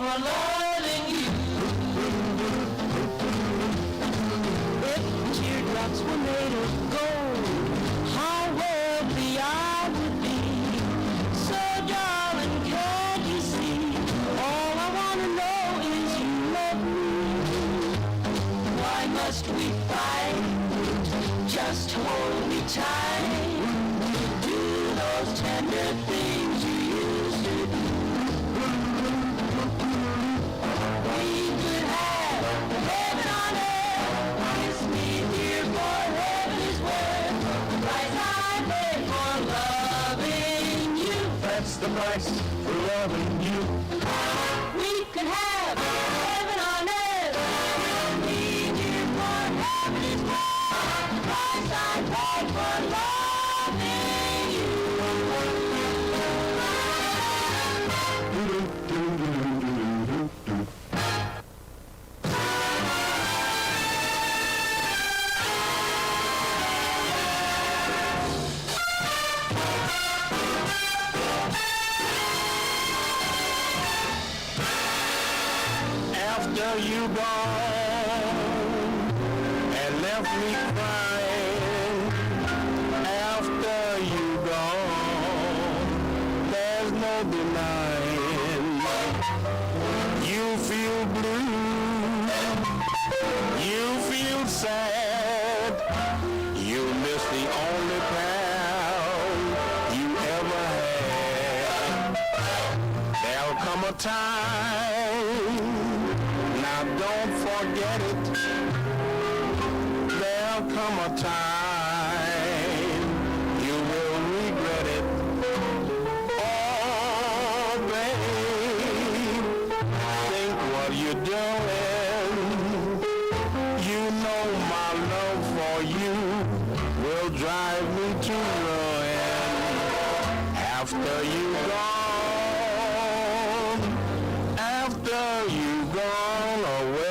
for loving you. If teardrops were made of gold, how wealthy I would be. So darling, can't you see? All I wanna know is you love me. Why must we fight? Just hold me tight. Do those tender things you used to do. We could have heaven on earth. Kiss me, dear boy, heaven is worth the price I pay for loving you. That's the price for loving you. We could have heaven on earth. Kiss me, dear boy, heaven is worth the price I pay for loving you. After you gone and left me crying, after you gone, there's no denying. You feel blue, you feel sad, you miss the only pal you ever had. There'll come a time, now don't forget it. There'll come a time you will regret it. Oh, babe, think what you're doing. You know my love for you will drive me to ruin. After you gone, after you gone away.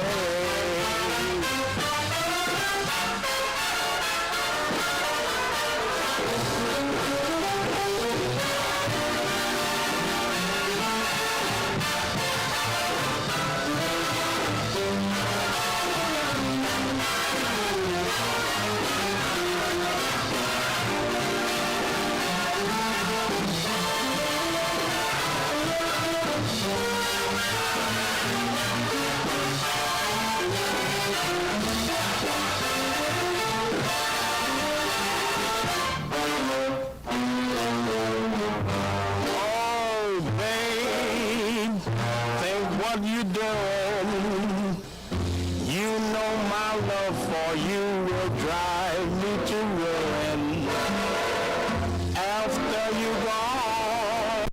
Oh, babe, think what you doing. You know my love for you will drive me to ruin. After you gone.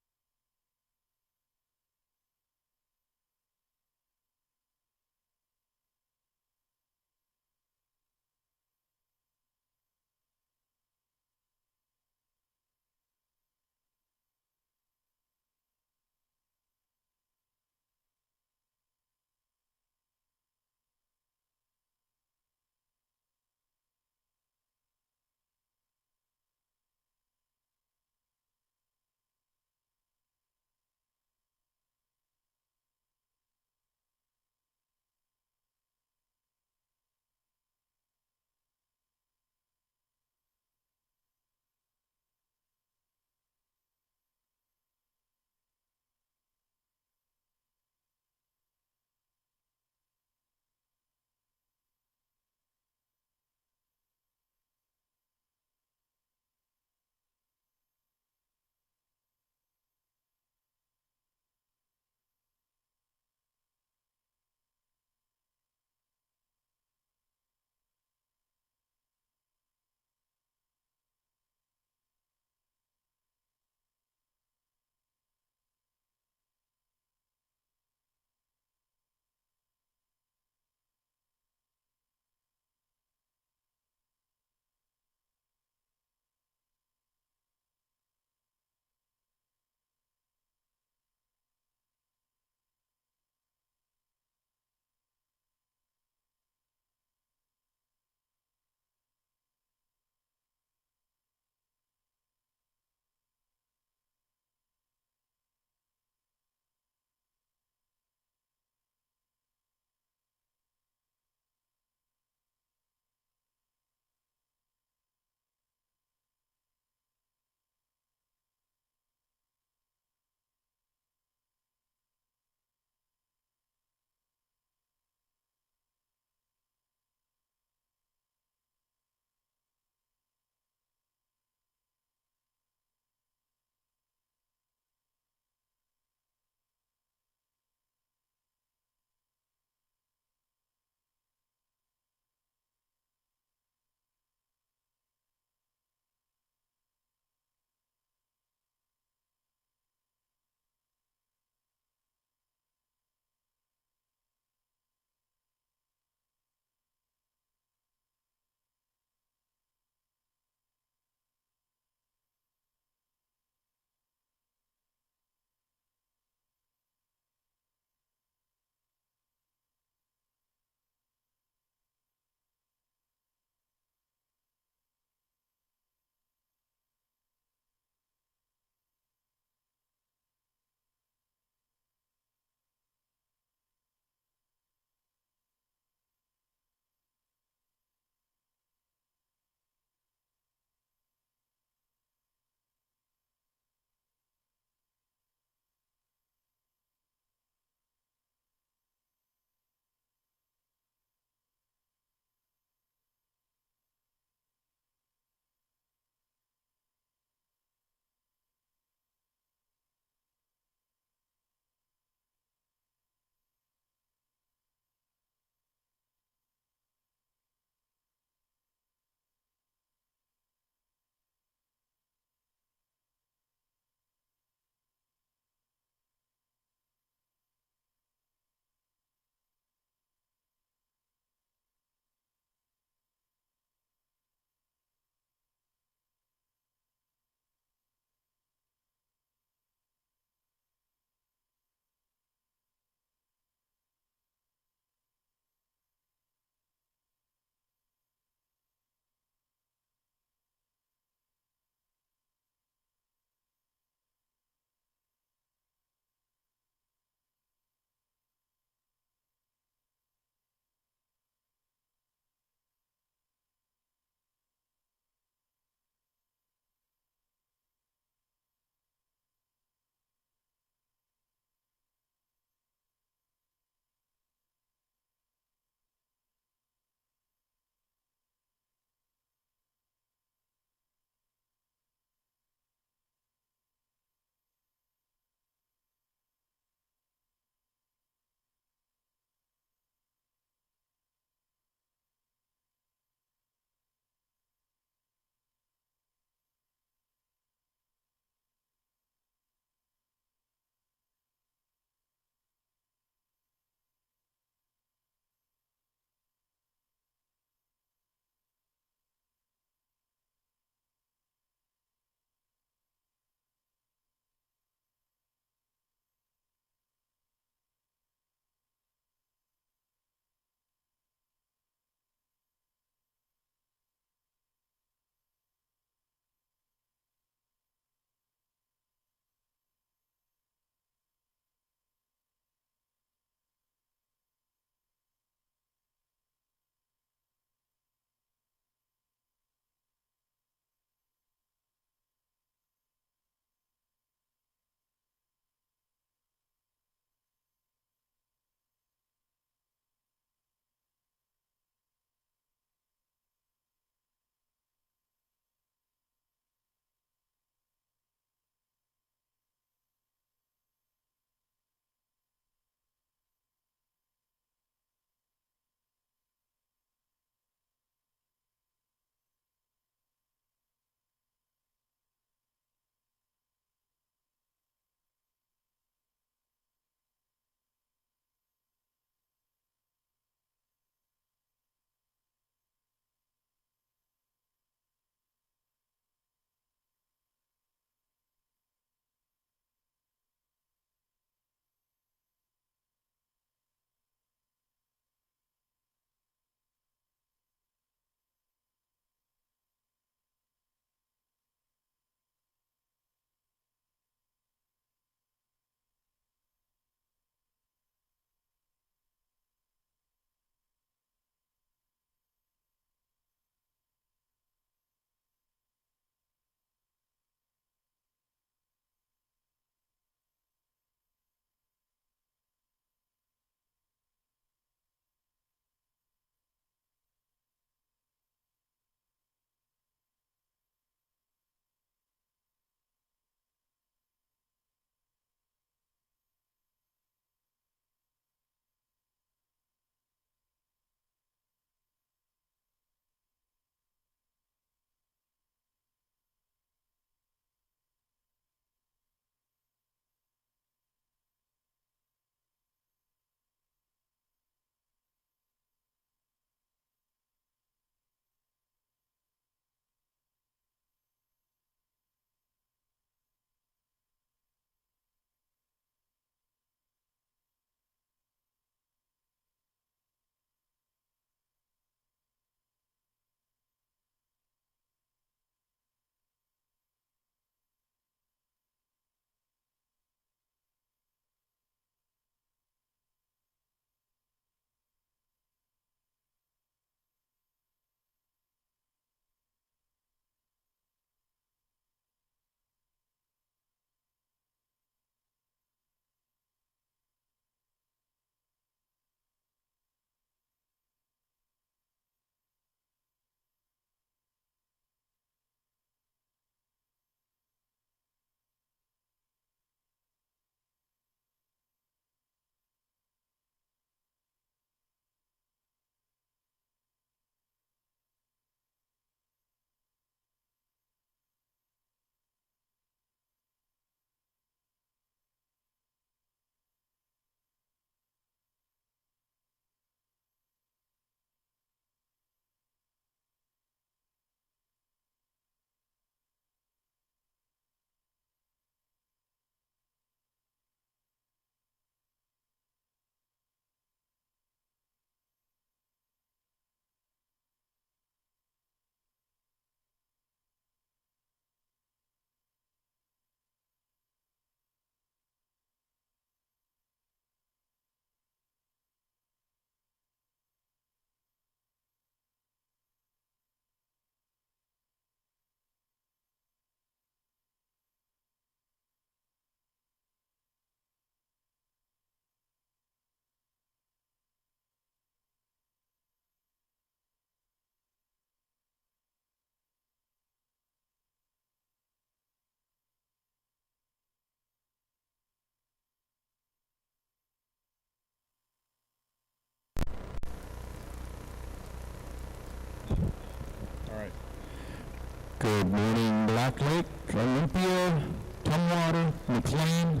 Good morning, Black Lake, Olympia, Tumwater, McLean.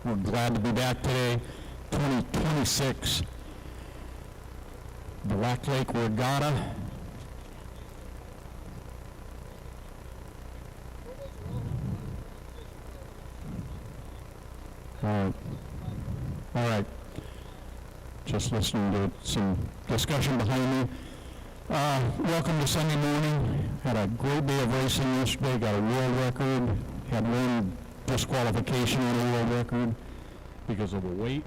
We're glad to be back today. 2026 Black Lake Regatta. All right. Just listening to some discussion behind me. Welcome to Sunday morning. Had a great day of racing yesterday. Got a world record. Had one disqualification on a world record because of a weight.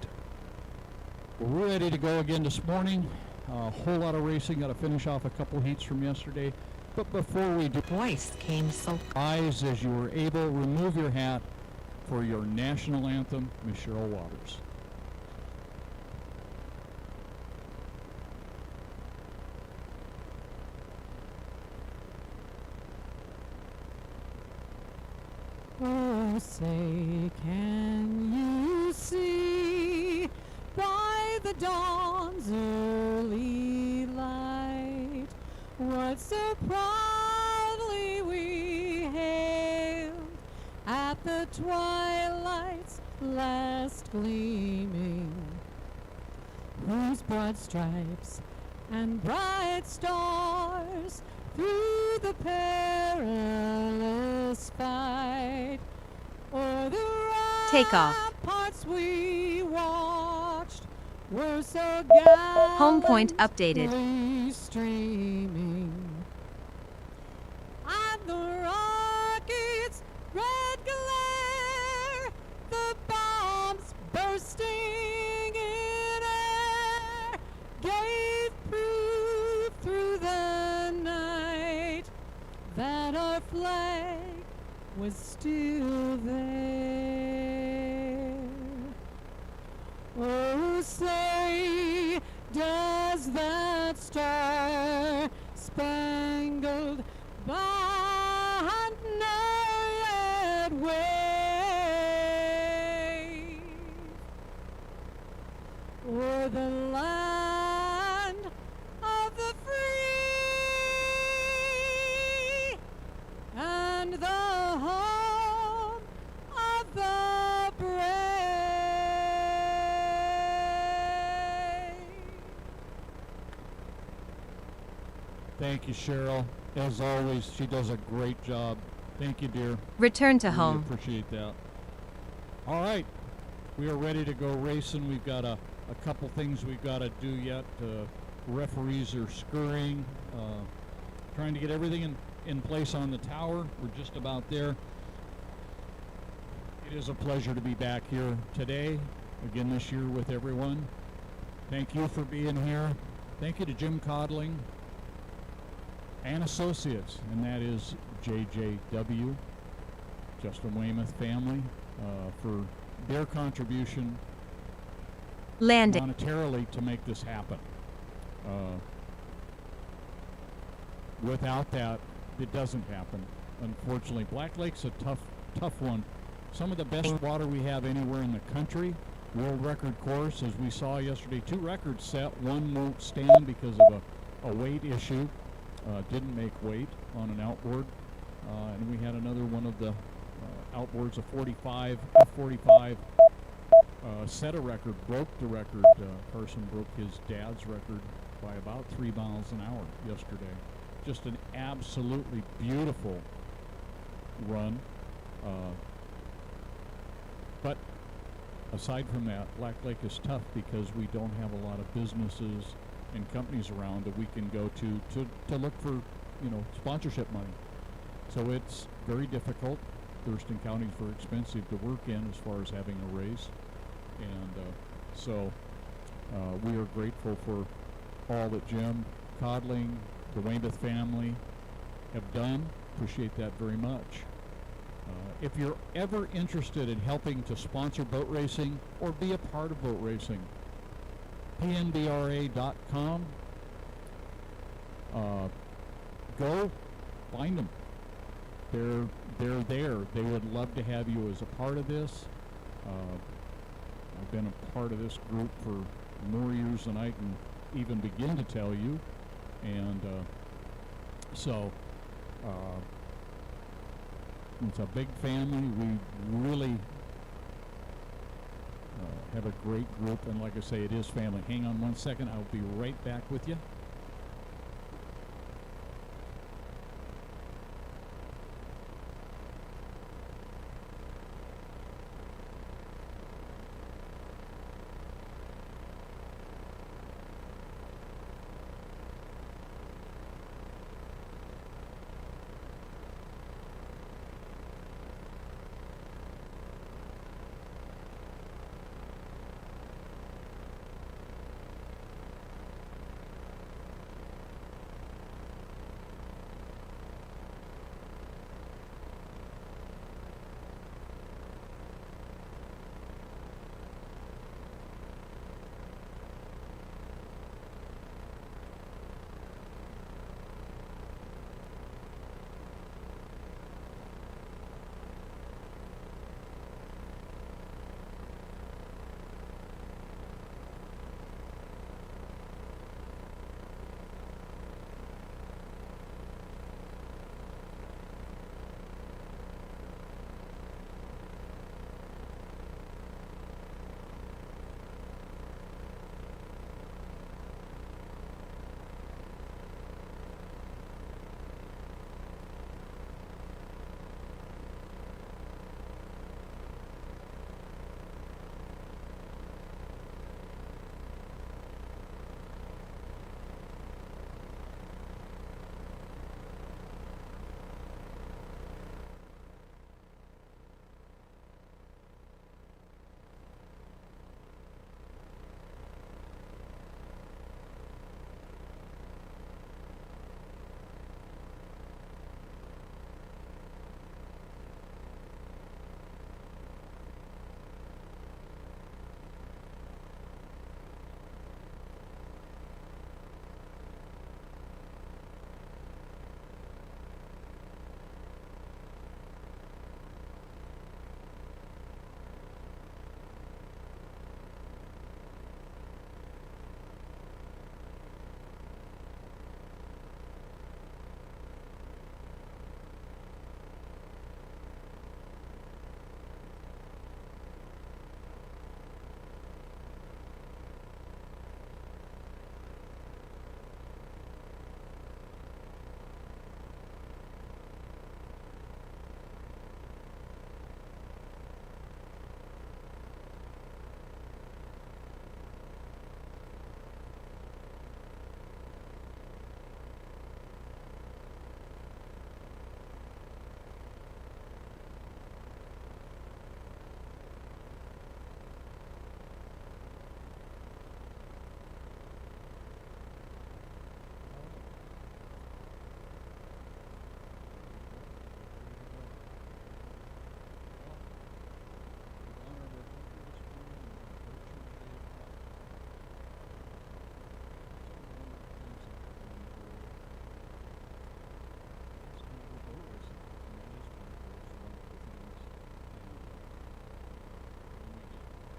We're ready to go again this morning. A whole lot of racing. Got to finish off a couple heats from yesterday. But before we do, Voice came so. eyes as you were able, remove your hat for your national anthem, Miss Cheryl Waters. Oh, say, can you see by the dawn's early light what so proudly we hailed at the twilight's last gleaming, whose broad stripes and bright stars through the perilous fight o'er the ramparts we watched were so Home point updated. gallantly streaming, and the rocket's red glare, the bombs bursting in air, gave proof through the night that our flag was still there. Oh, say, does that star-spangled banner yet wave o'er the land of the free and the home of the brave? Thank you, Cheryl. As always, she does a great job. Thank you, dear. Return to Really home. appreciate that. All right, we are ready to go racing. We've got a couple things we've got to do yet. Referees are scurrying, trying to get everything in place on the tower. We're just about there. It is a pleasure to be back here today, again this year with everyone. Thank you for being here. Thank you to Jim Codling and Associates, and that is JJW, Justin Weymouth family, for their contribution Landing. monetarily to make this happen. Without that, it doesn't happen. Unfortunately, Black Lake's a tough one. Some of the best water we have anywhere in the country. World record course, as we saw yesterday, 2 records set. One won't stand because of a weight issue. Didn't make weight on an outboard. And we had another one of the outboards, a 45, set a record, broke the record. Carson broke his dad's record by about 3 miles an hour yesterday. Just an absolutely beautiful run. But aside from that, Black Lake is tough because we don't have a lot of businesses and companies around that we can go to look for, sponsorship money. So it's very difficult. Thurston County is very expensive to work in as far as having a race. And so we are grateful for all that Jim Codling, the Weymouth family have done. Appreciate that very much. If you're ever interested in helping to sponsor boat racing or be a part of boat racing, pnbra.com. Go find them. They're there. They would love to have you as a part of this. I've been a part of this group for more years than I can even begin to tell you. And so It's a big family. We really have a great group, and like I say, it is family. Hang on one second. I'll be right back with you.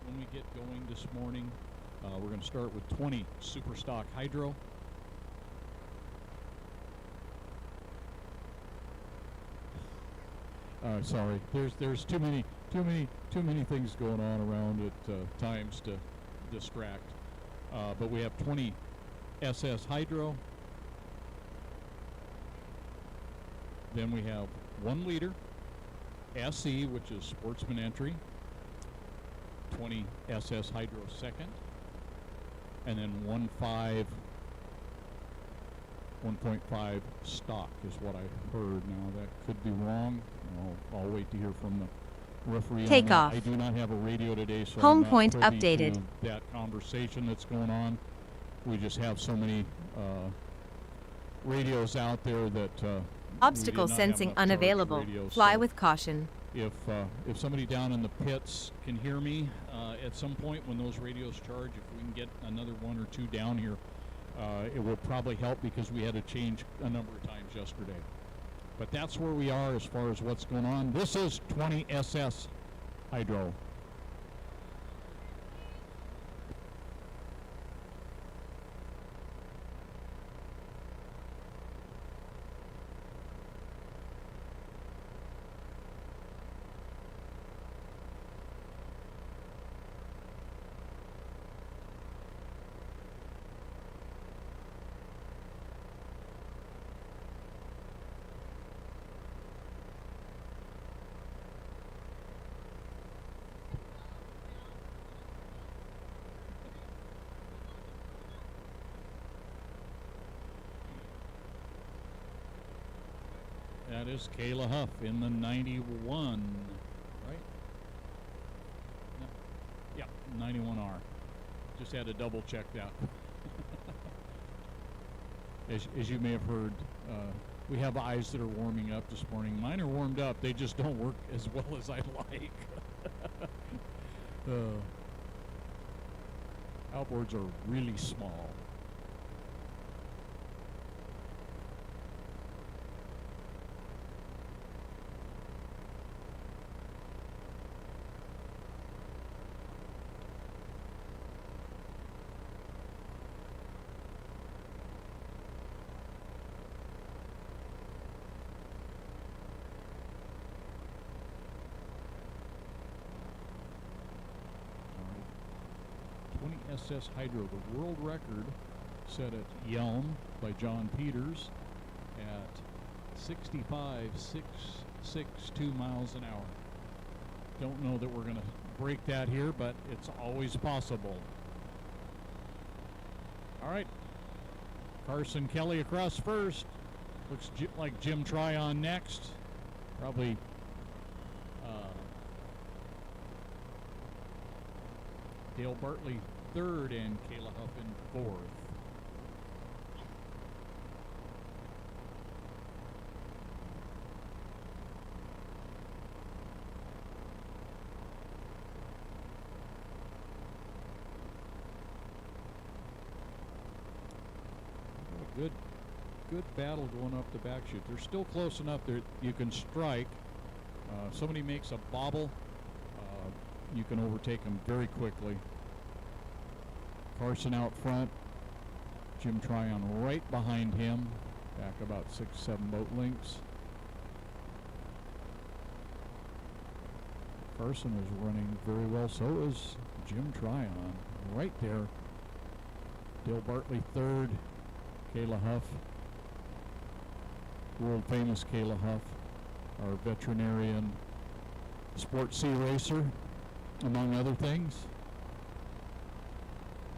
When we get going this morning, we're going to start with 20 super stock hydro. Sorry, there's too many things going on around at times to distract. But we have 20 SS hydro. Then we have 1 liter SE, which is sportsman entry. 20 SS hydro second, and then 1.5 stock is what I heard. Now that could be wrong. I'll wait to hear from the referee. Takeoff. I do not have a radio today, so Home I'm not point privy updated. to that conversation that's going on. We just have so many radios out there that Obstacle we did not have sensing enough charged unavailable. radios, Fly so with caution. if somebody down in the pits can hear me at some point when those radios charge, if we can get another 1 or 2 down here, it will probably help, because we had to change a number of times yesterday. But that's where we are as far as what's going on. This is 20 SS hydro. that is Kayla Huff in the 91, right? No. Yep, 91R. Just had to double check that. As you may have heard, we have eyes that are warming up this morning. Mine are warmed up. They just don't work as well as I'd like. Outboards are really small. SS Hydro, the world record set at Yelm by John Peters at 65,662 miles an hour. Don't know that we're going to break that here, but it's always possible. All right, Carson Kelly across first. Looks like Jim Tryon next. Probably Dale Bartley third and Kayla Huff in fourth. Good battle going up the back chute. They're still close enough that you can strike. Somebody makes a bobble, you can overtake them very quickly. Carson out front, Jim Tryon right behind him, back about 6-7 boat lengths. Carson is running very well, so is Jim Tryon right there. Dale Bartley third, Kayla Huff, world famous Kayla Huff, our veterinarian sport sea racer, among other things.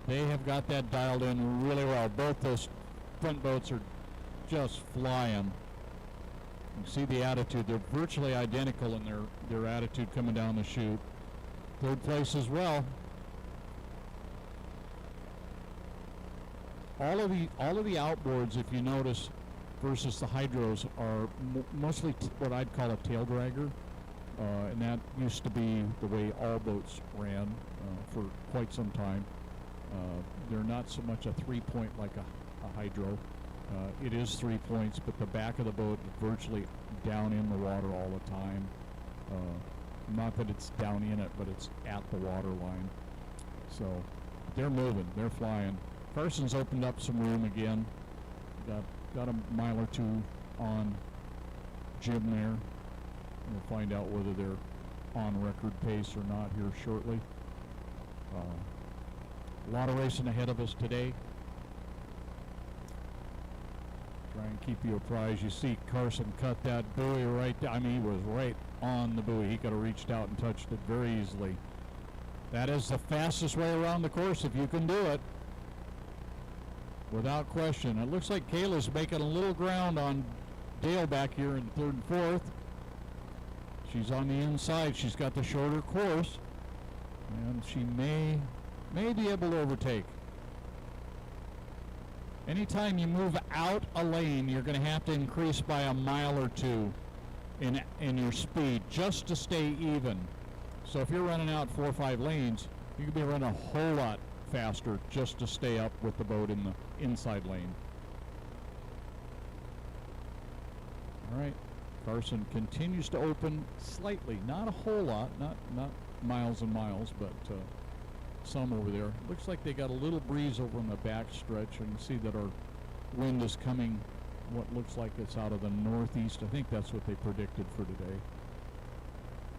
They have got that dialed in really well. Both those front boats are just flying. You see the attitude. They're virtually identical in their attitude coming down the chute. Third place as well. All of the outboards, if you notice, versus the hydros are mostly what I'd call a tail dragger, and that used to be the way all boats ran for quite some time. They're not so much a 3-point like a hydro. It is 3 points, but the back of the boat is virtually down in the water all the time. Not that it's down in it, but it's at the water line. So they're moving, they're flying. Carson's opened up some room again. Got a mile or two on Jim there. We'll find out whether they're on record pace or not here shortly. A lot of racing ahead of us today. Try and keep you apprised. You see Carson cut that buoy right down. I mean, he was right on the buoy. He could have reached out and touched it very easily. That is the fastest way around the course if you can do it. Without question. It looks like Kayla's making a little ground on Dale back here in third and fourth. She's on the inside. She's got the shorter course, and she may be able to overtake. Anytime you move out a lane, you're going to have to increase by a mile or two in your speed just to stay even. So if you're running out 4 or 5 lanes, you could be running a whole lot faster just to stay up with the boat in the inside lane. All right, Carson continues to open slightly, not a whole lot, not miles and miles, but some over there. Looks like they got a little breeze over on the back stretch, and you see that our wind is coming what looks like it's out of the northeast. I think that's what they predicted for today.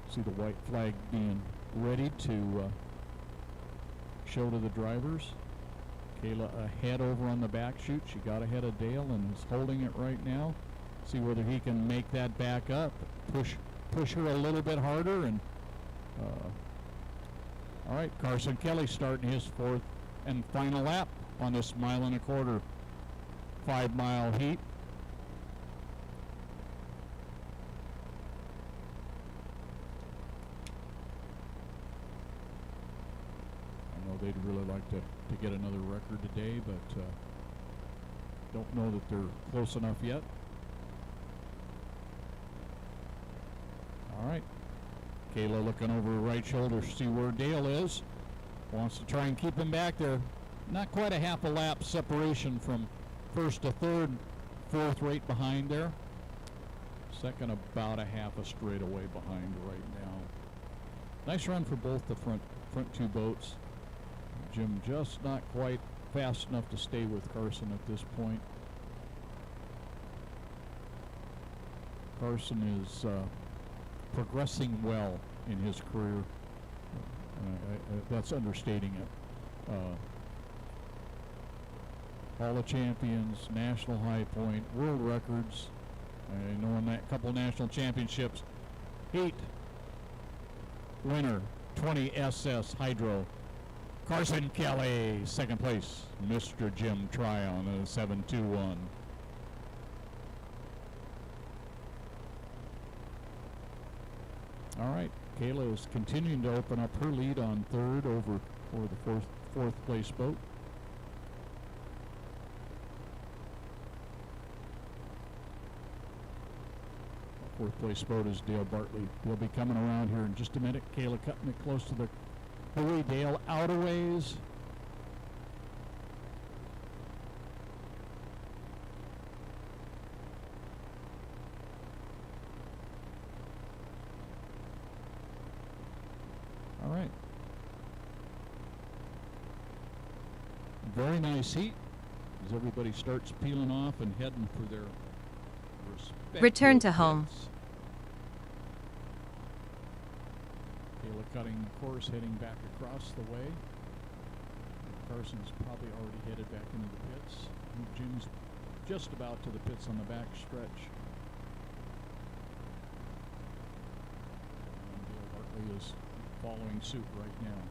See the white flag being ready to show to the drivers. Kayla ahead over on the back chute. She got ahead of Dale and is holding it right now. See whether he can make that back up. Push her a little bit harder. And all right, Carson Kelly starting his fourth and final lap on this 1.25 mile 5-mile heat. they'd really like to get another record today, but don't know that they're close enough yet. All right. Kayla looking over her right shoulder to see where Dale is. Wants to try and keep him back there. Not quite a half a lap separation from first to third, fourth right behind there. Second about a half a straightaway behind right now. Nice run for both the front two boats. Jim just not quite fast enough to stay with Carson at this point. Carson is progressing well in his career. That's understating it. Hall of Champions, National High Point, World Records. I know in that couple national championships. Heat winner, 20 SS Hydro. Carson Kelly, second place. Mr. Jim Tryon, 7-2-1. All right, Kayla is continuing to open up her lead on third over for the fourth place boat. Fourth place boat is Dale Bartley. They'll be coming around here in just a minute. Kayla cutting it close to the buoy. Dale out a ways. All right. Very nice heat as everybody starts peeling off and heading for their respective Return to home. pits. Kayla cutting course, heading back across the way. Carson's probably already headed back into the pits. Jim's just about to the pits on the back stretch. And Dale Bartley is following suit right now.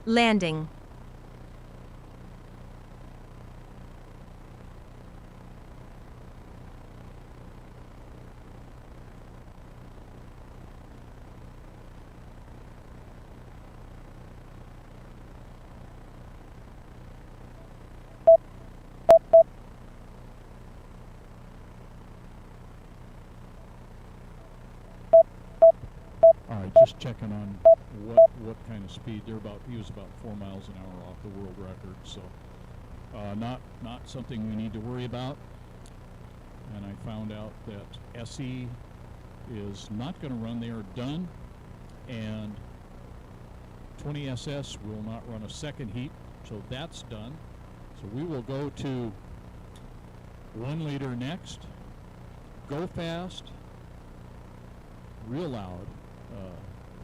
Landing. All right, just checking on what kind of speed they're about. He was about 4 miles an hour off the world record, so not something we need to worry about. And I found out that SE is not going to run. They are done, and 20SS will not run a second heat, so that's done. So we will go to 1 liter next. Go fast, real loud.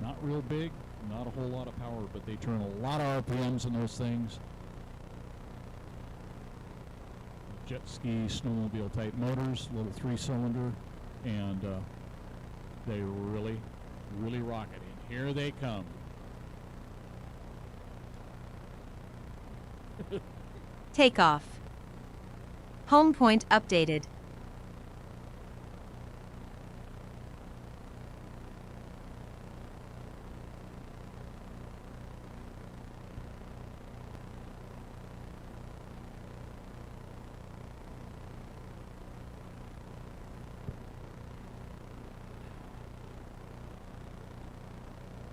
Not real big, not a whole lot of power, but they turn a lot of RPMs in those things. Jet ski, snowmobile type motors, little 3-cylinder, and they really, really rock it. And here they come. Takeoff. Home point updated.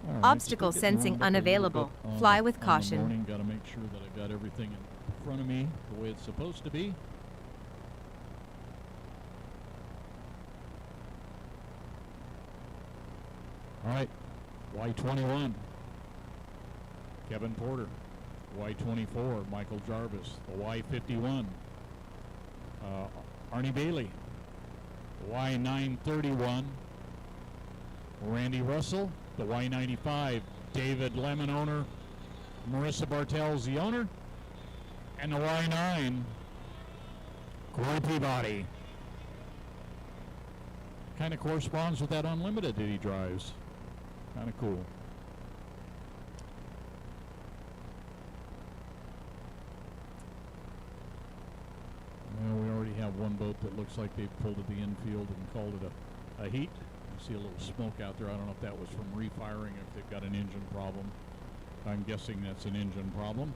All right, Obstacle just getting sensing warmed up a little unavailable. bit on Fly the- with on the caution. morning. Got to make sure that I got everything in front of me the way it's supposed to be. All right, Y21. Kevin Porter. Y24, Michael Jarvis. The Y51, Arnie Bailey. The Y931, Randy Russell. The Y95, David Lemon, owner. Marissa Bartels, the owner. And the Y9, Corey Peabody. Kind of corresponds with that Unlimited that he drives. Kind of cool. Well, we already have one boat that looks like they pulled at the infield and called it a heat. You see a little smoke out there. I don't know if that was from refiring, if they've got an engine problem. I'm guessing that's an engine problem.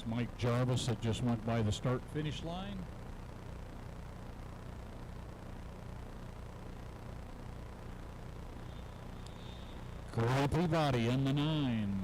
Mike Jarvis that just went by the start-finish line. Corey Peabody in the 9.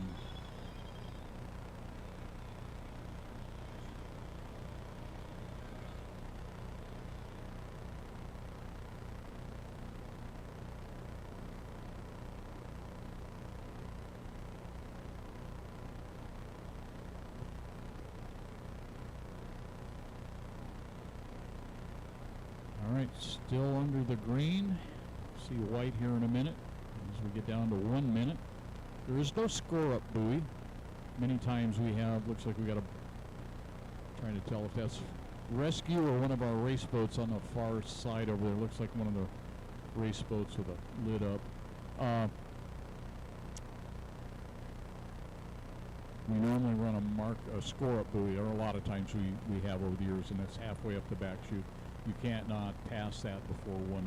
Still under the green. See white here in a minute as we get down to 1 minute. There is no score up buoy. Many times we have, looks like we got a, trying to tell if that's rescue or one of our race boats on the far side over there. Looks like one of the race boats with a lid up. We normally run a score up buoy, or a lot of times we have over the years, and that's halfway up the back chute. You can't not pass that before 1 minute.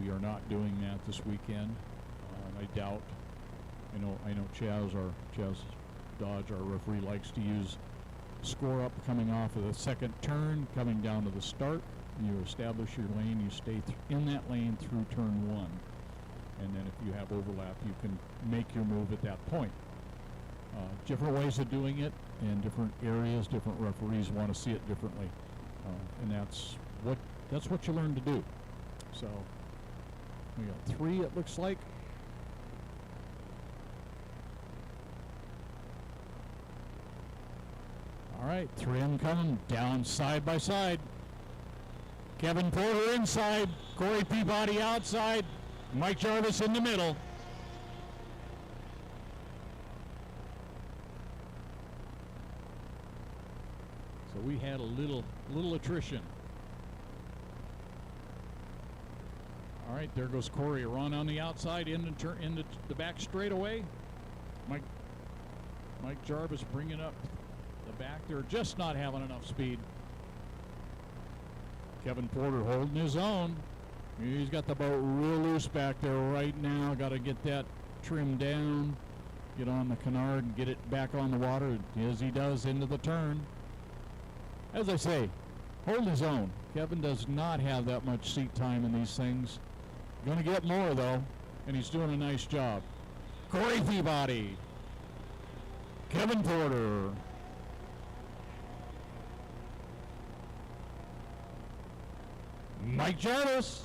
We are not doing that this weekend. I doubt. I know Chaz Dodge, our referee, likes to use score up coming off of the second turn, coming down to the start. You establish your lane. You stay in that lane through turn 1, and then if you have overlap, you can make your move at that point. Different ways of doing it in different areas. Different referees want to see it differently, and that's what you learn to do. So we got 3. It looks like. All right, 3 of them coming down side by side. Kevin Porter inside, Corey Peabody outside, Mike Jarvis in the middle. So we had a little attrition. All right, there goes Corey. Run on the outside into the back straightaway. Mike Jarvis bringing up the back. They're just not having enough speed. Kevin Porter holding his own. He's got the boat real loose back there right now. Got to get that trimmed down, get on the canard and get it back on the water as he does into the turn. As I say, hold his own. Kevin does not have that much seat time in these things. Going to get more, though, and he's doing a nice job. Corey Peabody. Kevin Porter. Mike Jarvis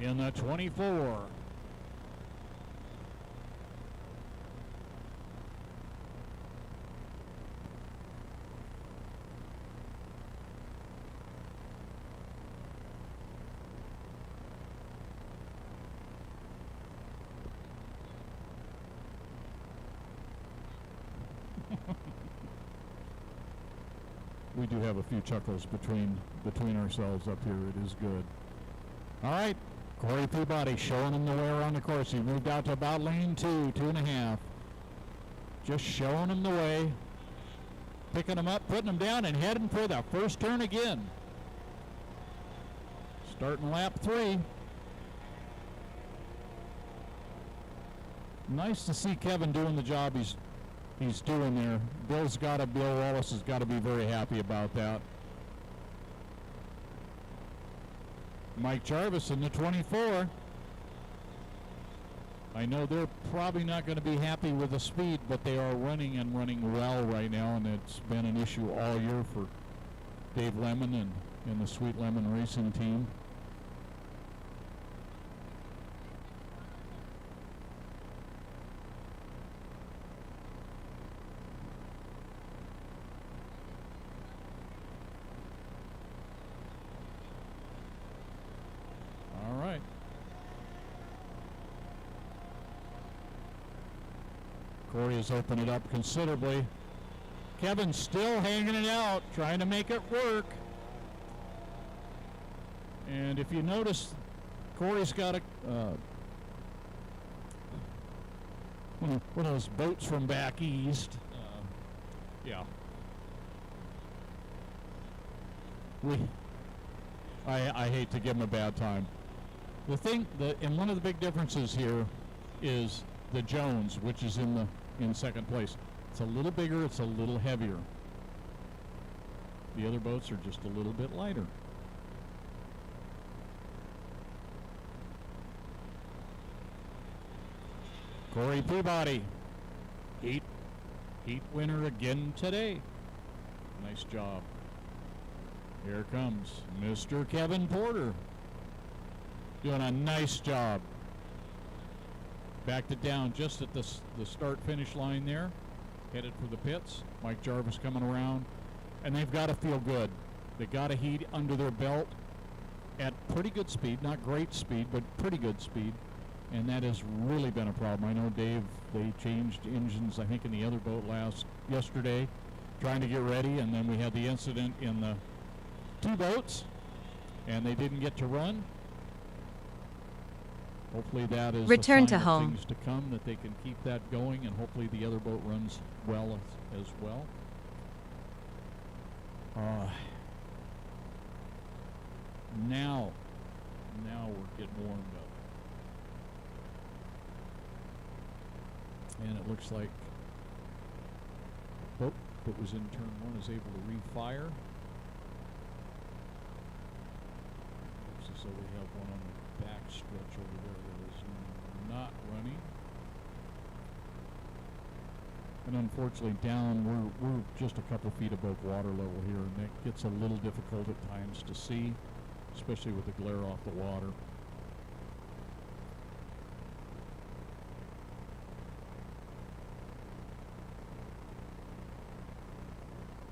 in the 24. We do have a few chuckles between ourselves up here. It is good. All right, Corey Peabody showing him the way around the course. He moved out to about lane 2.5. Just showing him the way, picking him up, putting him down, and heading for the first turn again. Starting lap 3. Nice to see Kevin doing the job he's doing there. Bill Wallace has got to be very happy about that. Mike Jarvis in the 24. I know they're probably not going to be happy with the speed, but they are running and running well right now, and it's been an issue all year for Dave Lemon and the Sweet Lemon Racing team. All right. Corey has opened it up considerably. Kevin's still hanging it out, trying to make it work. And if you notice, Corey's got a one of those boats from back east. Yeah. I hate to give him a bad time. The thing that, and one of the big differences here is the Jones, which is in second place. It's a little bigger, it's a little heavier. The other boats are just a little bit lighter. Corey Peabody, heat winner again today. Nice job. Here comes Mr. Kevin Porter, doing a nice job. Backed it down just at the start-finish line there. Headed for the pits. Mike Jarvis coming around. And they've got to feel good. They've got a heat under their belt at pretty good speed. Not great speed, but pretty good speed. And that has really been a problem. I know, Dave, they changed engines, I think, in the other boat yesterday, trying to get ready. And then we had the incident in the two boats, and they didn't get to run. Hopefully that is Return a to sign of home. things to come, that they can keep that going, and hopefully the other boat runs well as well. Now we're getting warmed up. And it looks like the boat that was in turn one is able to refire. Looks as though we have one on the back stretch over there that is not running. And unfortunately down, we're just a couple feet above water level here, and that gets a little difficult at times to see, especially with the glare off the water.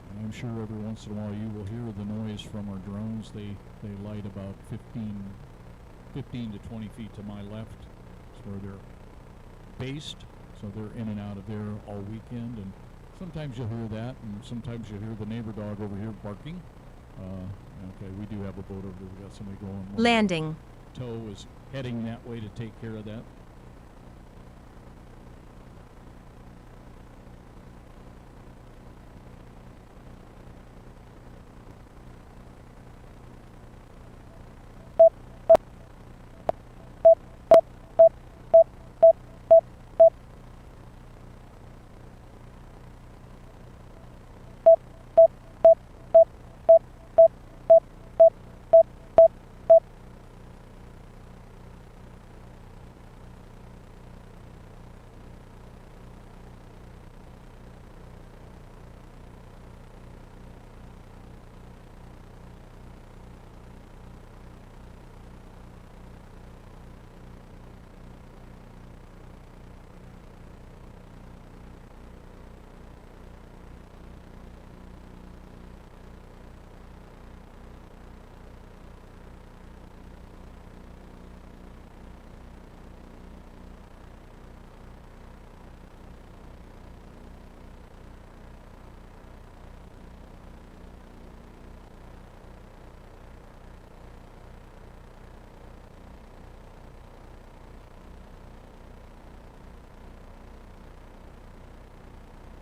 And I'm sure every once in a while you will hear the noise from our drones. They light about 15 to 20 feet to my left. That's where they're based. So they're in and out of there all weekend, and sometimes you'll hear that, and sometimes you'll hear the neighbor dog over here barking. Okay, we do have a boat over there. We got somebody going. Landing. Tow is heading that way to take care of that.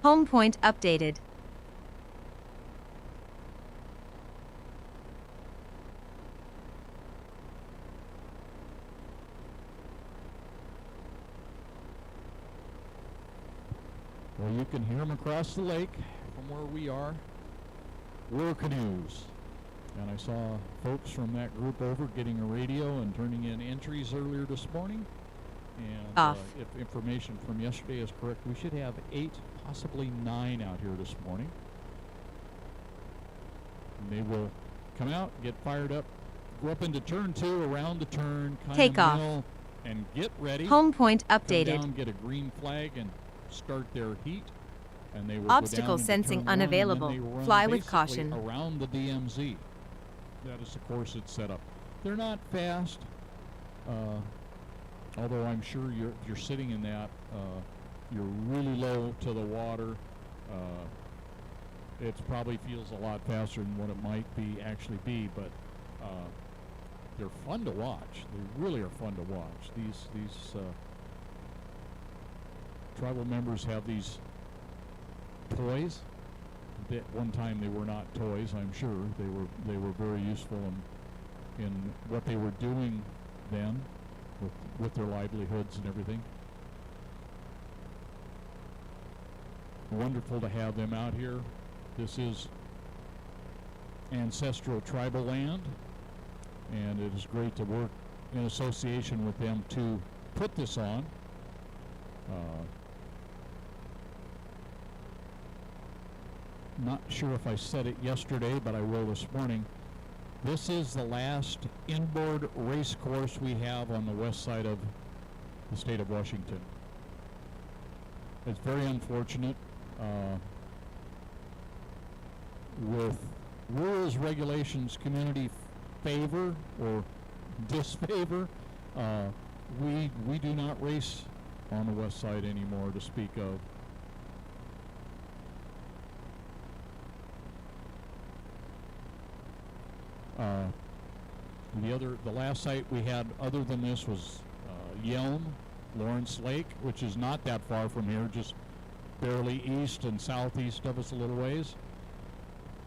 Home point updated. Well, you can hear them across the lake from where we are. We're canoes. And I saw folks from that group over getting a radio and turning in entries earlier this morning. And Off. if information from yesterday is correct, we should have 8, possibly 9 out here this morning. And they will come out, get fired up, go up into turn 2, around the turn, kind Take of off. mill, and get ready. Home point Come updated. down, get a green flag, and start their heat. And they will Obstacle go down into sensing turn 1, and then unavailable. they run Fly with basically caution. around the DMZ. That is the course it's set up. They're not fast, although I'm sure you're sitting in that. You're really low to the water. It probably feels a lot faster than what it might actually be, but they're fun to watch. They really are fun to watch. These tribal members have these toys. At one time they were not toys, I'm sure. They were very useful in what they were doing then with their livelihoods and everything. Wonderful to have them out here. This is ancestral tribal land, and it is great to work in association with them to put this on. Not sure if I said it yesterday, but I will this morning. This is the last inboard race course we have on the west side of the state of Washington. It's very unfortunate. With rules, regulations, community favor or disfavor, we do not race on the west side anymore to speak of. The last site we had other than this was Yelm, Lawrence Lake, which is not that far from here, just barely east and southeast of us a little ways.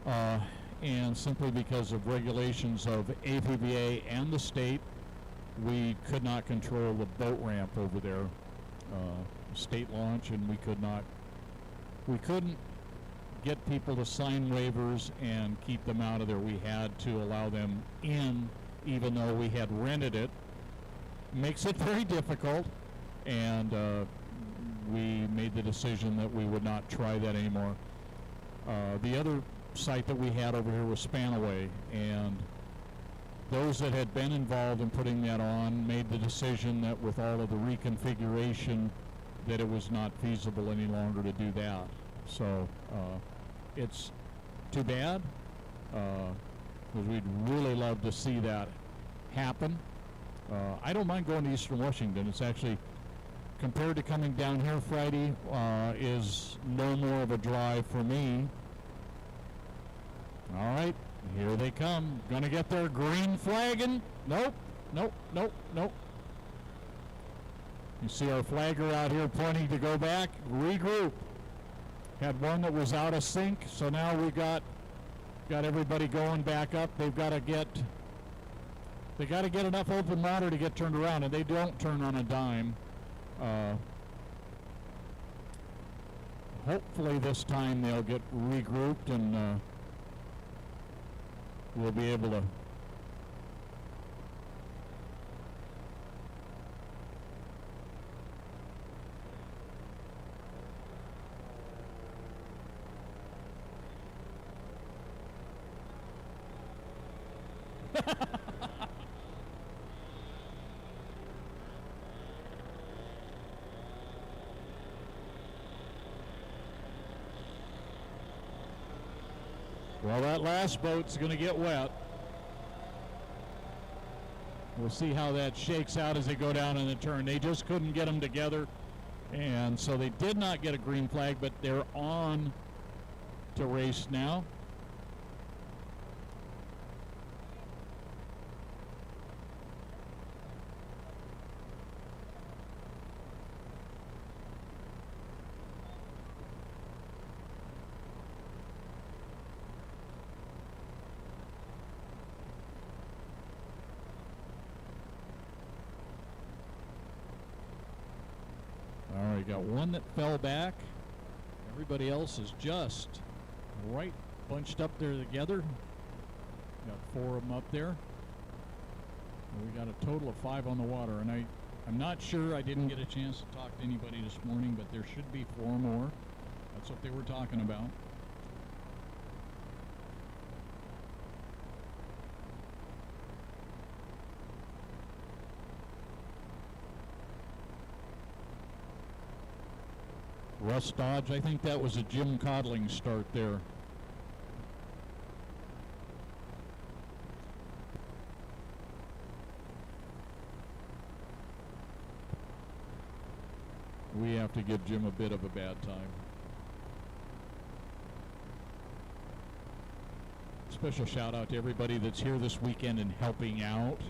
And simply because of regulations of APVA and the state, we could not control the boat ramp over there, state launch, and we couldn't get people to sign waivers and keep them out of there. We had to allow them in, even though we had rented it. Makes it very difficult, and we made the decision that we would not try that anymore. The other site that we had over here was Spanaway, and those that had been involved in putting that on made the decision that with all of the reconfiguration that it was not feasible any longer to do that. So it's too bad, because we'd really love to see that happen. I don't mind going to Eastern Washington. It's actually, compared to coming down here Friday, is no more of a drive for me. All right, here they come. Gonna get their green flagging. Nope, nope, nope, nope. You see our flagger out here pointing to go back, regroup. Had one that was out of sync, so now we got everybody going back up. They got to get enough open water to get turned around, and they don't turn on a dime. Hopefully this time they'll get regrouped, and we'll be able to well, that last boat's going to get wet. We'll see how that shakes out as they go down in the turn. They just couldn't get them together, and so they did not get a green flag, but they're on to race now. All right, got one that fell back. Everybody else is just right bunched up there together. Got 4 of them up there. And we got a total of 5 on the water, and I'm not sure. I didn't get a chance to talk to anybody this morning, but there should be 4 more. That's what they were talking about. Russ Dodge, I think that was a Jim Codling start there. We have to give Jim a bit of a bad time. Special shout out to everybody that's here this weekend and helping out.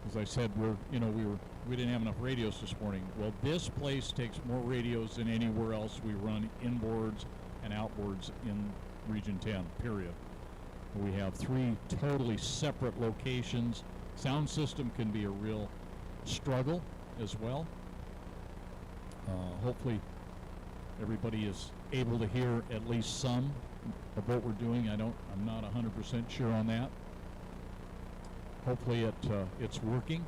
As I said, we didn't have enough radios this morning. Well, this place takes more radios than anywhere else we run inboards and outboards in Region 10, period. We have 3 totally separate locations. Sound system can be a real struggle as well. Hopefully everybody is able to hear at least some of what we're doing. I'm not 100% sure on that. Hopefully it's working.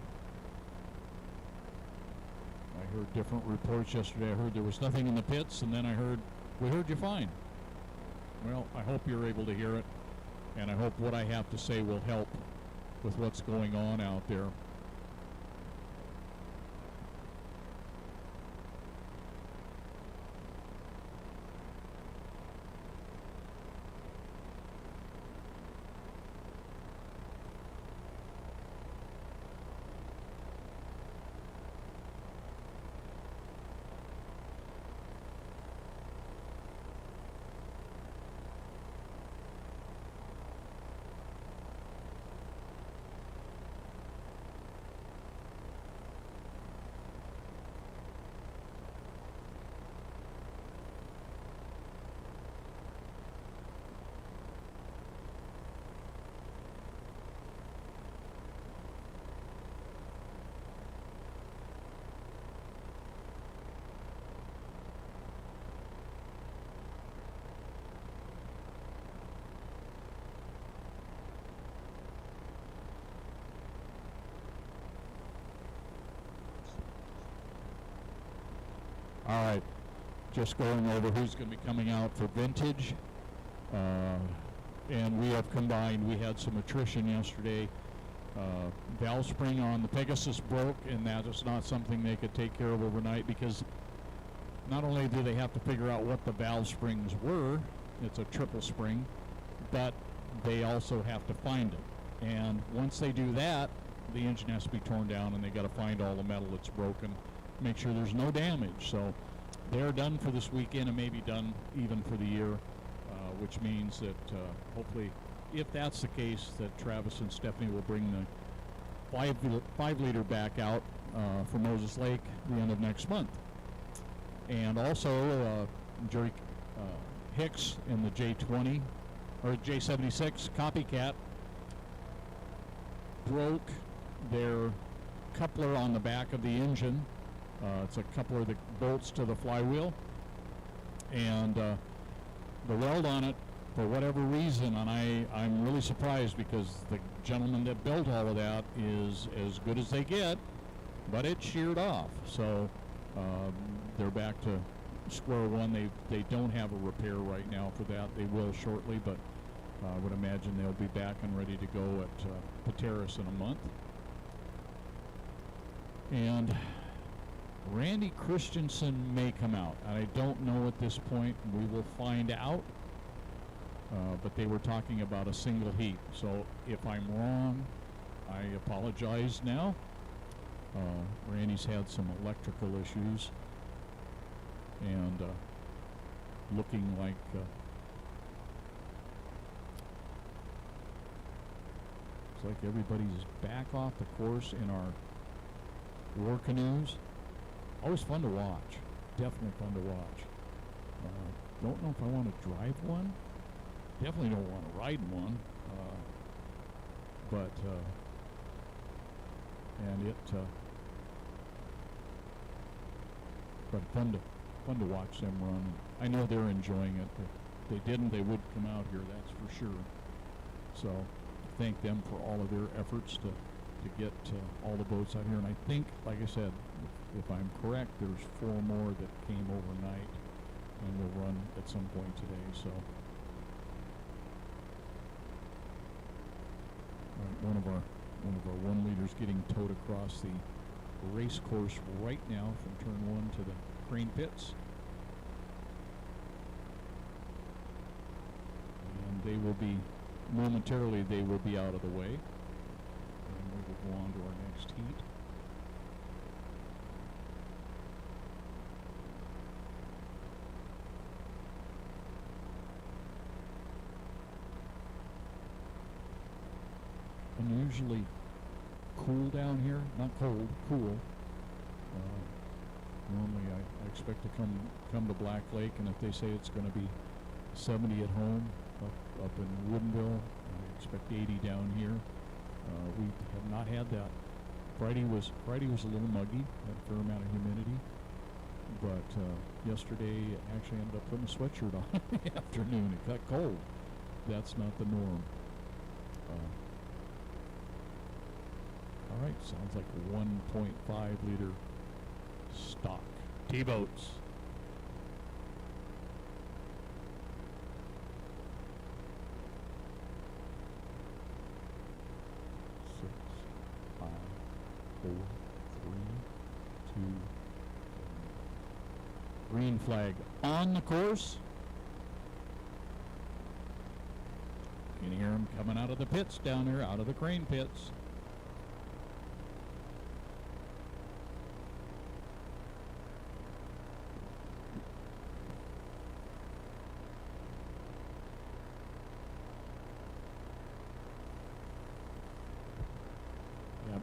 I heard different reports yesterday. I heard there was nothing in the pits, and then we heard you fine. Well, I hope you're able to hear it, and I hope what I have to say will help with what's going on out there. All right, just going over who's going to be coming out for vintage. And we have combined, we had some attrition yesterday. Valve spring on the Pegasus broke, and that is not something they could take care of overnight, because not only do they have to figure out what the valve springs were, it's a triple spring, but they also have to find it. And once they do that, the engine has to be torn down, and they got to find all the metal that's broken, make sure there's no damage. So they're done for this weekend and maybe done even for the year, which means that hopefully, if that's the case, that Travis and Stephanie will bring the 5 liter back out for Moses Lake the end of next month. And also Jerry Hicks in the J20 or J76 Copycat broke their coupler on the back of the engine. It's a coupler that bolts to the flywheel, and the weld on it, for whatever reason, and I'm really surprised, because the gentleman that built all of that is as good as they get, but it sheared off. So they're back to square one. They don't have a repair right now for that. They will shortly, but I would imagine they'll be back and ready to go at Pateros in a month. And Randy Christensen may come out. I don't know at this point. We will find out. But they were talking about a single heat. So if I'm wrong, I apologize now. Randy's had some electrical issues, and looking like it's like everybody's back off the course in our war canoes. Always fun to watch. Definitely fun to watch. Don't know if I want to drive one. Definitely don't want to ride one. But fun to watch them run. I know they're enjoying it. If they didn't, they would come out here, that's for sure. So thank them for all of their efforts to get all the boats out here. And I think, like I said, if I'm correct, there's 4 more that came overnight and will run at some point today. So one of our 1 liters getting towed across the race course right now from turn 1 to the crane pits. And they will be, momentarily they will be out of the way. And we will go on to our next heat. Unusually cool down here, not cold, cool. Normally I expect to come to Black Lake, and if they say it's going to be 70 at home up in Woodinville, I expect 80 down here. We have not had that. Friday was a little muggy, had a fair amount of humidity, but yesterday actually ended up putting a sweatshirt on in the afternoon. It got cold. That's not the norm. All right, sounds like 1.5 liter stock T-boats. Six, 5, 4, 3, 2, 1. Green flag on the course. You can hear them coming out of the pits down there, out of the crane pits.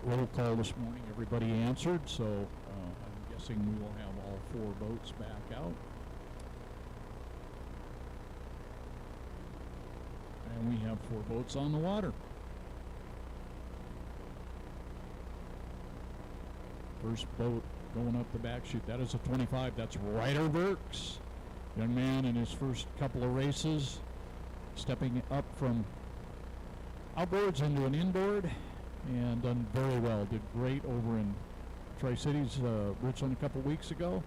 Roll call this morning, everybody answered, so I'm guessing we will have all 4 boats back out. And we have 4 boats on the water. First boat going up the back chute, that is a 25, that's Ryder Burks. Young man in his first couple of races, stepping up from outboards into an inboard. And done very well. Did great over in Tri-Cities, Richland a couple weeks ago.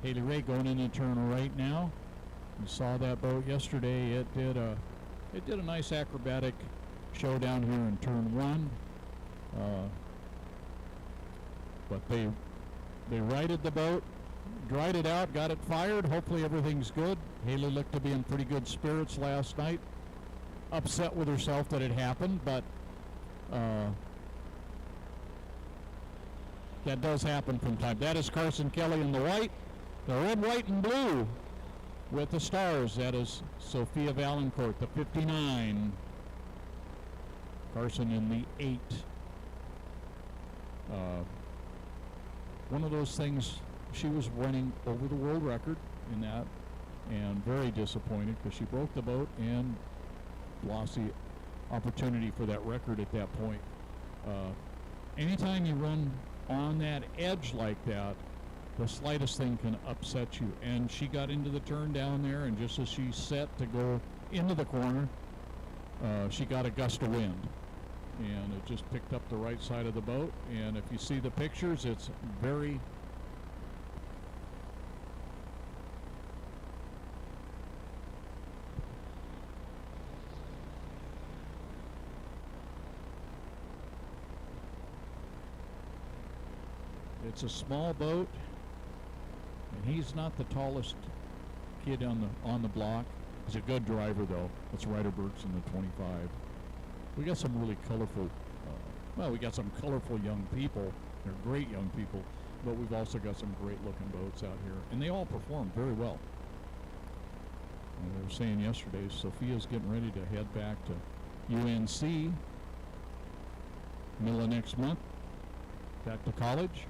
Haley Ray going in and turn right now. You saw that boat yesterday. It did a nice acrobatic show down here in turn 1. But they righted the boat, dried it out, got it fired. Hopefully everything's good. Haley looked to be in pretty good spirits last night. Upset with herself that it happened, but that does happen from time. That is Carson Kelly in the white, the red, white, and blue with the stars. That is Sophia Valancourt, the 59. Carson in the 8. One of those things, she was running over the world record in that, and very disappointed because she broke the boat and lost the opportunity for that record at that point. Anytime you run on that edge like that, the slightest thing can upset you. And she got into the turn down there, and just as she set to go into the corner, she got a gust of wind. And it just picked up the right side of the boat. And if you see the pictures, it's very... It's a small boat, and he's not the tallest kid on the block. He's a good driver, though. That's Ryder Burks in the 25. We got some really colorful, we got some colorful young people. They're great young people, but we've also got some great-looking boats out here, and they all perform very well. And they were saying yesterday, Sophia's getting ready to head back to UNC middle of next month, back to college.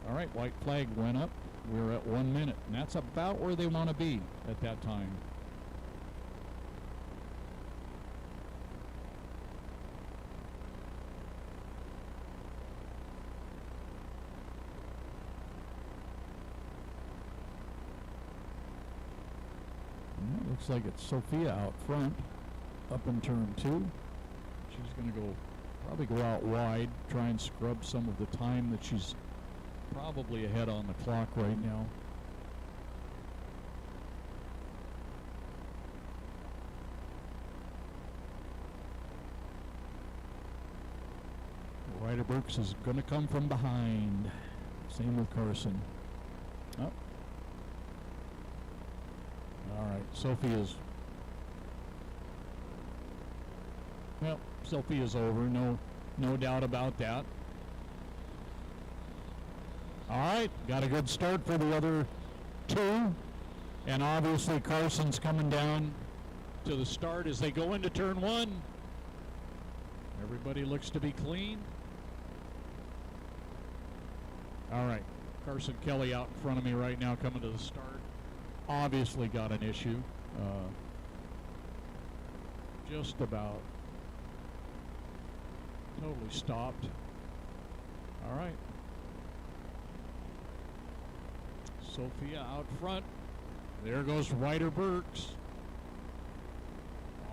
All right, white flag went up. We're at 1 minute, and that's about where they want to be at that time. Looks like it's Sophia out front, up in turn 2. She's going to probably go out wide, try and scrub some of the time that she's probably ahead on the clock right now. Ryder Burks is going to come from behind. Same with Carson. Oh. All right, Sophia's. Well, Sophia's over. No doubt about that. All right, got a good start for the other 2, and obviously Carson's coming down to the start as they go into turn 1. Everybody looks to be clean. All right, Carson Kelly out in front of me right now coming to the start. Obviously got an issue. Just about totally stopped. All right. Sophia out front. There goes Ryder Burks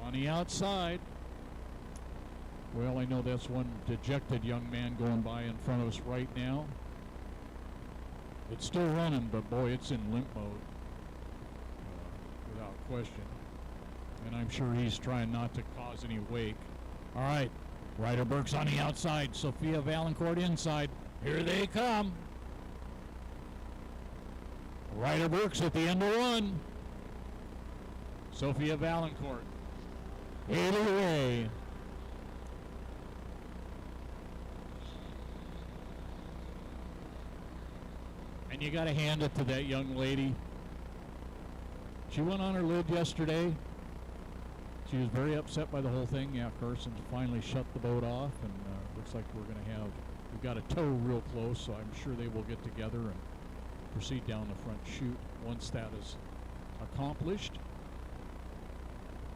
on the outside. Well, I know that's one dejected young man going by in front of us right now. It's still running, but boy, it's in limp mode, without question. And I'm sure he's trying not to cause any wake. All right, Ryder Burks on the outside, Sophia Valancourt inside. Here they come. Ryder Burks at the end of 1. Sophia Valancourt. Haley Ray. And you got to hand it to that young lady. She went on her lid yesterday. She was very upset by the whole thing. Yeah, Carson's finally shut the boat off, and looks like we've got a tow real close, so I'm sure they will get together and proceed down the front chute once that is accomplished.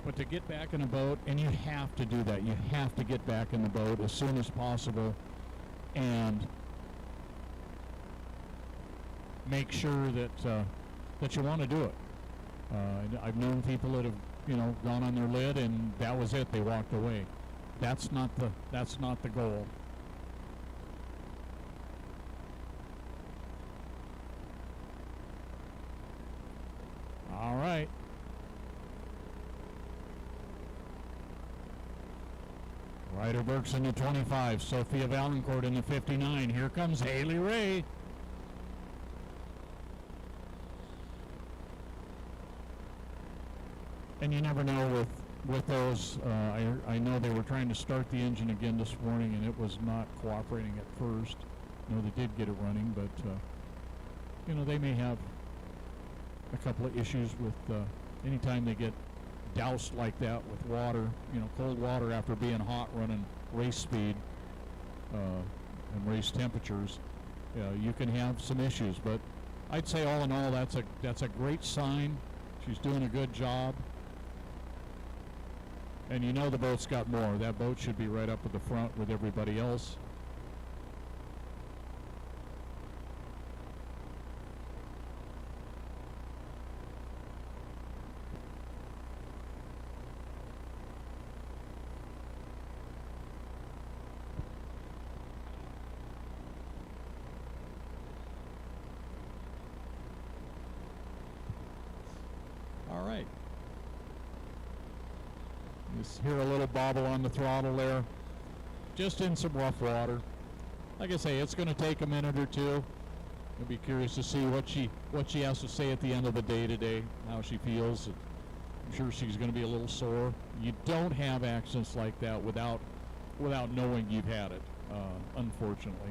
But to get back in a boat, and you have to do that. You have to get back in the boat as soon as possible and make sure that you want to do it. I've known people that have, gone on their lid and that was it. They walked away. That's not the goal. All right. Ryder Burks in the 25, Sophia Valancourt in the 59. Here comes Haley Ray. And you never know with those. I know they were trying to start the engine again this morning, and it was not cooperating at first. They did get it running, but they may have a couple of issues with anytime they get doused like that with water, cold water after being hot running race speed and race temperatures. You can have some issues, but I'd say all in all, that's a great sign. She's doing a good job. And the boat's got more. That boat should be right up at the front with everybody else. All right. Just hear a little bobble on the throttle there. Just in some rough water. Like I say, it's going to take a minute or two. I'll be curious to see what she has to say at the end of the day today, how she feels. I'm sure she's going to be a little sore. You don't have accidents like that without knowing you've had it, unfortunately.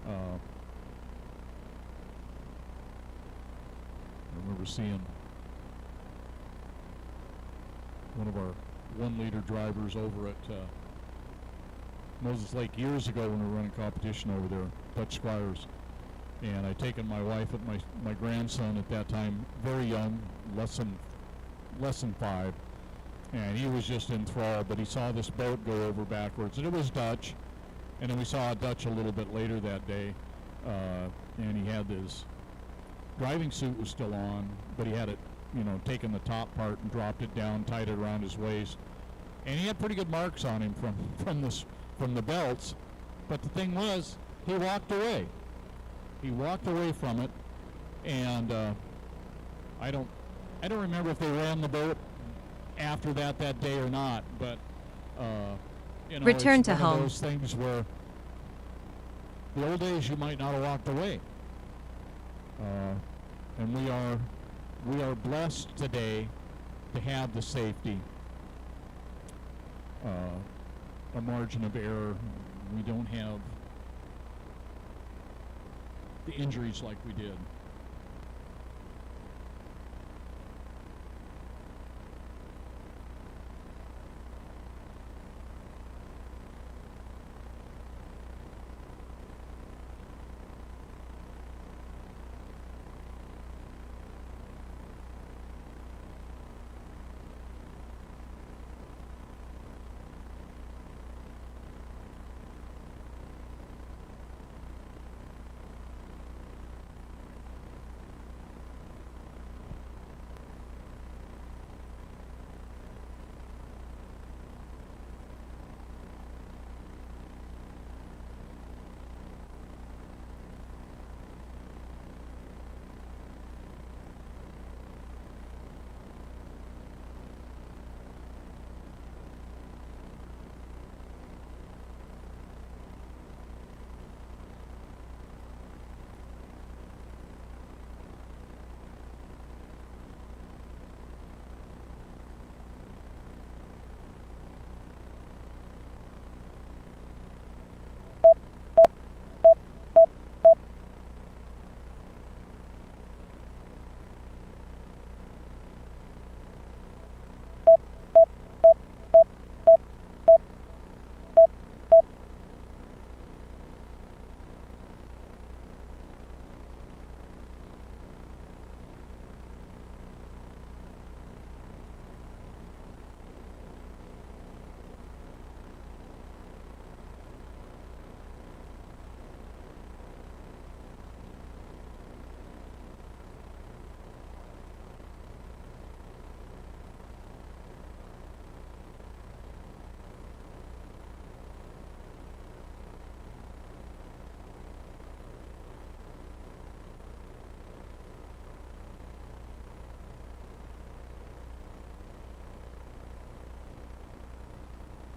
I remember seeing one of our 1-liter drivers over at Moses Lake years ago when we were running competition over there, Dutch Squires. And I'd taken my wife and my grandson at that time, very young, less than 5, and he was just enthralled. But he saw this boat go over backwards, and it was Dutch. And then we saw a Dutch a little bit later that day, and he had his driving suit was still on, but he had it taken the top part and dropped it down, tied it around his waist, and he had pretty good marks on him from the belts. But the thing was, he walked away. He walked away from it, and I don't remember if they ran the boat after that day or not. But Return it's to one home. of those things where the old days you might not have walked away. And we are blessed today to have the safety, a margin of error. We don't have the injuries like we did.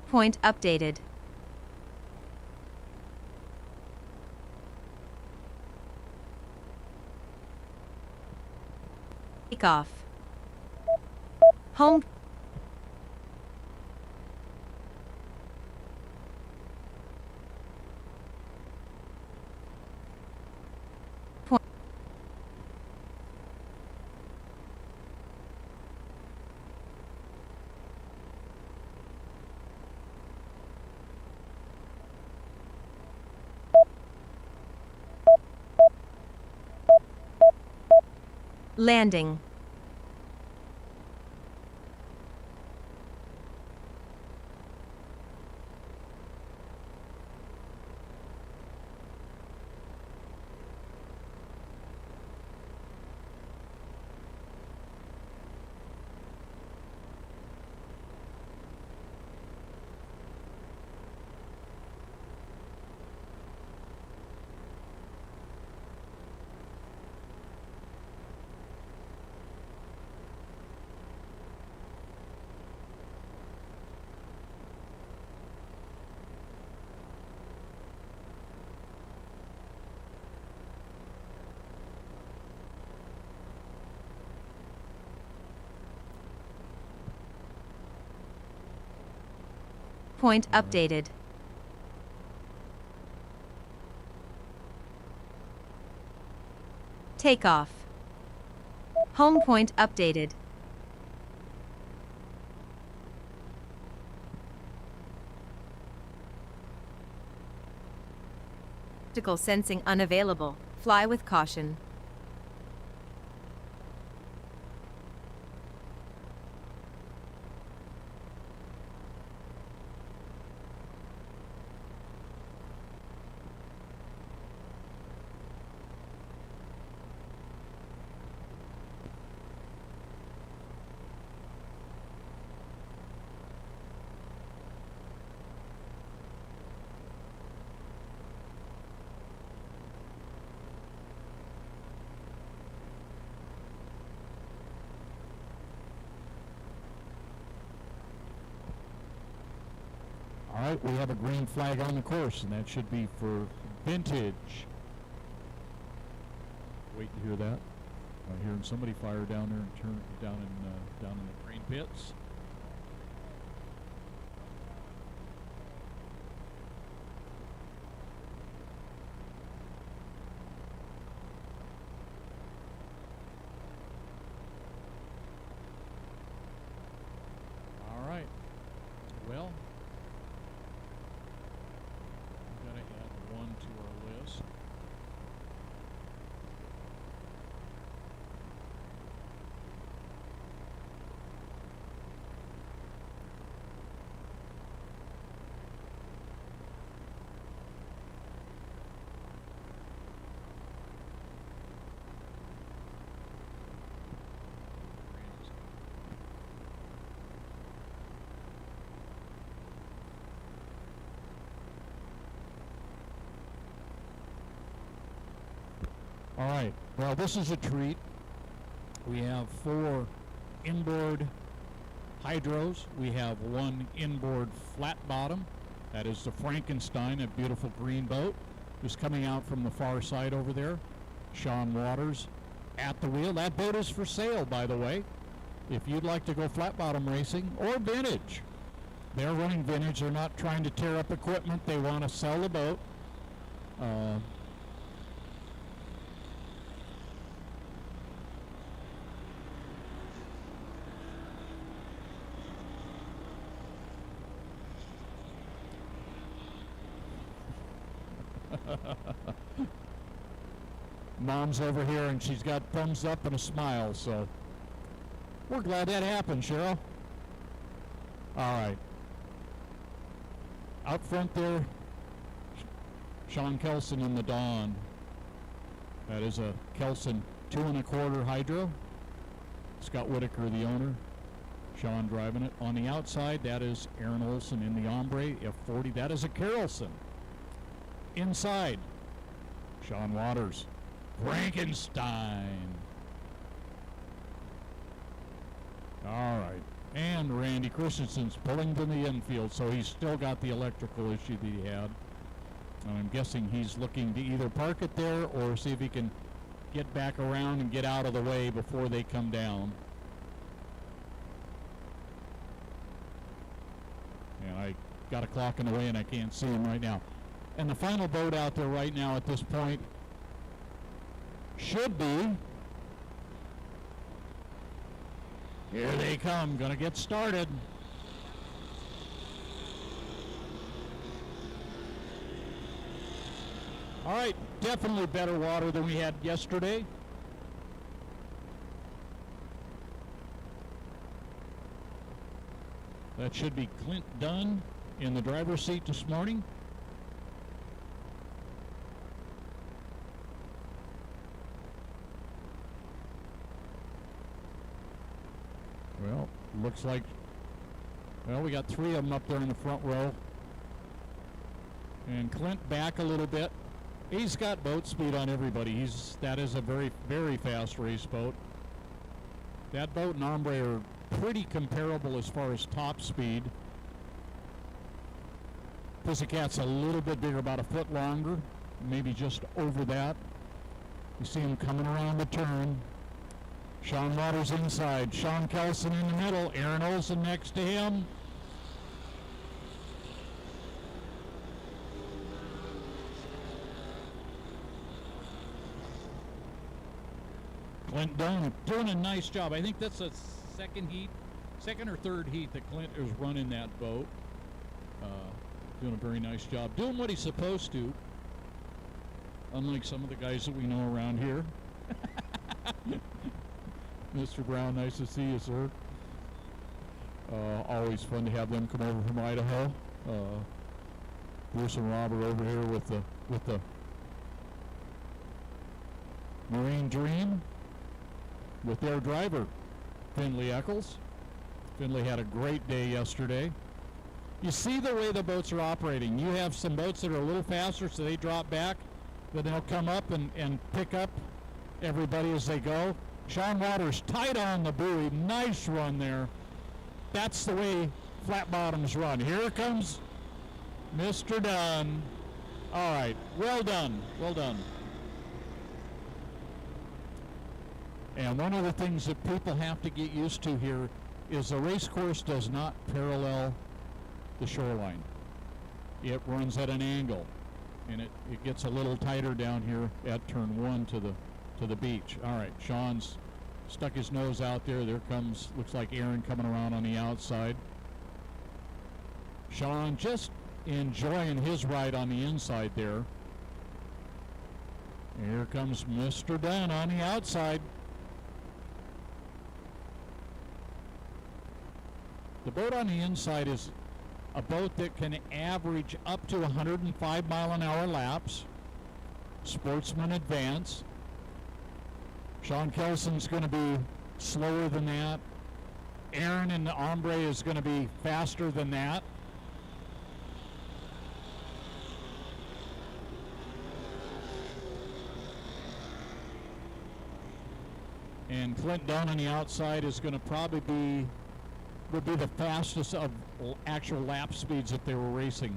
Point updated. Takeoff. Home. Point. Landing. Point updated. Takeoff. Home point updated. Optical sensing unavailable. Fly with caution. All right, we have a green flag on the course, and that should be for Vintage. Wait to hear that. I'm hearing somebody fire down there and turn down in the green pits. All right. Well, we've got to add one to our list. All right, well, this is a treat. We have 4 inboard hydros. We have 1 inboard flat bottom. That is the Frankenstein, a beautiful green boat. Just coming out from the far side over there. Sean Waters at the wheel. That boat is for sale, by the way. If you'd like to go flat bottom racing or vintage. They're running vintage. They're not trying to tear up equipment. They want to sell the boat. Mom's over here and she's got thumbs up and a smile, so we're glad that happened, Cheryl. All right. Out front there, Sean Kelson in the Dawn. That is a Kelson 2 1/4 hydro. Scott Whitaker, the owner. Sean driving it. On the outside, that is Aaron Olson in the Ombre F40. That is a Carrollson. Inside, Sean Waters. Frankenstein. All right. And Randy Christensen's pulling to the infield, so he's still got the electrical issue that he had. And I'm guessing he's looking to either park it there or see if he can get back around and get out of the way before they come down. And I got a clock in the way and I can't see him right now. And the final boat out there right now at this point should be, here they come, gonna get started. All right, definitely better water than we had yesterday. That should be Clint Dunn in the driver's seat this morning. Well, looks like, well, we got 3 of them up there in the front row. And Clint back a little bit. He's got boat speed on everybody. That is a very, very fast race boat. That boat and Ombre are pretty comparable as far as top speed. Pussycat's a little bit bigger, about a foot longer, maybe just over that. You see him coming around the turn. Sean Waters inside, Sean Kelson in the middle, Aaron Olson next to him. Clint Dunn doing a nice job. I think that's a second or third heat that Clint is running that boat. Doing a very nice job. Doing what he's supposed to. Unlike some of the guys that we know around here. Mr. Brown, nice to see you, sir. Always fun to have them come over from Idaho. Bruce and Robert over here with the Marine Dream with their driver, Finley Eccles. Finley had a great day yesterday. You see the way the boats are operating. You have some boats that are a little faster, so they drop back, then they'll come up and pick up everybody as they go. Sean Waters tight on the buoy. Nice run there. That's the way flat bottoms run. Here comes Mr. Dunn. All right, well done, well done. And one of the things that people have to get used to here is the race course does not parallel the shoreline. It runs at an angle, and it gets a little tighter down here at turn 1 to the beach. All right, Sean's stuck his nose out there. There comes, looks like Aaron coming around on the outside. Sean just enjoying his ride on the inside there. Here comes Mr. Dunn on the outside. The boat on the inside is a boat that can average up to 105 mile an hour laps. Sportsman Advance. Sean Kelson's going to be slower than that. Aaron in the Ombre is going to be faster than that. And Clint Dunn on the outside is going to probably would be the fastest of actual lap speeds if they were racing.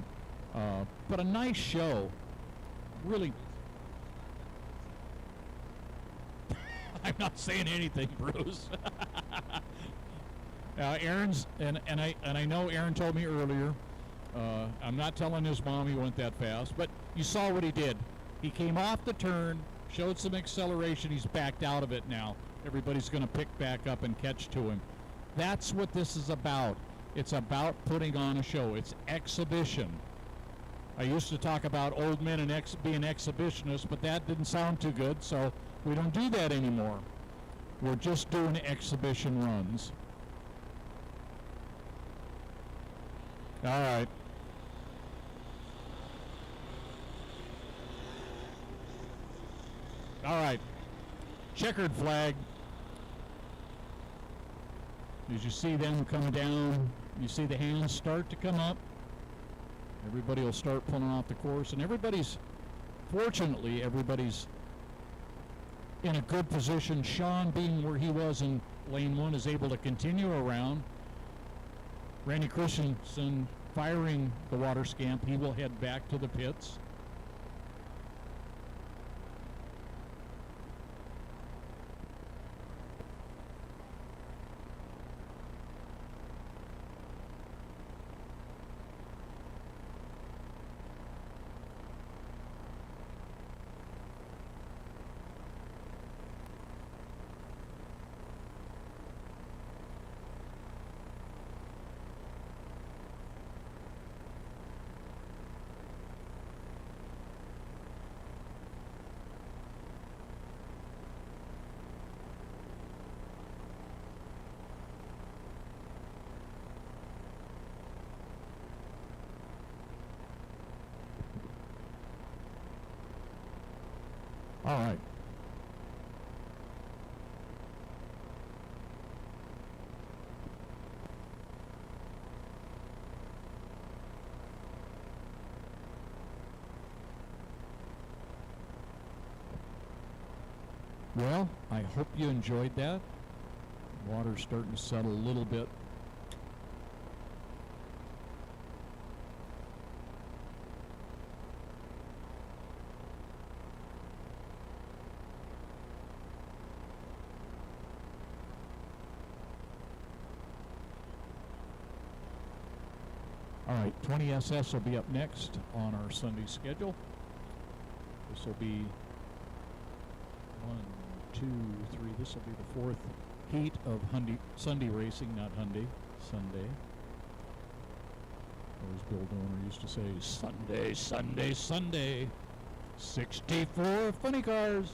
But a nice show. Really. I'm not saying anything, Bruce. Aaron's and I know Aaron told me earlier. I'm not telling his mom he went that fast, but you saw what he did. He came off the turn, showed some acceleration. He's backed out of it now. Everybody's going to pick back up and catch to him. That's what this is about. It's about putting on a show. It's exhibition. I used to talk about old men and being exhibitionists, but that didn't sound too good, so we don't do that anymore. We're just doing exhibition runs. All right. All right. Checkered flag. As you see them come down, you see the hands start to come up. Everybody will start pulling off the course, and fortunately, everybody's in a good position. Sean, being where he was in lane 1, is able to continue around. Randy Christensen firing the water scamp. He will head back to the pits. All right. Well, I hope you enjoyed that. Water's starting to settle a little bit. All right, 20 SS will be up next on our Sunday schedule. This will be 1, 2, 3. This will be the 4th heat of Sunday racing, not Hyundai, Sunday. Or as Bill Donor used to say, Sunday, Sunday, Sunday. 64 funny cars.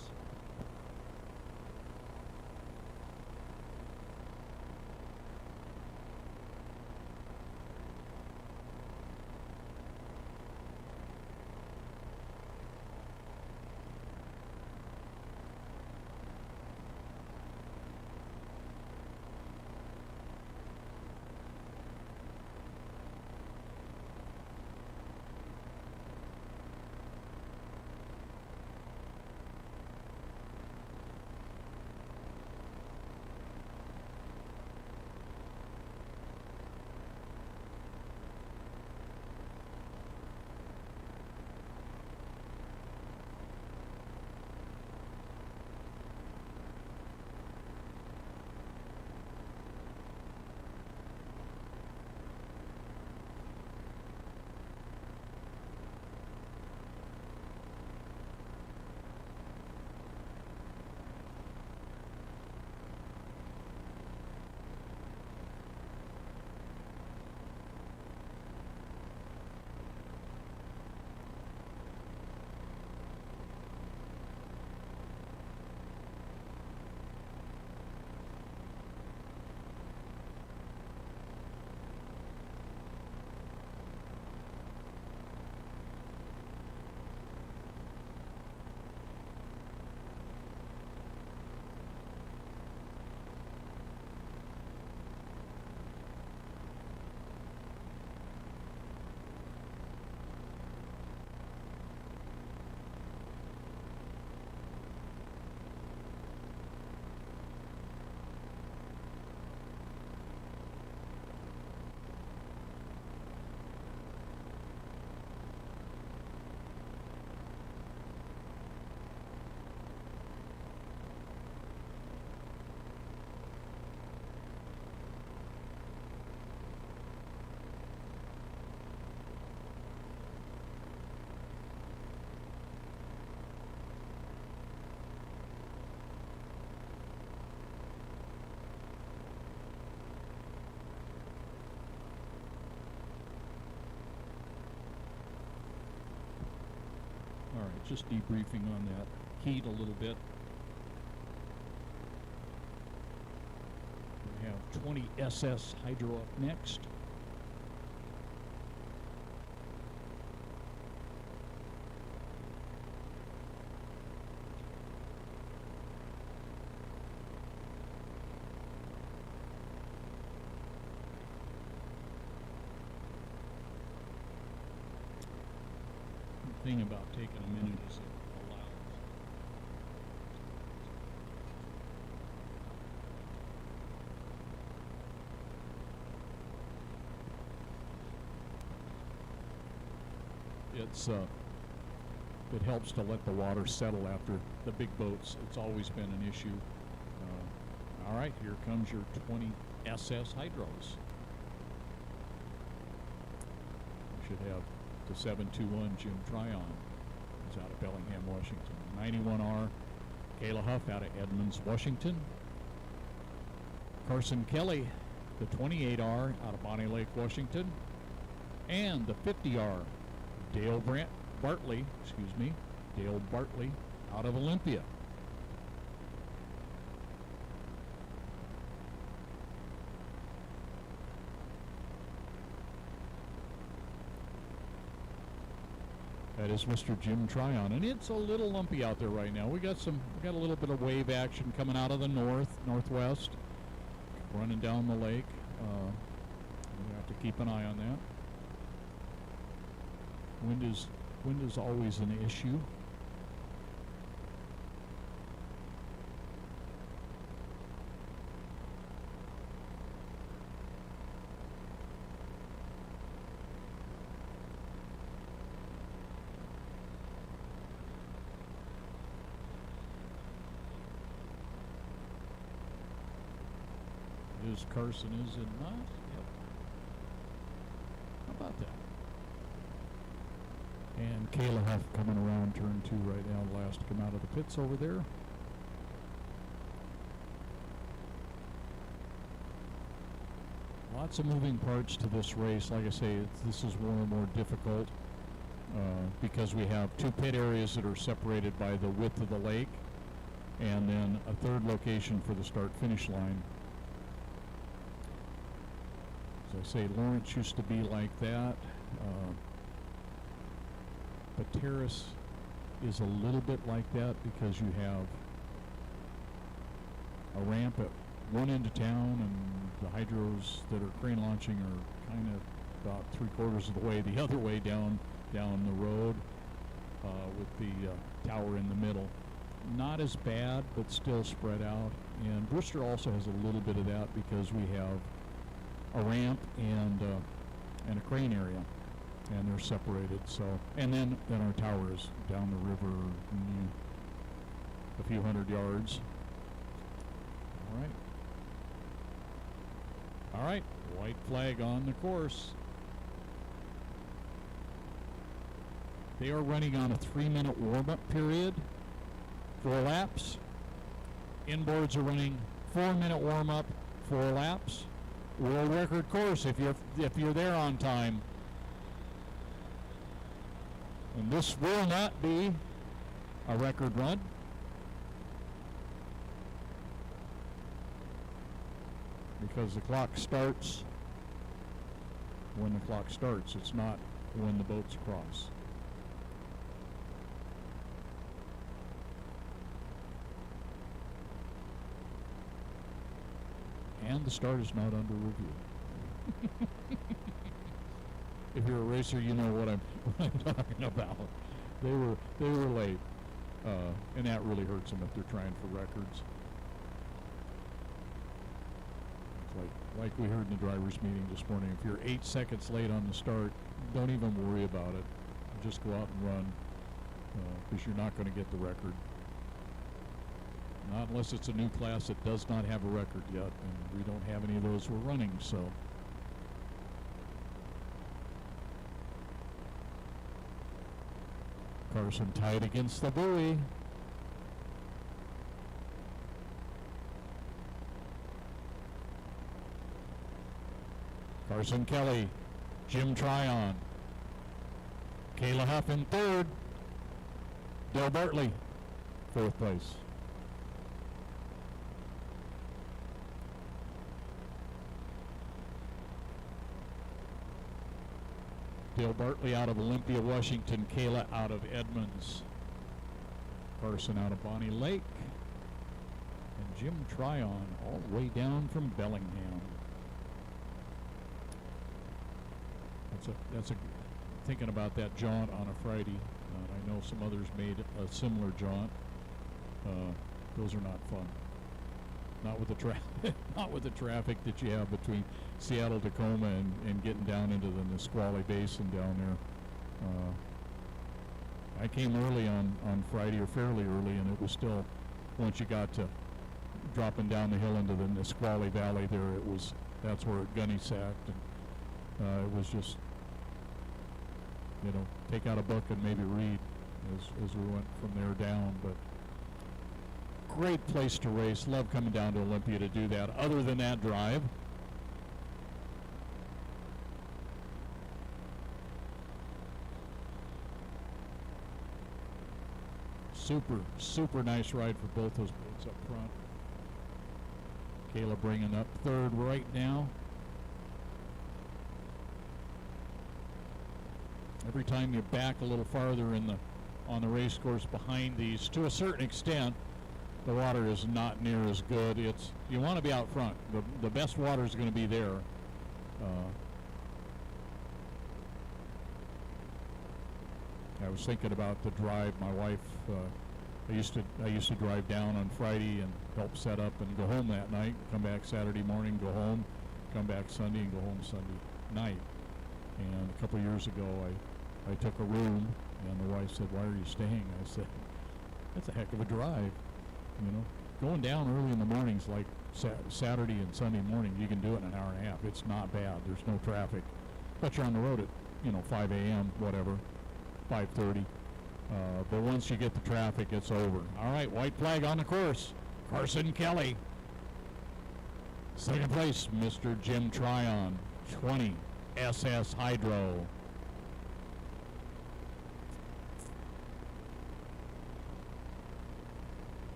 right, just debriefing on that heat a little bit. We have 20 SS Hydro up next. The thing about taking a minute is it allows. It helps to let the water settle after the big boats. It's always been an issue. All right, here comes your 20 SS Hydros. You should have the 721 Jim Tryon. He's out of Bellingham, Washington. 91R Kayla Huff out of Edmonds, Washington. Carson Kelly, the 28R out of Bonnie Lake, Washington. And the 50R Dale Bartley out of Olympia. That is Mr. Jim Tryon, and it's a little lumpy out there right now. We got a little bit of wave action coming out of the northwest, running down the lake. We have to keep an eye on that. Wind is always an issue. Carson is it not? Yep. How about that? And Kayla Huff coming around turn 2 right now, last to come out of the pits over there. Lots of moving parts to this race. Like I say, this is more and more difficult because we have 2 pit areas that are separated by the width of the lake, and then a third location for the start-finish line. As I say, Lawrence used to be like that. But Terrace is a little bit like that because you have a ramp at one end of town, and the hydros that are crane launching are kind of about 3/4 of the way the other way down the road, with the tower in the middle. Not as bad, but still spread out. And Brewster also has a little bit of that because we have a ramp and a crane area, and they're separated. So, and then our tower is down the river, a few hundred yards. All right, white flag on the course. They are running on a 3-minute warm-up period, 4 laps. Inboards are running 4-minute warm-up, 4 laps. World record course if you're there on time. And this will not be a record run. Because the clock starts when the clock starts. It's not when the boats cross. And the start is not under review. If you're a racer, you know what I'm talking about. They were late, and that really hurts them if they're trying for records. It's like we heard in the drivers' meeting this morning. If you're 8 seconds late on the start, don't even worry about it. Just go out and run, because you're not going to get the record. Not unless it's a new class that does not have a record yet, and we don't have any of those we're running, so. Carson tied against the buoy. Carson Kelly, Jim Tryon, Kayla Huff in third. Dale Bartley, 4th place. Dale Bartley out of Olympia, Washington. Kayla out of Edmonds. Carson out of Bonnie Lake. And Jim Tryon all the way down from Bellingham. That's a thinking about that jaunt on a Friday. I know some others made a similar jaunt. Those are not fun. Not with the not with the traffic that you have between Seattle, Tacoma, and getting down into the Nisqually Basin down there. I came early on Friday, or fairly early, and it was still, once you got to dropping down the hill into the Nisqually Valley there, that's where it gunny sacked, and it was just, take out a book and maybe read as we went from there down. But great place to race. Love coming down to Olympia to do that. Other than that drive, super nice ride for both those boats up front. Kayla bringing up 3rd right now. Every time you back a little farther on the race course behind these, to a certain extent, the water is not near as good. You want to be out front. The best water is going to be there. I was thinking about the drive. My wife, I used to drive down on Friday and help set up and go home that night. Come back Saturday morning, go home. Come back Sunday and go home Sunday night. And a couple years ago, I took a room, and the wife said, "Why are you staying?" I said, "That's a heck of a drive. Going down early in the mornings like Saturday and Sunday morning, you can do it in an hour and a half. It's not bad. There's no traffic. But you're on the road at 5 a.m., whatever, 5:30. But once you get the traffic, it's over." All right, white flag on the course. Carson Kelly. 2nd place, Mr. Jim Tryon, 20 SS Hydro.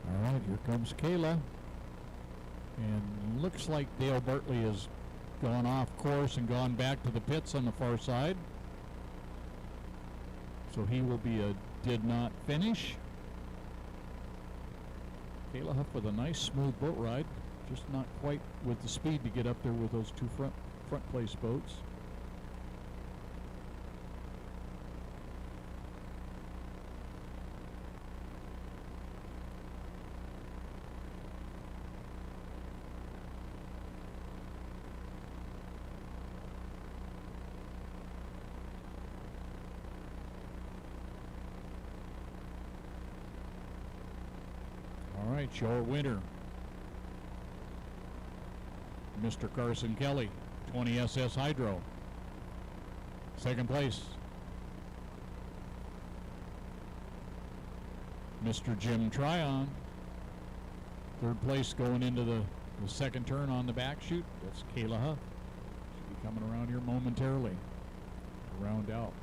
All right, here comes Kayla. And looks like Dale Bartley has gone off course and gone back to the pits on the far side. So he will be a did not finish. Kayla Huff with a nice smooth boat ride, just not quite with the speed to get up there with those two front place boats. All right, your winner, Mr. Carson Kelly, 20 SS Hydro. 2nd place, Mr. Jim Tryon. 3rd place going into the 2nd turn on the back chute. That's Kayla Huff. She'll be coming around here momentarily. Round out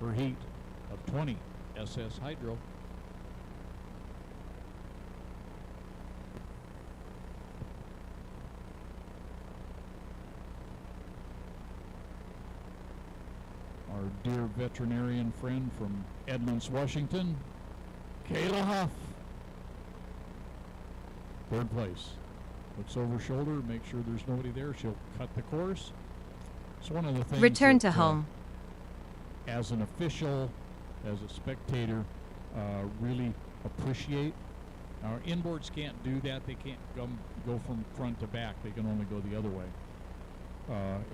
her heat of 20 SS Hydro. Our dear veterinarian friend from Edmonds, Washington, Kayla Huff. 3rd place. Looks over her shoulder, make sure there's nobody there. She'll cut the course. It's one of the things Return that, to home. As an official, as a spectator, really appreciate. Our inboards can't do that. They can't go from front to back. They can only go the other way.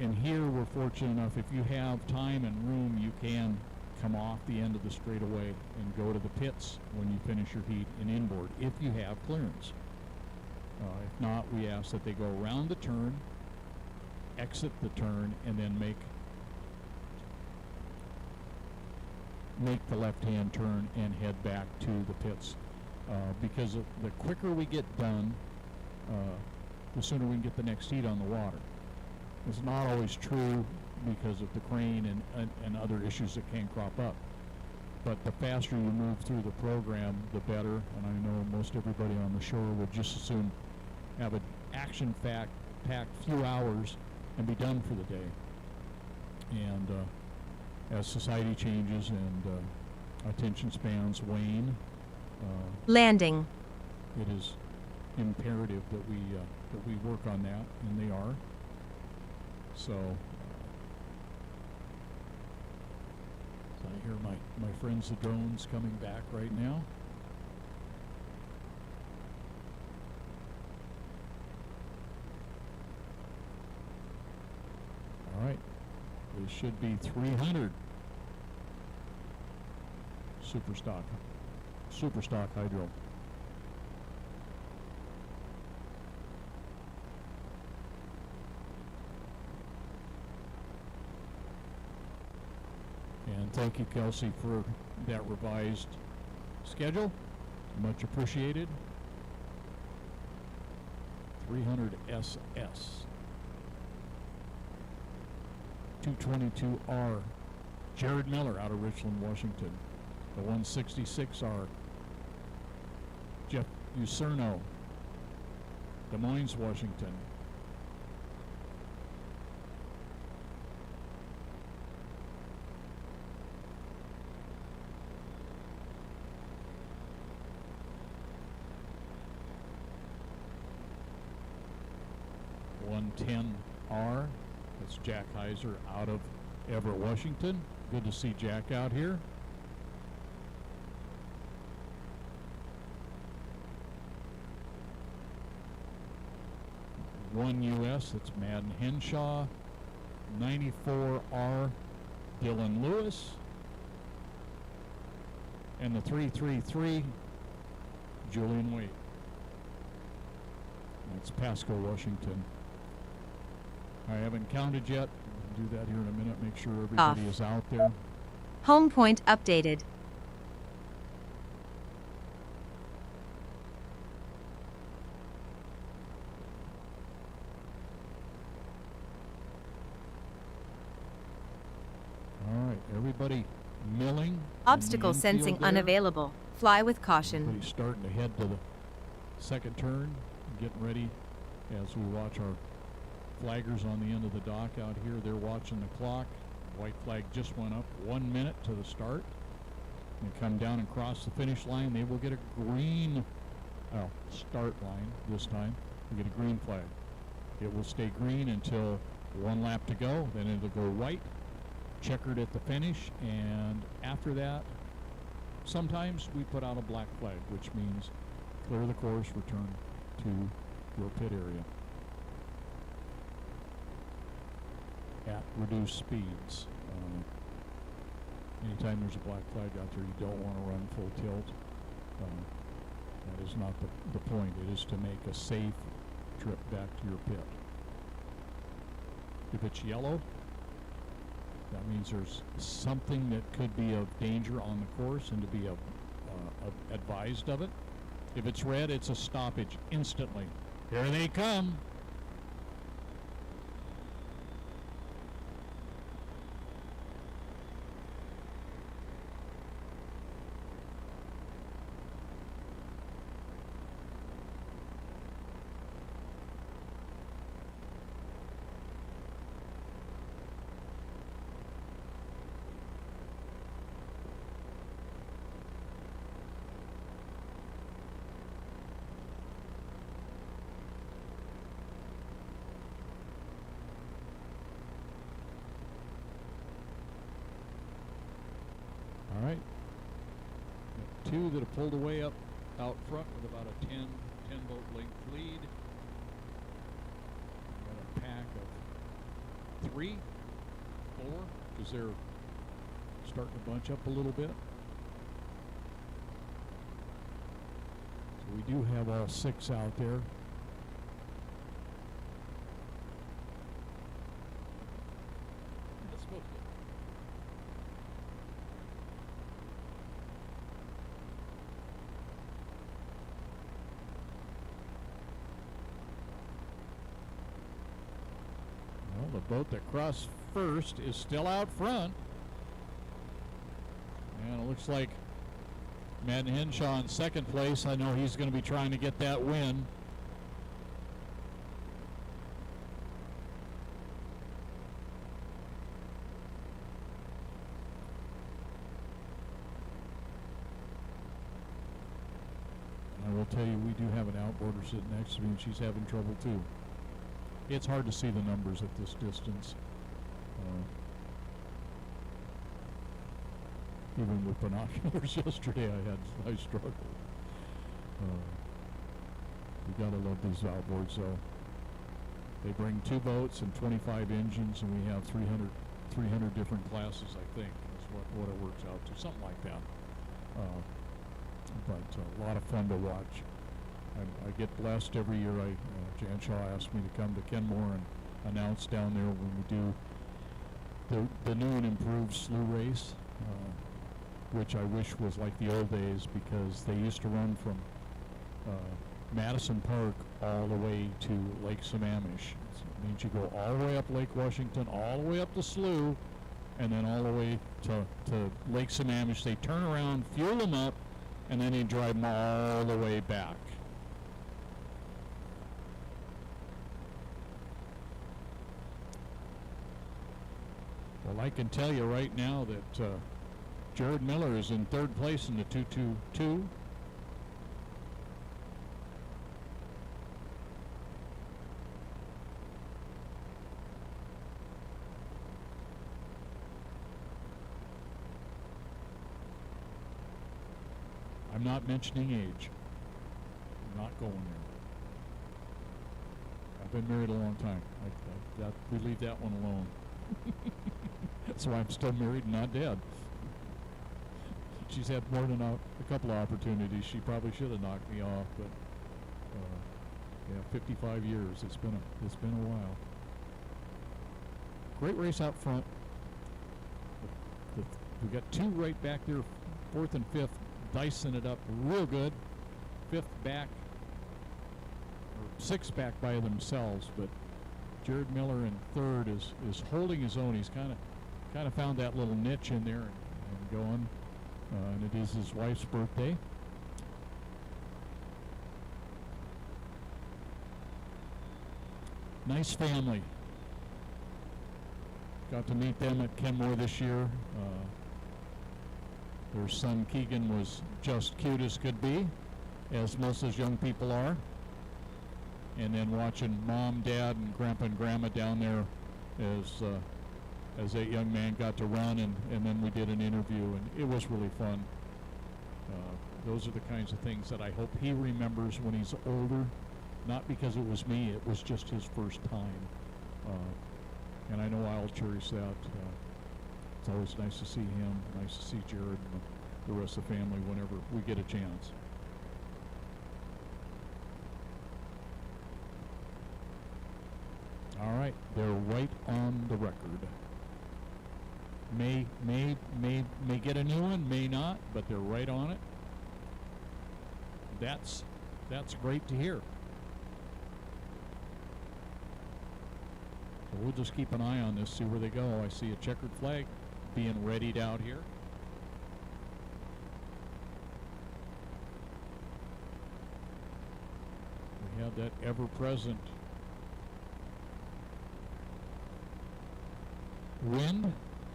And here we're fortunate enough, if you have time and room, you can come off the end of the straightaway and go to the pits when you finish your heat in inboard, if you have clearance. If not, we ask that they go around the turn, exit the turn, and then make the left-hand turn and head back to the pits. Because the quicker we get done, the sooner we can get the next heat on the water. It's not always true because of the crane and other issues that can crop up. But the faster you move through the program, the better. And I know most everybody on the shore would just as soon have an action-packed few hours and be done for the day. And as society changes and attention spans wane, Landing. it is imperative that we work on that, and they are. So I hear my friends the drones coming back right now. All right, this should be 300 super stock hydro. And thank you, Kelsey, for that revised schedule. Much appreciated. 300 SS. 222R. Jared Miller out of Richland, Washington. The 166R. Jeff Ucerno, Des Moines, Washington. R. That's Jack Heiser out of Everett, Washington. Good to see Jack out here. One US, that's Madden Henshaw. 94R, Dylan Lewis. And the 333, Julian Wade. That's Pasco, Washington. I haven't counted yet. I'll do that here in a minute. Make sure everybody is out there. Home point updated. All right, everybody milling. Obstacle sensing unavailable. Fly with caution. Everybody's starting to head to the second turn, getting ready as we watch our flaggers on the end of the dock out here. They're watching the clock. White flag just went up 1 minute to the start. They come down and cross the finish line. They will get a green start line this time. They get a green flag. It will stay green until one lap to go. Then it'll go white, checkered at the finish, and after that, sometimes we put out a black flag, which means clear the course, return to your pit area at reduced speeds. Anytime there's a black flag out there, you don't want to run full tilt. That is not the point. It is to make a safe trip back to your pit. If it's yellow, that means there's something that could be of danger on the course and to be advised of it. If it's red, it's a stoppage instantly. Here they come. All right. Got two that have pulled away up out front with about a 10 boat length lead. Got a pack of 3, 4, because they're starting to bunch up a little bit. So we do have all 6 out there. Well, the boat that crossed first is still out front. And it looks like Madden Henshaw in second place. I know he's going to be trying to get that win. I will tell you, we do have an outboarder sitting next to me, and she's having trouble too. It's hard to see the numbers at this distance. Even with binoculars yesterday, I struggled. You gotta love these outboards, though. They bring 2 boats and 25 engines, and we have 300 different classes, I think, is what it works out to, something like that. But a lot of fun to watch. I get blessed every year. Jan Shaw asked me to come to Kenmore and announce down there when we do the new and improved slew race, which I wish was like the old days, because they used to run from Madison Park all the way to Lake Sammamish. It means you go all the way up Lake Washington, all the way up the slough, and then all the way to Lake Sammamish. They turn around, fuel them up, and then they drive them all the way back. Well, I can tell you right now that Jared Miller is in third place in the 222. I'm not mentioning age. I'm not going there. I've been married a long time. We leave that one alone. That's why I'm still married and not dead. She's had more than a couple of opportunities. She probably should have knocked me off, but yeah, 55 years. It's been a while. Great race out front. We got 2 right back there, 4th and 5th, dicing it up real good. 5th back, or 6th back by themselves, but Jared Miller in 3rd is holding his own. He's kind of found that little niche in there and going. And it is his wife's birthday. Nice family. Got to meet them at Kenmore this year. Their son Keegan was just cute as could be, as most of those young people are. And then watching Mom, Dad, and Grandpa and Grandma down there as that young man got to run, and then we did an interview, and it was really fun. Those are the kinds of things that I hope he remembers when he's older, not because it was me, it was just his first time. And I know I'll cherish that. It's always nice to see him, nice to see Jared and the rest of the family whenever we get a chance. All right, they're right on the record. May get a new one, may not, but they're right on it. That's great to hear. So we'll just keep an eye on this, see where they go. I see a checkered flag being readied out here. We have that ever-present wind,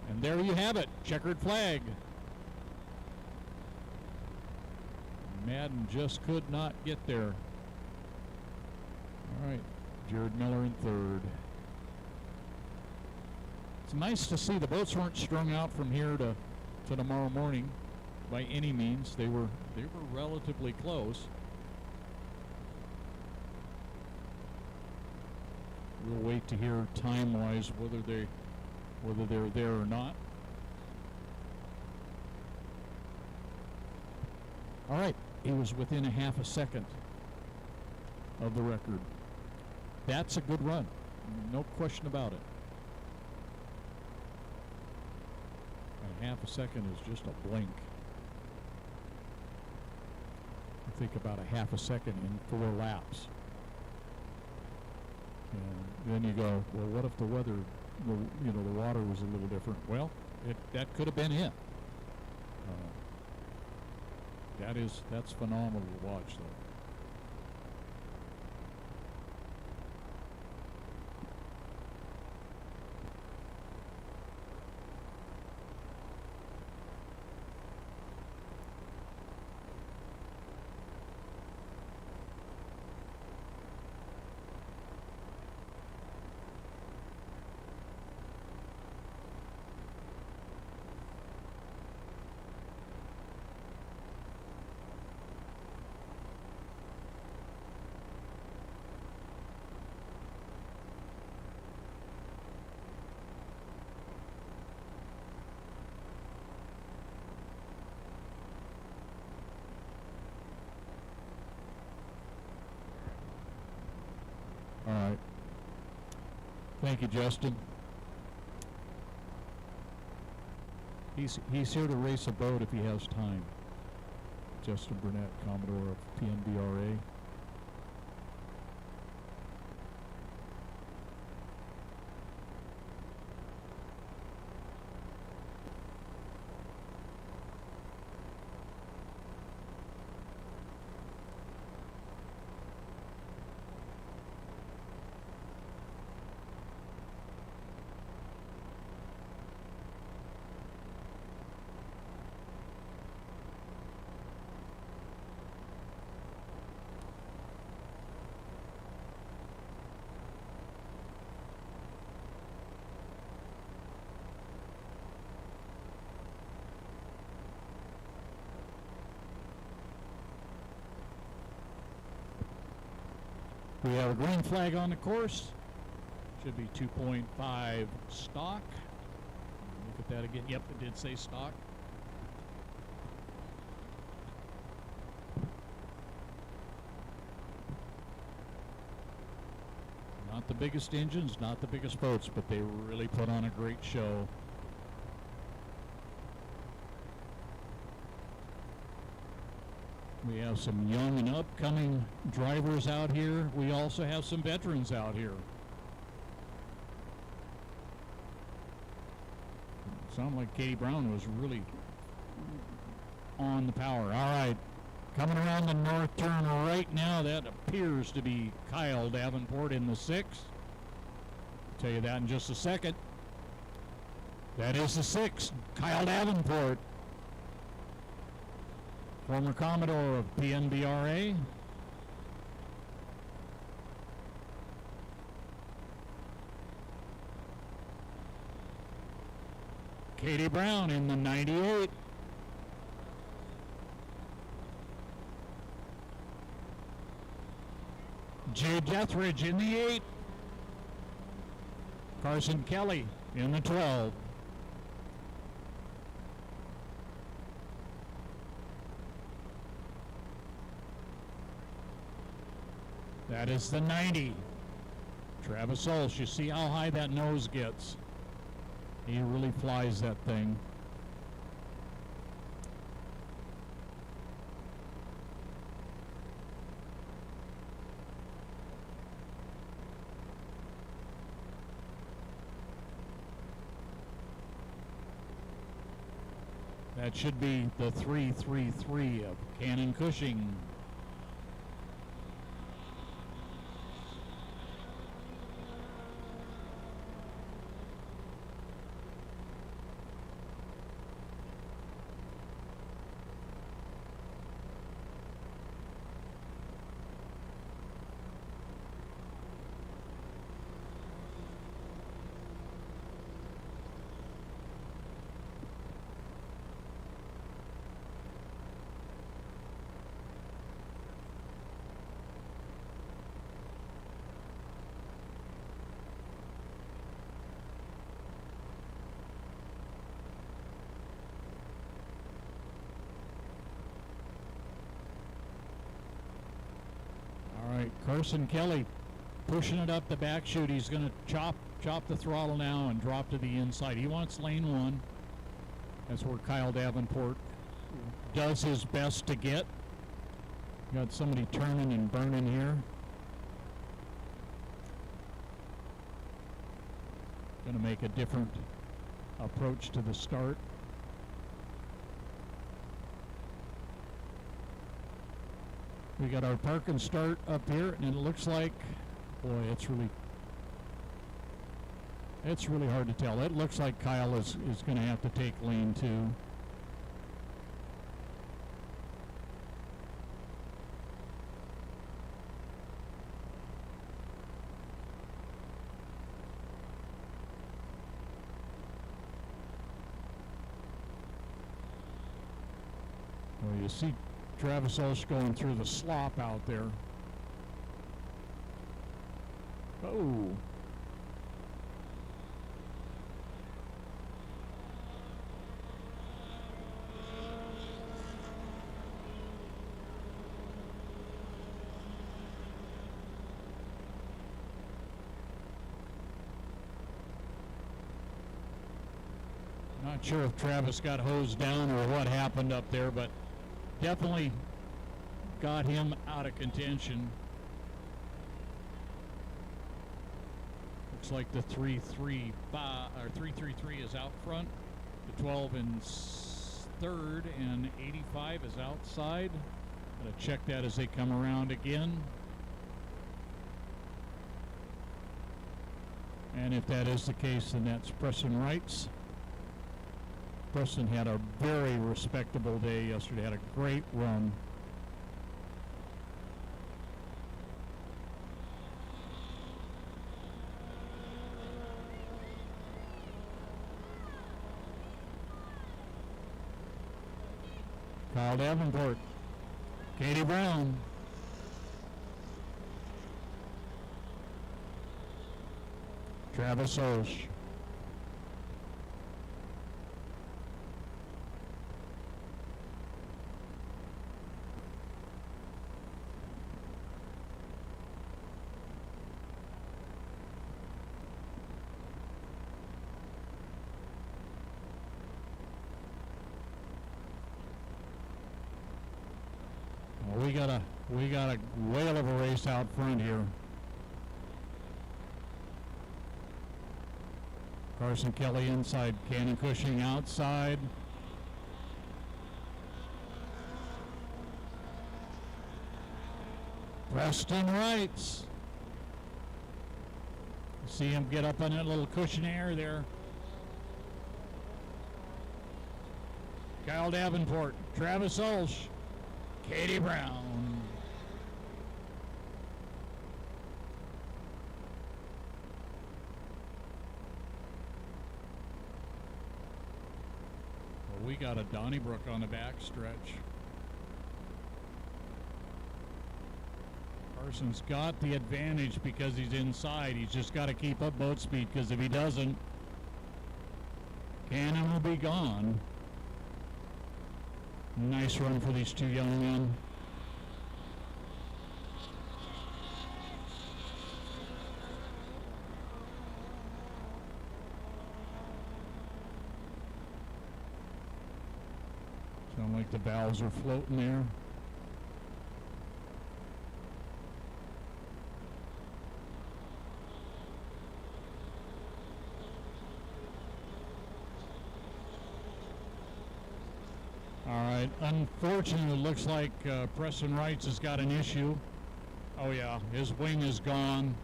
and there you have it, checkered flag. Madden just could not get there. All right, Jared Miller in 3rd. It's nice to see the boats weren't strung out from here to tomorrow morning by any means. They were relatively close. We'll wait to hear time-wise whether they're there or not. All right, he was within a half a second of the record. That's a good run, no question about it. And a half a second is just a blink. I think about a half a second in 4 laps. And then you go, well, what if the weather, the water was a little different? Well, that could have been it. That's phenomenal to watch, though. All right. Thank you, Justin. He's here to race a boat if he has time. Justin Burnett, Commodore of PNBRA. We have a green flag on the course. Should be 2.5 stock. Look at that again. Yep, it did say stock. Not the biggest engines, not the biggest boats, but they really put on a great show. We have some young and upcoming drivers out here. We also have some veterans out here. Sounded like Katie Brown was really on the power. All right, coming around the north turn right now, that appears to be Kyle Davenport in the 6. I'll tell you that in just a second. That is the 6, Kyle Davenport. Former Commodore of PNBRA. Katie Brown in the 98. Jay Jethridge in the 8. Carson Kelly in the 12. That is the 90. Travis Olsz, you see how high that nose gets. He really flies that thing. That should be the 333 of Cannon Cushing. Carson Kelly pushing it up the back chute. He's going to chop the throttle now and drop to the inside. He wants lane 1. That's where Kyle Davenport does his best to get. Got somebody turning and burning here. Going to make a different approach to the start. We got our park and start up here, and it looks like, boy, it's really hard to tell. It looks like Kyle is going to have to take lane 2. Well, you see Travis Ulsh going through the slop out there. Oh. Not sure if Travis got hosed down or what happened up there, but definitely got him out of contention. Looks like the 333 is out front. The 12 in third and 85 is outside. Gotta check that as they come around again. And if that is the case, then that's Preston Wrights. Preston had a very respectable day yesterday, had a great run. Kyle Davenport, Katie Brown, Travis Ulsh. We got a whale of a race out front here. Carson Kelly inside, Cannon Cushing outside. Preston Wrights. See him get up on that little cushion air there. Kyle Davenport, Travis Ulsh, Katie Brown. Well, we got a Donnybrook on the back stretch. Carson's got the advantage because he's inside. He's just got to keep up boat speed, because if he doesn't, Cannon will be gone. Nice run for these two young men. Sound like the bows are floating there. Unfortunately, it looks like Preston Wrights has got an issue. Oh yeah, his wing is gone.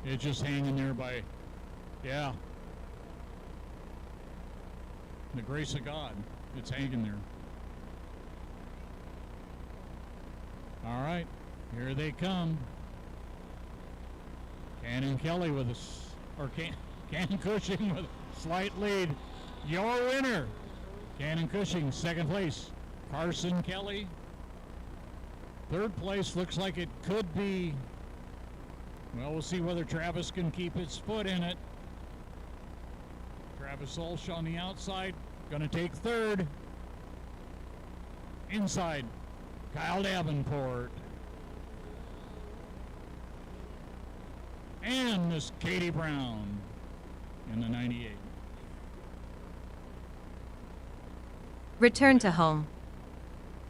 It's just hanging there by, yeah, the grace of God. It's hanging there. All right, here they come. Cannon Kelly with Cannon Cushing with a slight lead. Your winner, Cannon Cushing, second place. Carson Kelly, third place. Looks like it could be, well, we'll see whether Travis can keep his foot in it. Travis Ulsh on the outside, going to take third. Inside, Kyle Davenport. And Miss Katie Brown in the 98. Return to home.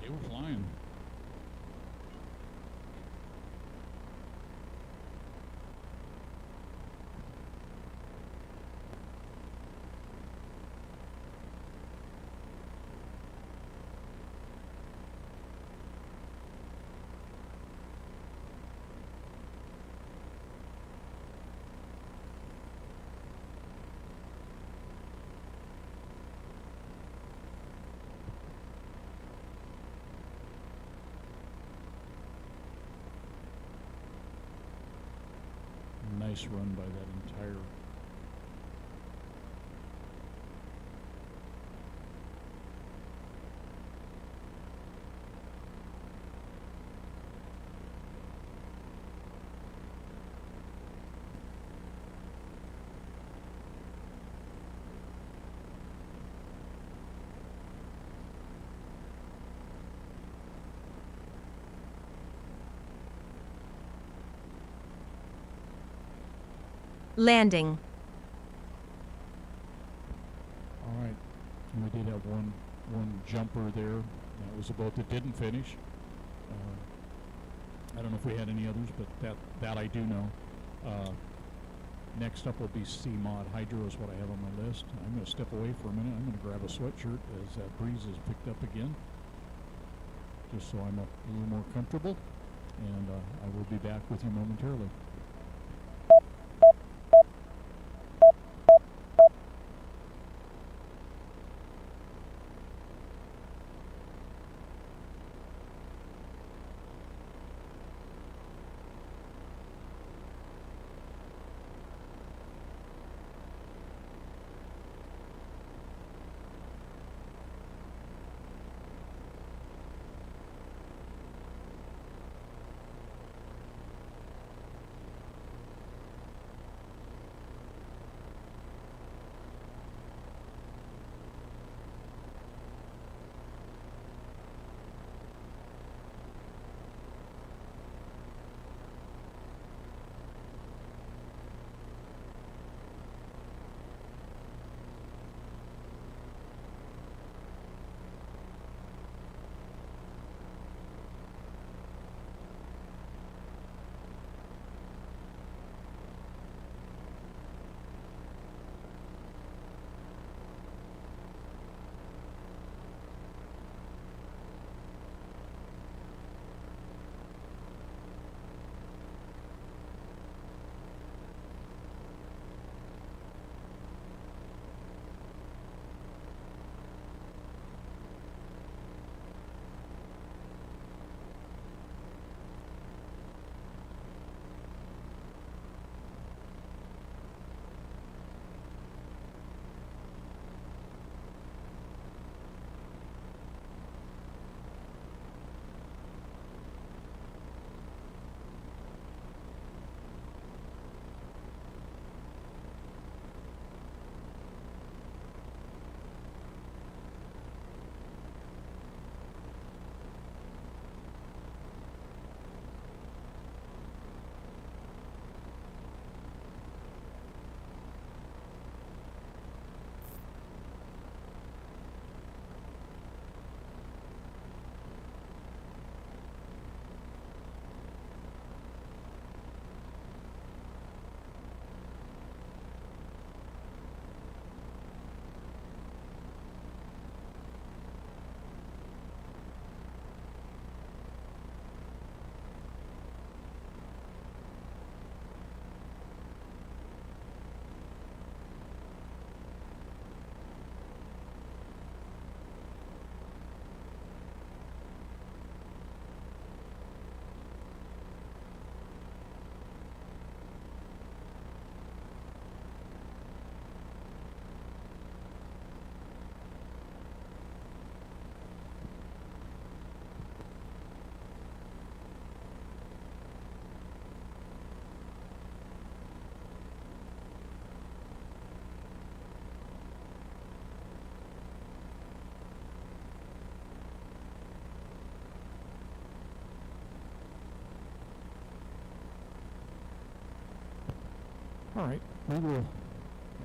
They were flying. nice run by that entire Landing. All right, and we did have one jumper there. That was a boat that didn't finish. I don't know if we had any others, but that I do know. Next up will be C-Mod Hydro is what I have on my list. I'm going to step away for a minute. I'm going to grab a sweatshirt as that breeze is picked up again, just so I'm a little more comfortable. And I will be back with you momentarily. All right, we will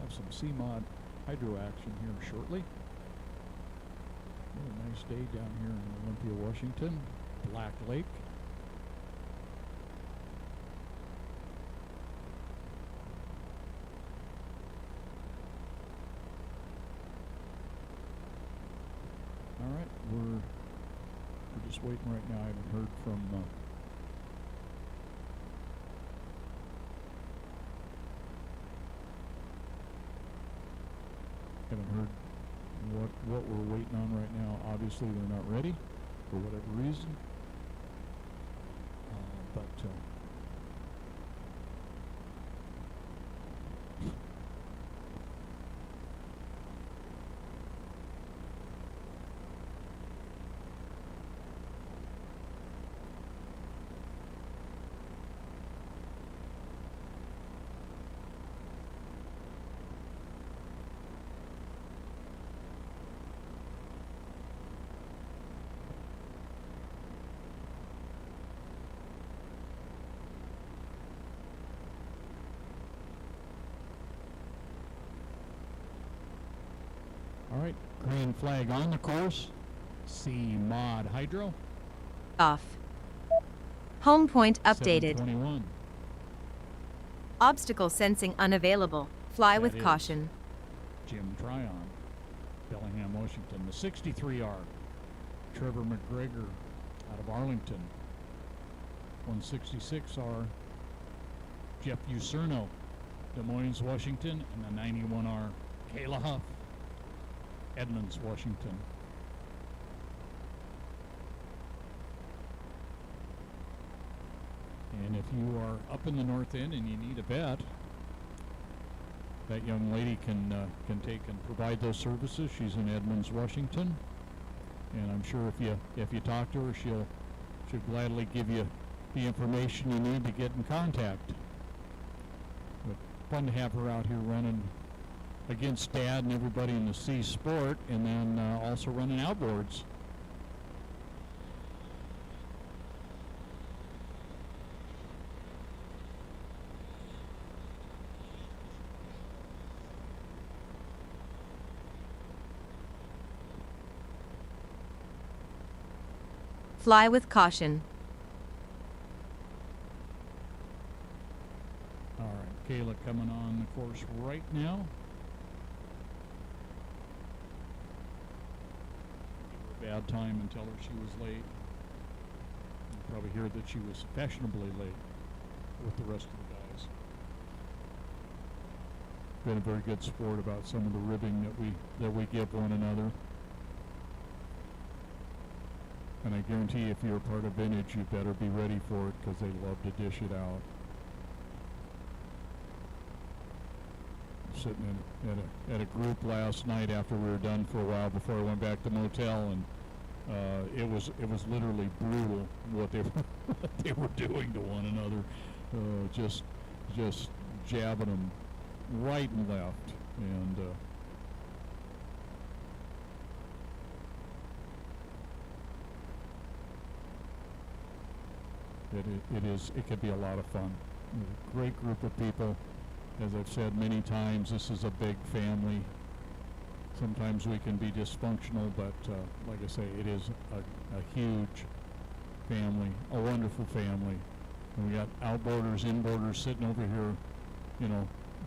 have some C-Mod Hydro action here shortly. What a nice day down here in Olympia, Washington. Black Lake. All right, we're just waiting right now. I haven't heard from what we're waiting on right now. Obviously, they're not ready for whatever reason. But Green flag on the course. C Mod Hydro. Off. Home point updated. 721. Obstacle sensing unavailable. Fly with That is caution. Jim Tryon, Bellingham, Washington. The 63R, Trevor McGregor out of Arlington. 166R, Jeff Userno, Des Moines, Washington. And the 91R, Kayla Huff, Edmonds, Washington. And if you are up in the north end and you need a bet, that young lady can take and provide those services. She's in Edmonds, Washington, and I'm sure if you talk to her, she'll gladly give you the information you need to get in contact. But fun to have her out here running against Dad and everybody in the C Sport, and then also running outboards. Fly with caution. All right, Kayla coming on the course right now. Give her a bad time and tell her she was late. You probably hear that she was fashionably late with the rest of the guys. Been a very good sport about some of the ribbing that we give one another. And I guarantee if you're a part of Vintage, you better be ready for it because they love to dish it out. Sitting at a group last night after we were done for a while before I went back to the motel, and it was literally brutal what they were doing to one another, just jabbing them right and left, and it could be a lot of fun. A great group of people. As I've said many times, this is a big family. Sometimes we can be dysfunctional, but like I say, it is a huge family, a wonderful family. And we got outboarders, inboarders sitting over here,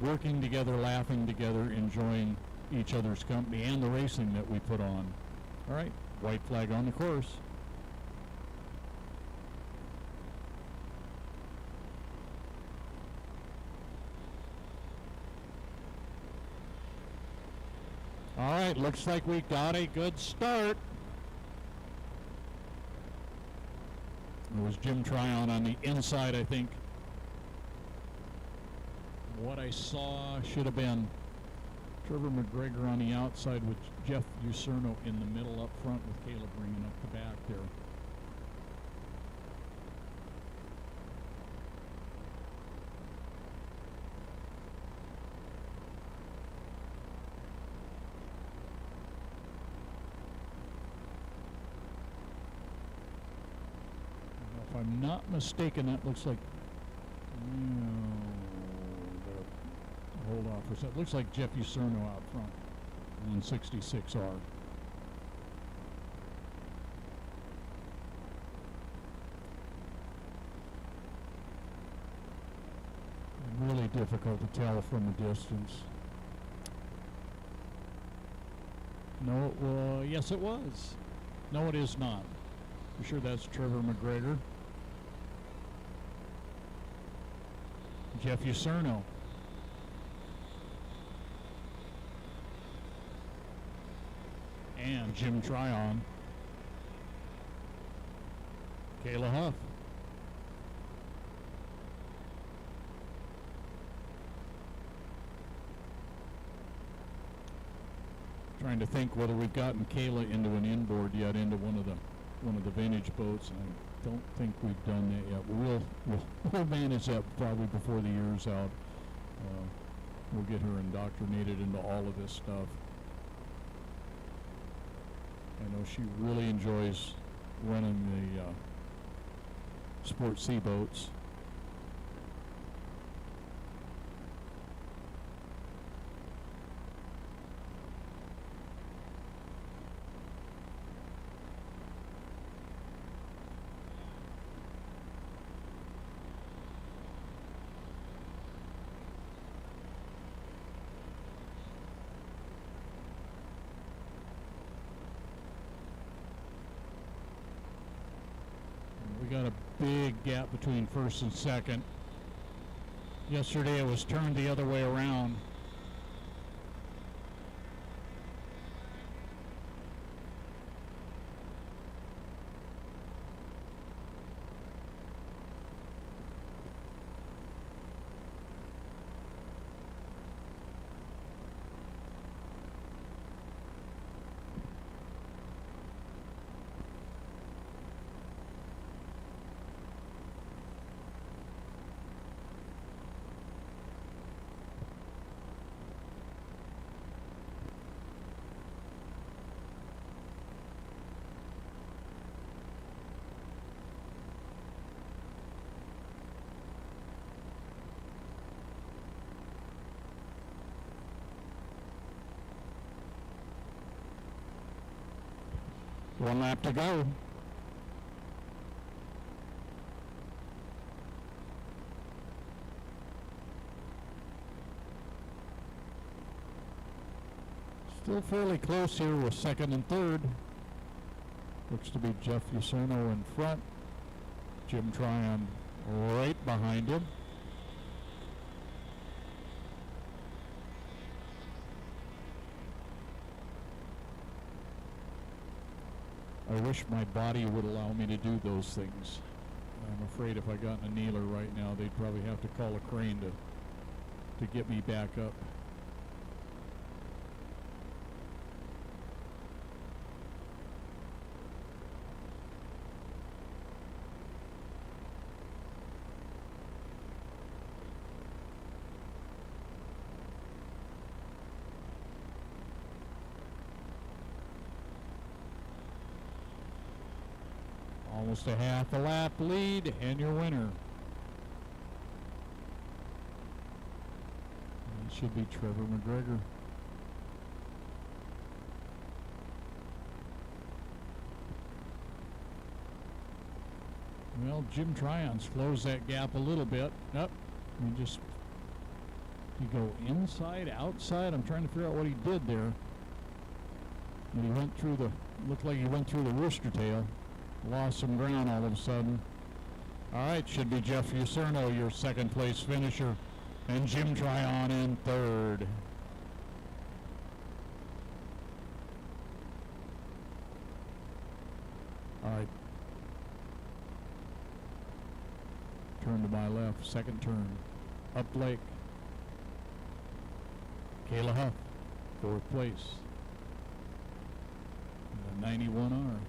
working together, laughing together, enjoying each other's company and the racing that we put on. All right, white flag on the course. All right, looks like we got a good start. It was Jim Tryon on the inside, I think. What I saw should have been Trevor McGregor on the outside with Jeff Userno in the middle up front with Caleb bringing up the back there. If I'm not mistaken, that looks like, hold on for a second. Looks like Jeff Userno out front on 66R. Really difficult to tell from a distance. No, yes it was. No, it is not. I'm sure that's Trevor McGregor. Jeff Userno. And Jim Tryon. Kayla Huff. Trying to think whether we've gotten Kayla into an inboard yet, into one of the vintage boats. I don't think we've done that yet. We'll manage that probably before the year's out. We'll get her indoctrinated into all of this stuff. I know she really enjoys running the Sport Sea boats. got a big gap between first and second. Yesterday it was turned the other way around. One lap to go. Still fairly close here with second and third. Looks to be Jeff Userno in front. Jim Tryon right behind him. I wish my body would allow me to do those things. I'm afraid if I got in a kneeler right now, they'd probably have to call a crane to get me back up. Almost a half a lap lead, and your winner. It should be Trevor McGregor. Well, Jim Tryon slows that gap a little bit. Up, you go inside, outside. I'm trying to figure out what he did there. And he went through looked like he went through the rooster tail. Lost some ground all of a sudden. All right, should be Jeff Userno, your second place finisher, and Jim Tryon in third. All right. Turn to my left, second turn. Up Lake. Kayla Huff, fourth place. The 91R.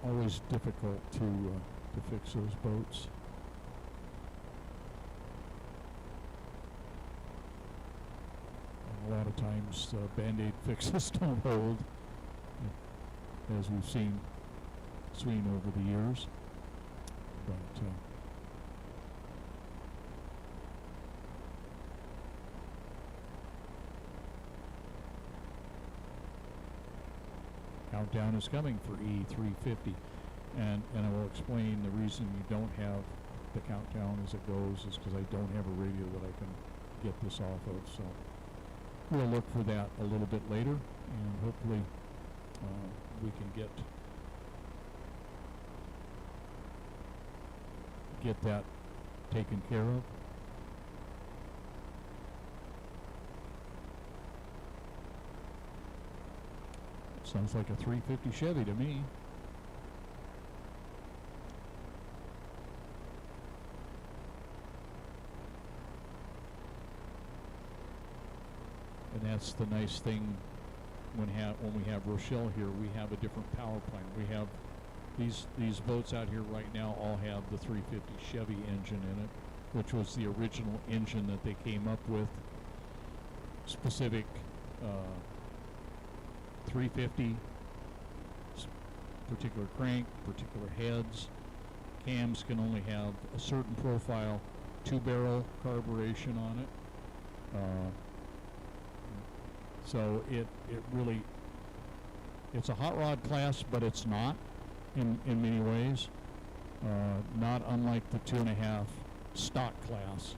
always difficult to fix those boats. And a lot of times Band-Aid fixes don't hold, as we've seen over the years. But countdown is coming for E350, and I will explain the reason you don't have the countdown as it goes is because I don't have a radio that I can get this off of. So we'll look for that a little bit later, and hopefully we can get that taken care of. Sounds like a 350 Chevy to me. And that's the nice thing when we have Rochelle here. We have a different power plant. We have these boats out here right now all have the 350 Chevy engine in it, which was the original engine that they came up with. Specific 350, particular crank, particular heads. Cams can only have a certain profile, 2-barrel carburation on it. So it really, it's a hot rod class, but it's not in many ways. Not unlike the 2.5 stock class.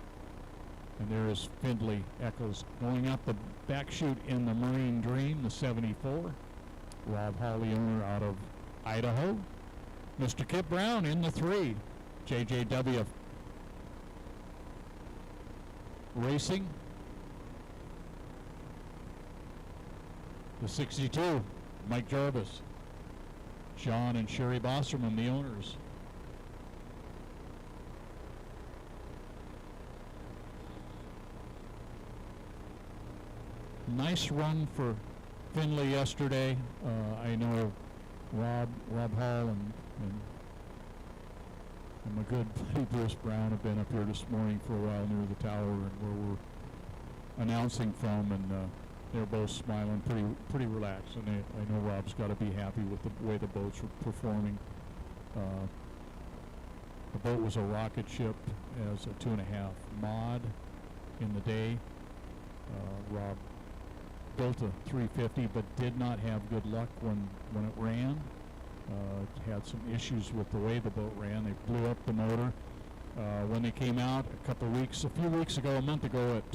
And there is Findlay Eccles going up the back chute in the Marine Dream, the 74. Rob Hall, the owner, out of Idaho. Mr. Kip Brown in the 3. JJW Racing. The 62, Mike Jarvis. John and Sherry Bosserman, the owners. Nice run for Findlay yesterday. I know Rob Hall and my good buddy Bruce Brown have been up here this morning for a while near the tower and where we're announcing from, and they're both smiling, pretty relaxed. And I know Rob's got to be happy with the way the boats were performing. The boat was a rocket ship as a 2.5 mod in the day. Rob built a 350 but did not have good luck when it ran. Had some issues with the way the boat ran. They blew up the motor. When they came out a few weeks ago, a month ago at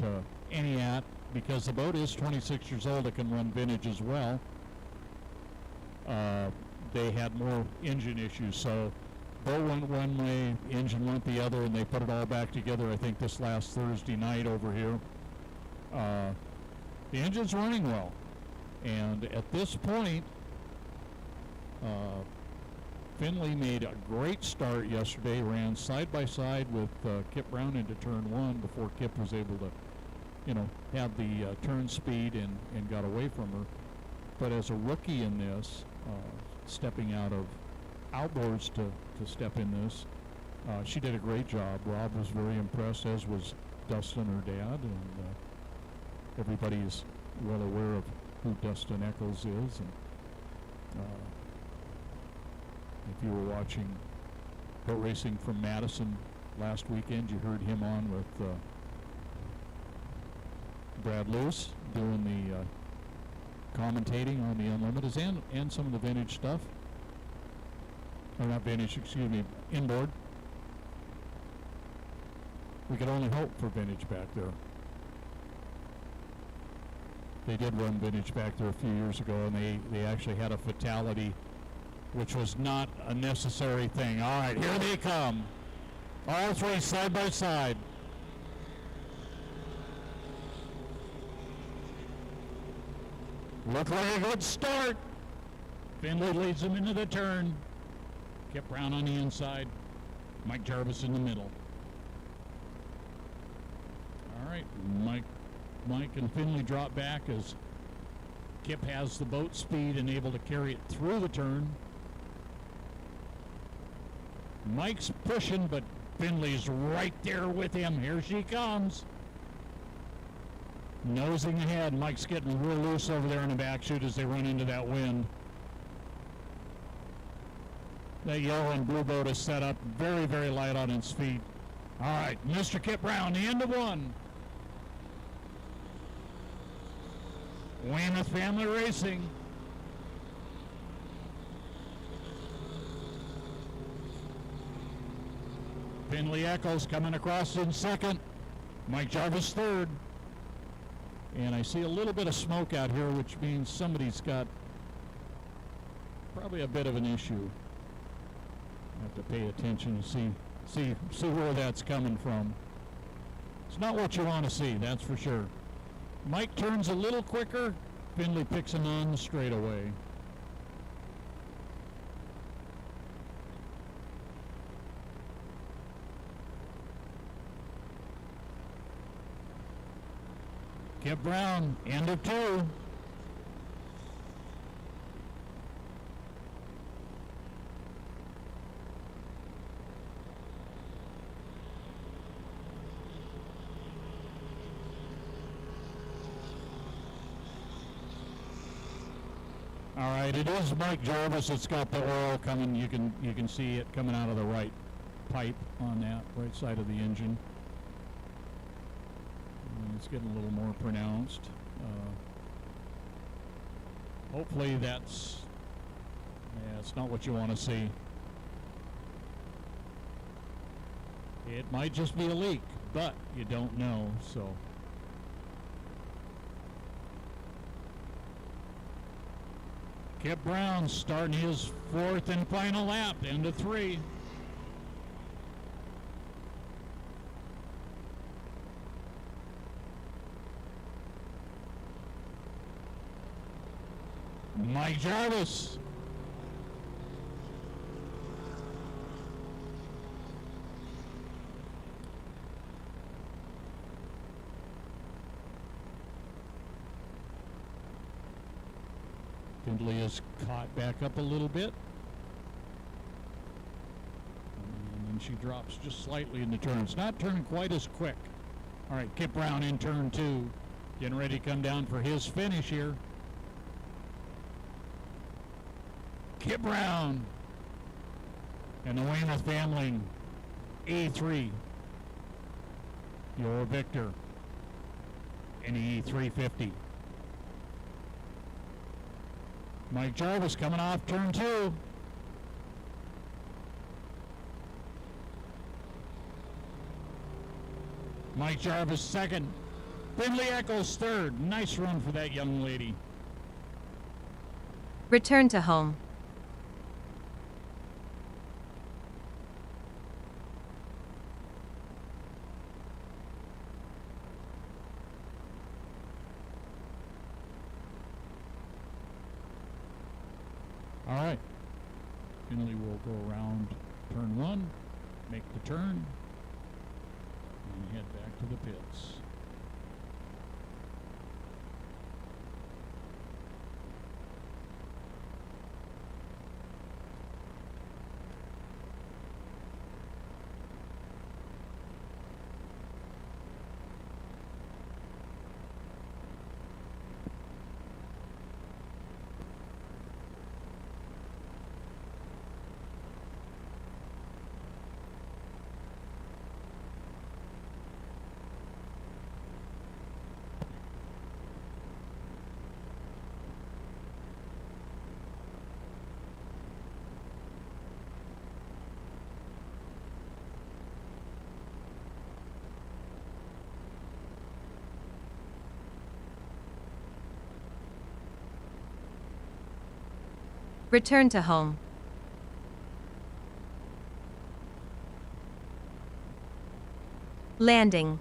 Entiat, because the boat is 26 years old, it can run vintage as well. They had more engine issues, so boat went one way, engine went the other, and they put it all back together, I think, this last Thursday night over here. The engine's running well, and at this point, Findlay made a great start yesterday, ran side by side with Kip Brown into turn 1 before Kip was able to, have the turn speed and got away from her. But as a rookie in this, stepping out of outboards to step in this, she did a great job. Rob was very impressed, as was Dustin, her dad, and everybody is well aware of who Dustin Eccles is. And if you were watching boat racing from Madison last weekend, you heard him on with Brad Lewis doing the commentating on the Unlimiteds and some of the vintage stuff. Or not vintage, excuse me, inboard. We could only hope for vintage back there. They did run vintage back there a few years ago, and they actually had a fatality, which was not a necessary thing. All right, here they come. All three side by side. Look like a good start. Findlay leads them into the turn. Kip Brown on the inside. Mike Jarvis in the middle. All right, Mike and Findlay drop back as Kip has the boat speed and able to carry it through the turn. Mike's pushing, but Finley's right there with him. Here she comes. Nosing ahead. Mike's getting real loose over there in the back chute as they run into that wind. That yellow and blue boat is set up very, very light on its feet. All right, Mr. Kip Brown, the end of one. Weymouth Family Racing. Finley Eccles coming across in second. Mike Jarvis third. And I see a little bit of smoke out here, which means somebody's got probably a bit of an issue. I have to pay attention and see where that's coming from. It's not what you want to see, that's for sure. Mike turns a little quicker. Finley picks him on the straightaway. Kip Brown, end of two. All right, it is Mike Jarvis. It's got the oil coming. You can see it coming out of the right pipe on that right side of the engine. And it's getting a little more pronounced. Hopefully it's not what you want to see. It might just be a leak, but you don't know, so. Kip Brown starting his fourth and final lap, end of three. Mike Jarvis. Findlay is caught back up a little bit. And then she drops just slightly in the turn. It's not turning quite as quick. All right, Kip Brown in turn two. Getting ready to come down for his finish here. Kip Brown and the Weymouth family, E3, your victor in the E350. Mike Jarvis coming off turn two. Mike Jarvis second. Finley Eccles third. Nice run for that young lady. Return to home. All right. Finley will go around turn one, make the turn, and head back to the pits. Return to home. Landing.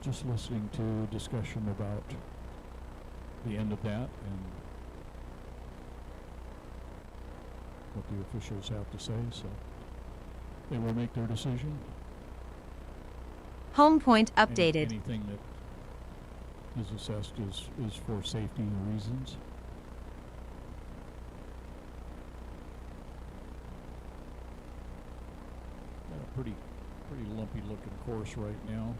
just listening to discussion about the end of that and what the officials have to say, so they will make their decision. Home point updated. Anything that is assessed is for safety reasons. Got a pretty lumpy looking course right now.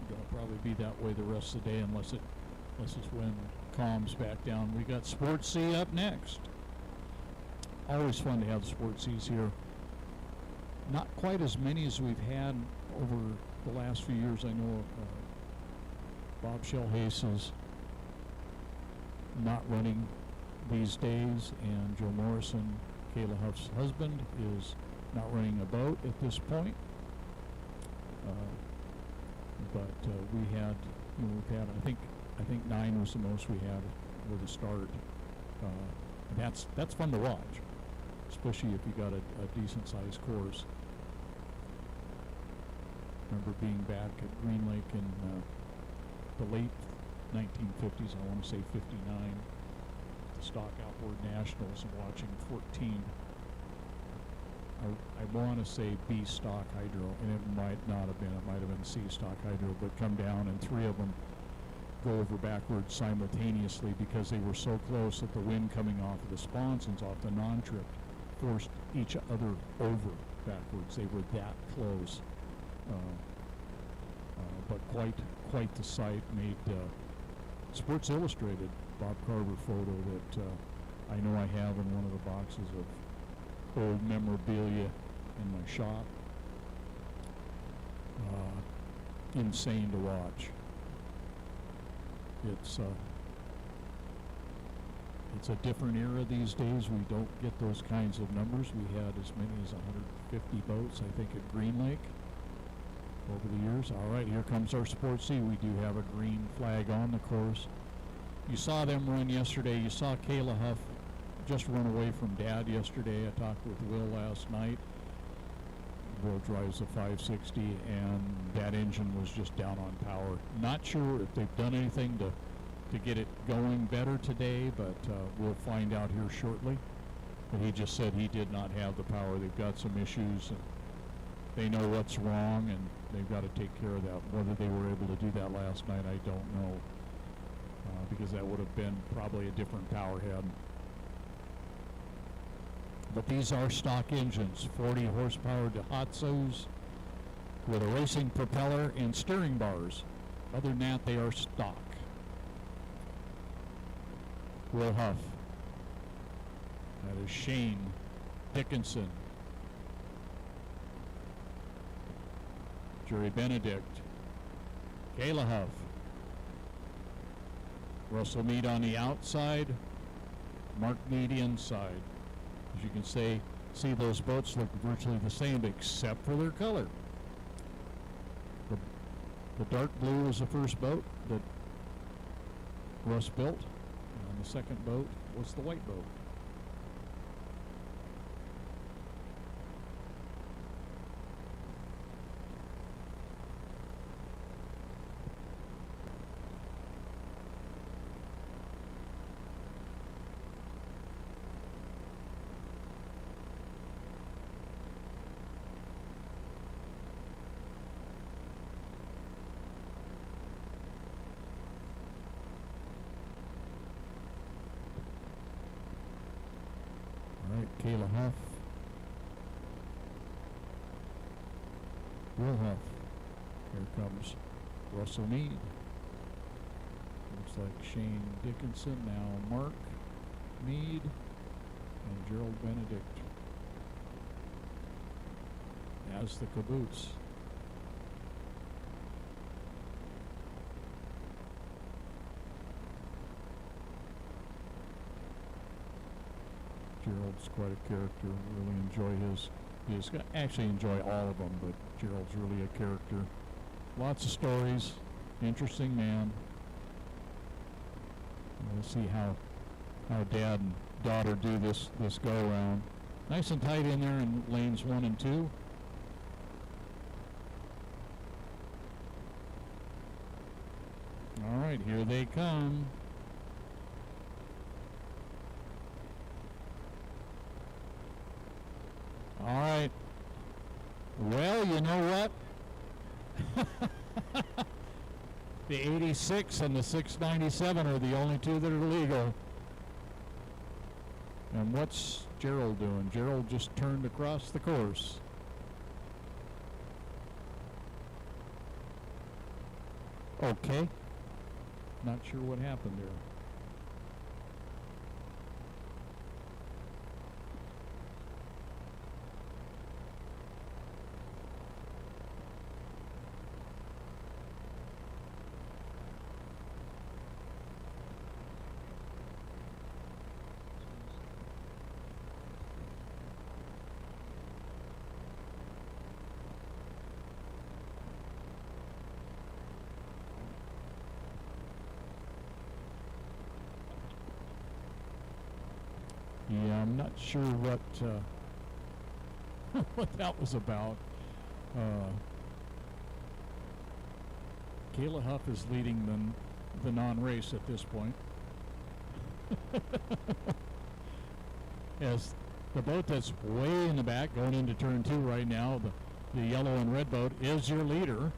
Gonna probably be that way the rest of the day unless this wind calms back down. We got Sport C up next. Always fun to have Sport Cs here. Not quite as many as we've had over the last few years. I know Bob Shellhase is not running these days, and Joe Morrison, Kayla Huff's husband, is not running a boat at this point. But we had, we've had, I think 9 was the most we had with a start. That's fun to watch, especially if you got a decent sized course. Remember being back at Green Lake in the late 1950s, I want to say 59, the Stock Outboard Nationals, and watching 14. I want to say B stock hydro, and it might not have been. It might have been C stock hydro, but come down and 3 of them go over backwards simultaneously because they were so close that the wind coming off of the sponsons off the non-trip forced each other over backwards. They were that close, but quite the sight. Made Sports Illustrated Bob Carver photo that I know I have in one of the boxes of old memorabilia in my shop. Insane to watch. It's a different era these days. We don't get those kinds of numbers. We had as many as 150 boats, I think, at Green Lake over the years. All right, here comes our Sport C. We do have a green flag on the course. You saw them run yesterday. You saw Kayla Huff just run away from Dad yesterday. I talked with Will last night. Will drives a 560, and that engine was just down on power. Not sure if they've done anything to get it going better today, but we'll find out here shortly. But he just said he did not have the power. They've got some issues, and they know what's wrong, and they've got to take care of that. Whether they were able to do that last night, I don't know, because that would have been probably a different power head. But these are stock engines, 40 horsepower Daihatsus with a racing propeller and steering bars. Other than that, they are stock. Will Huff. That is Shane Dickinson. Jerry Benedict. Kayla Huff. Russell Mead on the outside. Mark Mead inside. As you can see, those boats look virtually the same except for their color. The dark blue was the first boat that Russ built, and the second boat was the white boat. Kayla Huff. Will Huff. Here comes Russell Mead. Looks like Shane Dickinson. Now Mark Mead and Gerald Benedict as the caboose. Gerald's quite a character. Really enjoy his. Actually enjoy all of them, but Gerald's really a character. Lots of stories. Interesting man. We'll see how Dad and daughter do this go around. Nice and tight in there in lanes 1 and 2. All right, here they come. All right. Well, you know what? The 86 and the 697 are the only two that are legal. And what's Gerald doing? Gerald just turned across the course. Okay. Not sure what happened there. Yeah, I'm not sure what what that was about. Kayla Huff is leading the non-race at this point. As the boat that's way in the back going into turn 2 right now, the yellow and red boat is your leader.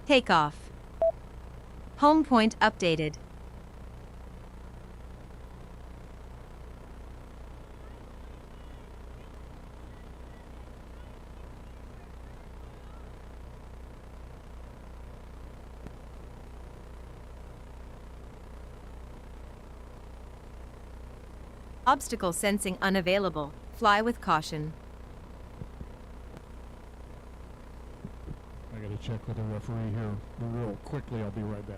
Takeoff. Home point updated. Obstacle sensing unavailable. Fly with caution. I gotta check with the referee here real quickly. I'll be right back.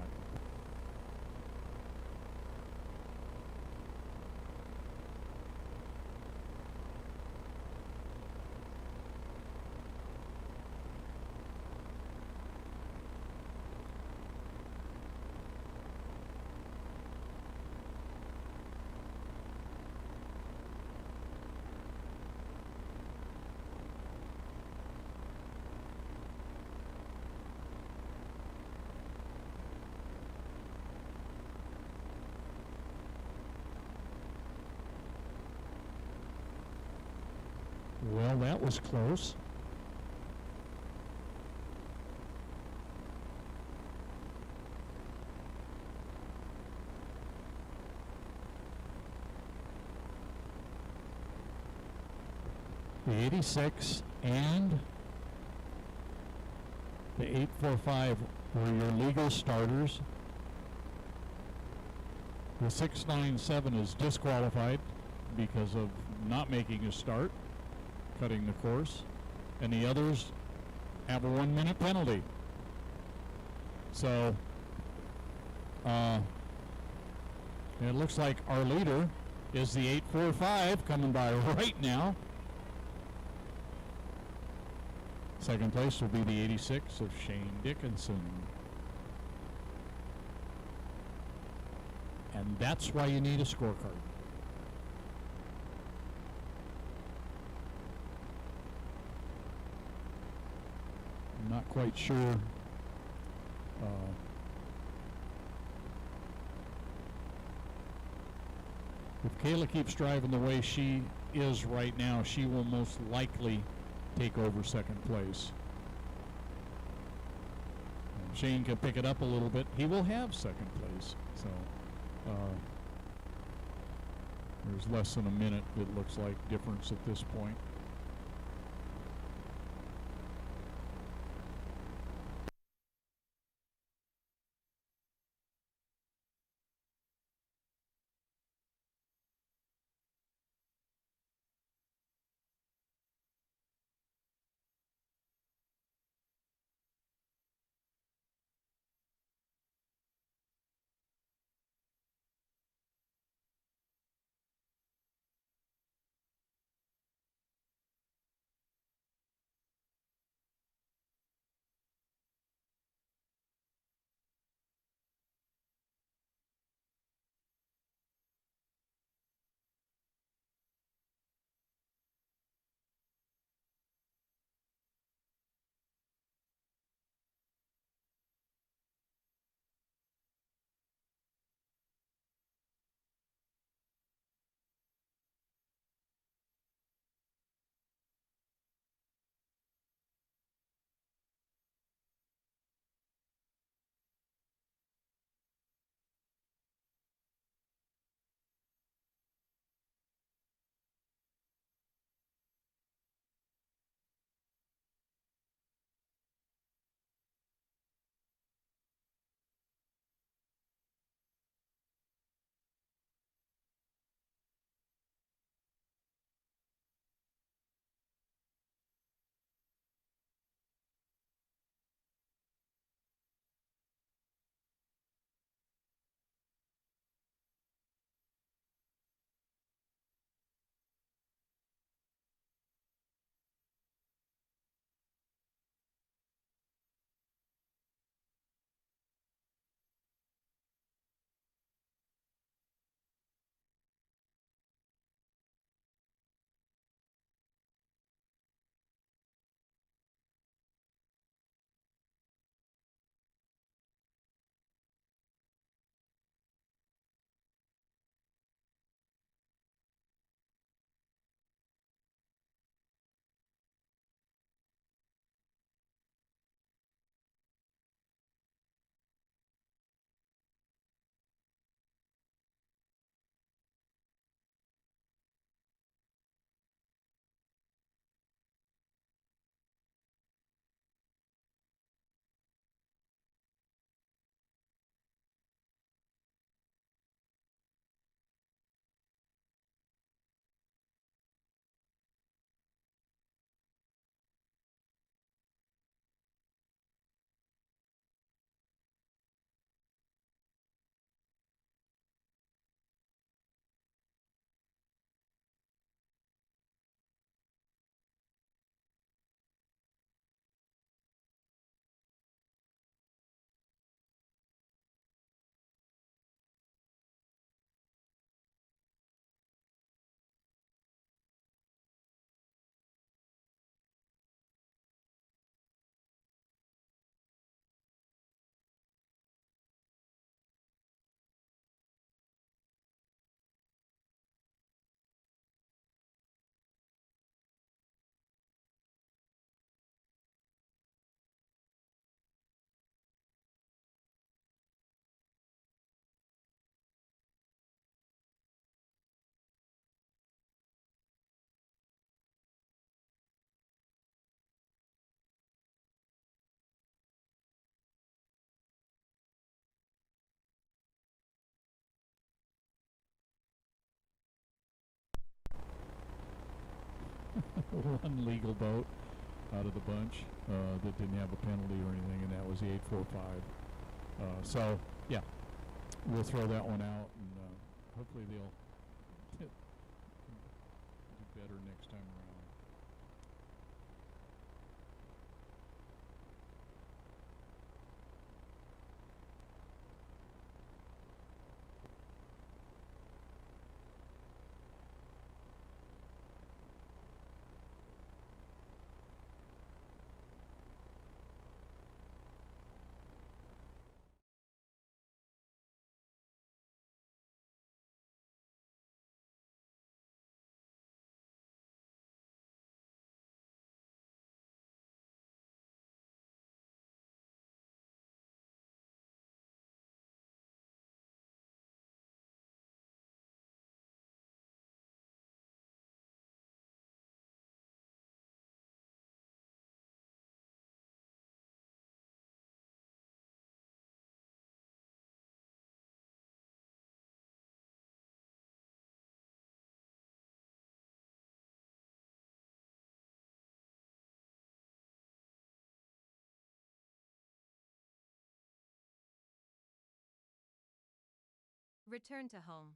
Well, that was close. The 86 and the 845 were your legal starters. The 697 is disqualified because of not making a start, cutting the course, and the others have a 1 minute penalty. So it looks like our leader is the 845 coming by right now. Second place will be the 86 of Shane Dickinson. And that's why you need a scorecard. I'm not quite sure if Kayla keeps driving the way she is right now, she will most likely take over second place. And Shane can pick it up a little bit. He will have second place. So there's less than a minute, it looks like, difference at this point. one legal boat out of the bunch that didn't have a penalty or anything, and that was the 845. So, yeah, we'll throw that one out, and hopefully they'll do better next time around. Return to home.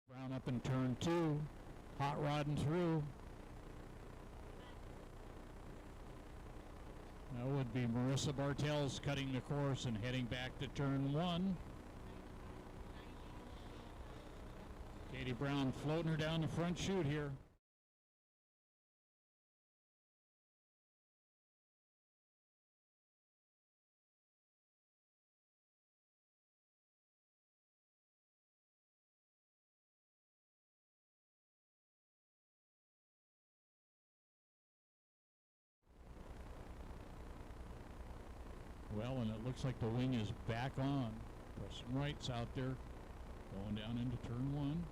Brown up in turn 2, hot rodding through. That would be Marissa Bartels cutting the course and heading back to turn 1. Katie Brown floating her down the front chute here. Well, and it looks like the wing is back on. Preston Wright's out there going down into turn 1.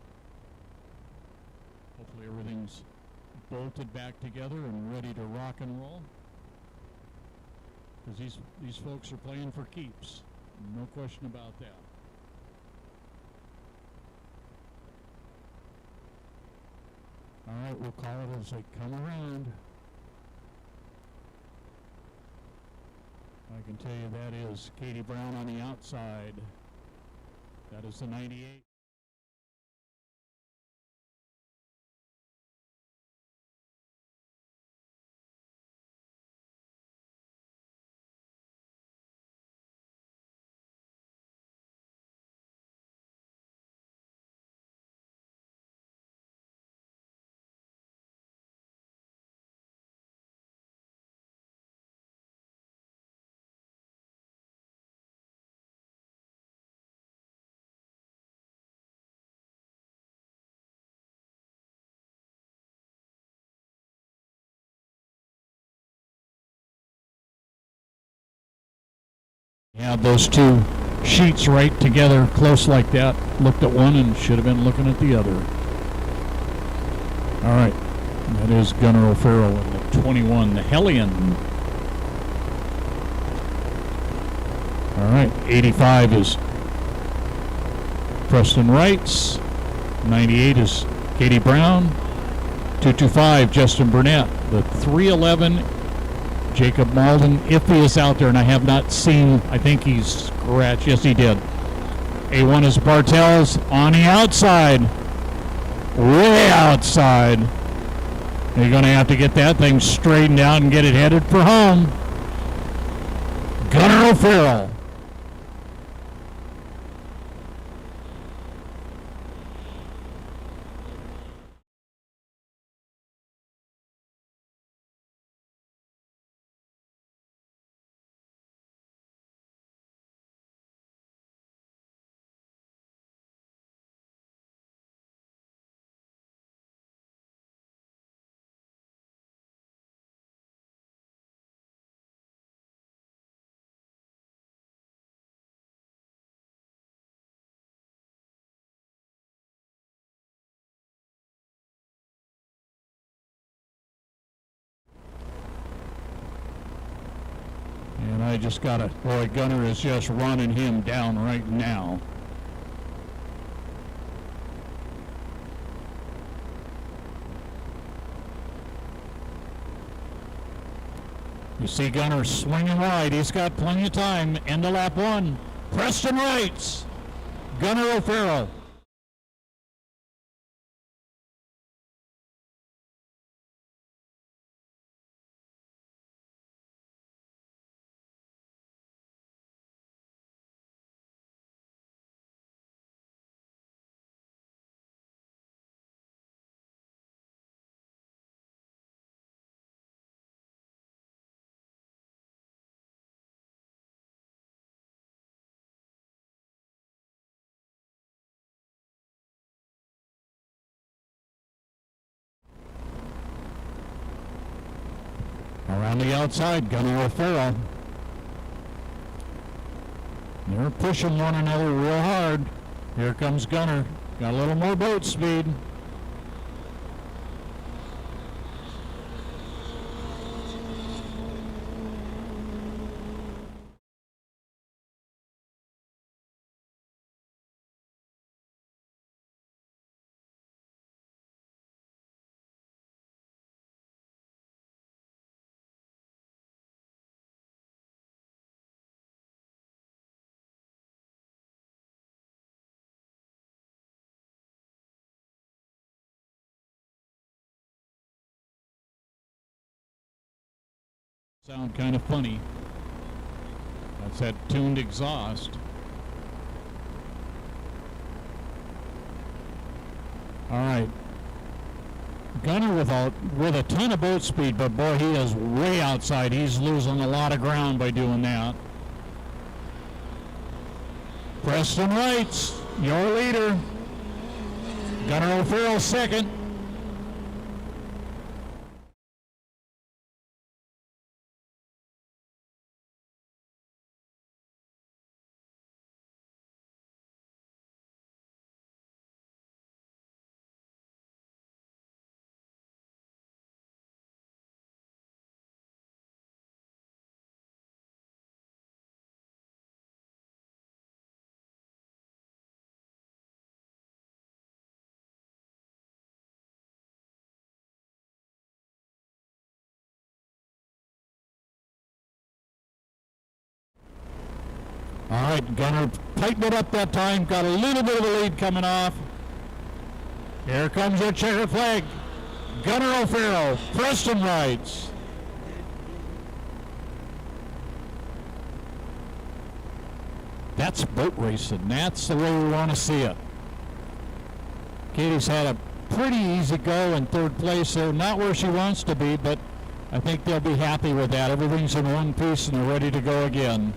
Hopefully everything's bolted back together and ready to rock and roll. Because these folks are playing for keeps. No question about that. All right, we'll call it as they come around. I can tell you that is Katie Brown on the outside. That is the 98. Had those two sheets right together, close like that. Looked at one and should have been looking at the other. All right, that is Gunnar O'Farrell in the 21, the Hellion. All right, 85 is Preston Wrights. 98 is Katie Brown. 225, Justin Burnett. The 311, Jacob Malden, if he is out there, and I have not seen, I think he's scratched. Yes, he did. A1 is Bartels on the outside. Way outside. You're going to have to get that thing straightened out and get it headed for home. Gunnar O'Farrell. And I just got it. Boy, Gunnar is just running him down right now. You see Gunnar swinging wide. He's got plenty of time. End of lap one. Preston Wrights. Gunnar O'Farrell. Around the outside, Gunnar O'Farrell. They're pushing one another real hard. Here comes Gunnar. Got a little more boat speed. Sound kind of funny. That's that tuned exhaust. All right. Gunnar with a ton of boat speed, but boy, he is way outside. He's losing a lot of ground by doing that. Preston Wrights, your leader. Gunnar O'Farrell second. All right, Gunnar tightened it up that time, got a little bit of a lead coming off. Here comes your checker flag. Gunnar O'Farrell, Preston Wrights. That's boat racing. That's the way we want to see it. Katie's had a pretty easy go in third place there. Not where she wants to be, but I think they'll be happy with that. Everything's in one piece and they're ready to go again.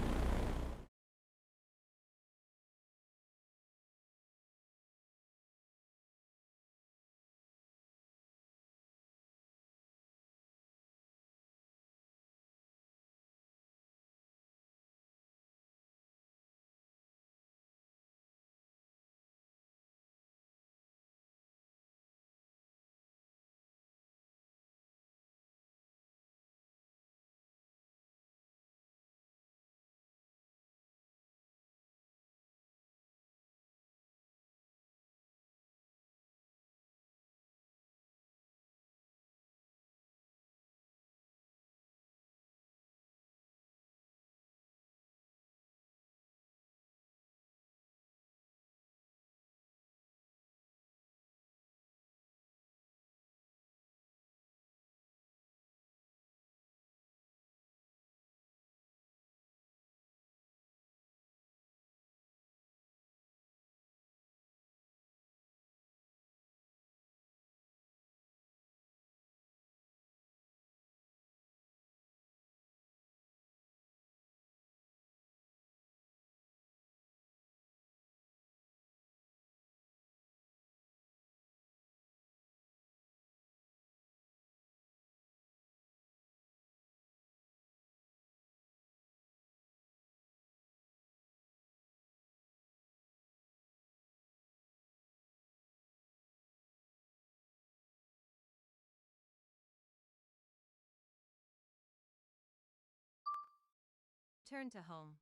Return to home.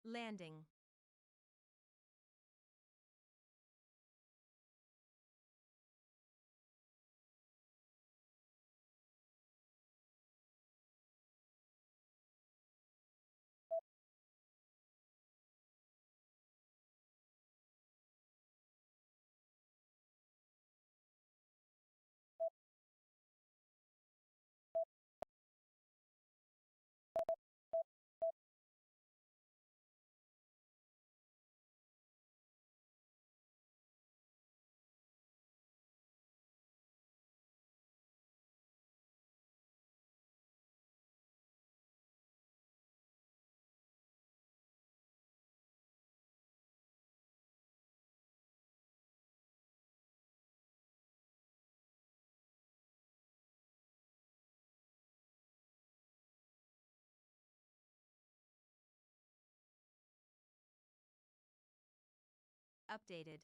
Landing. Updated.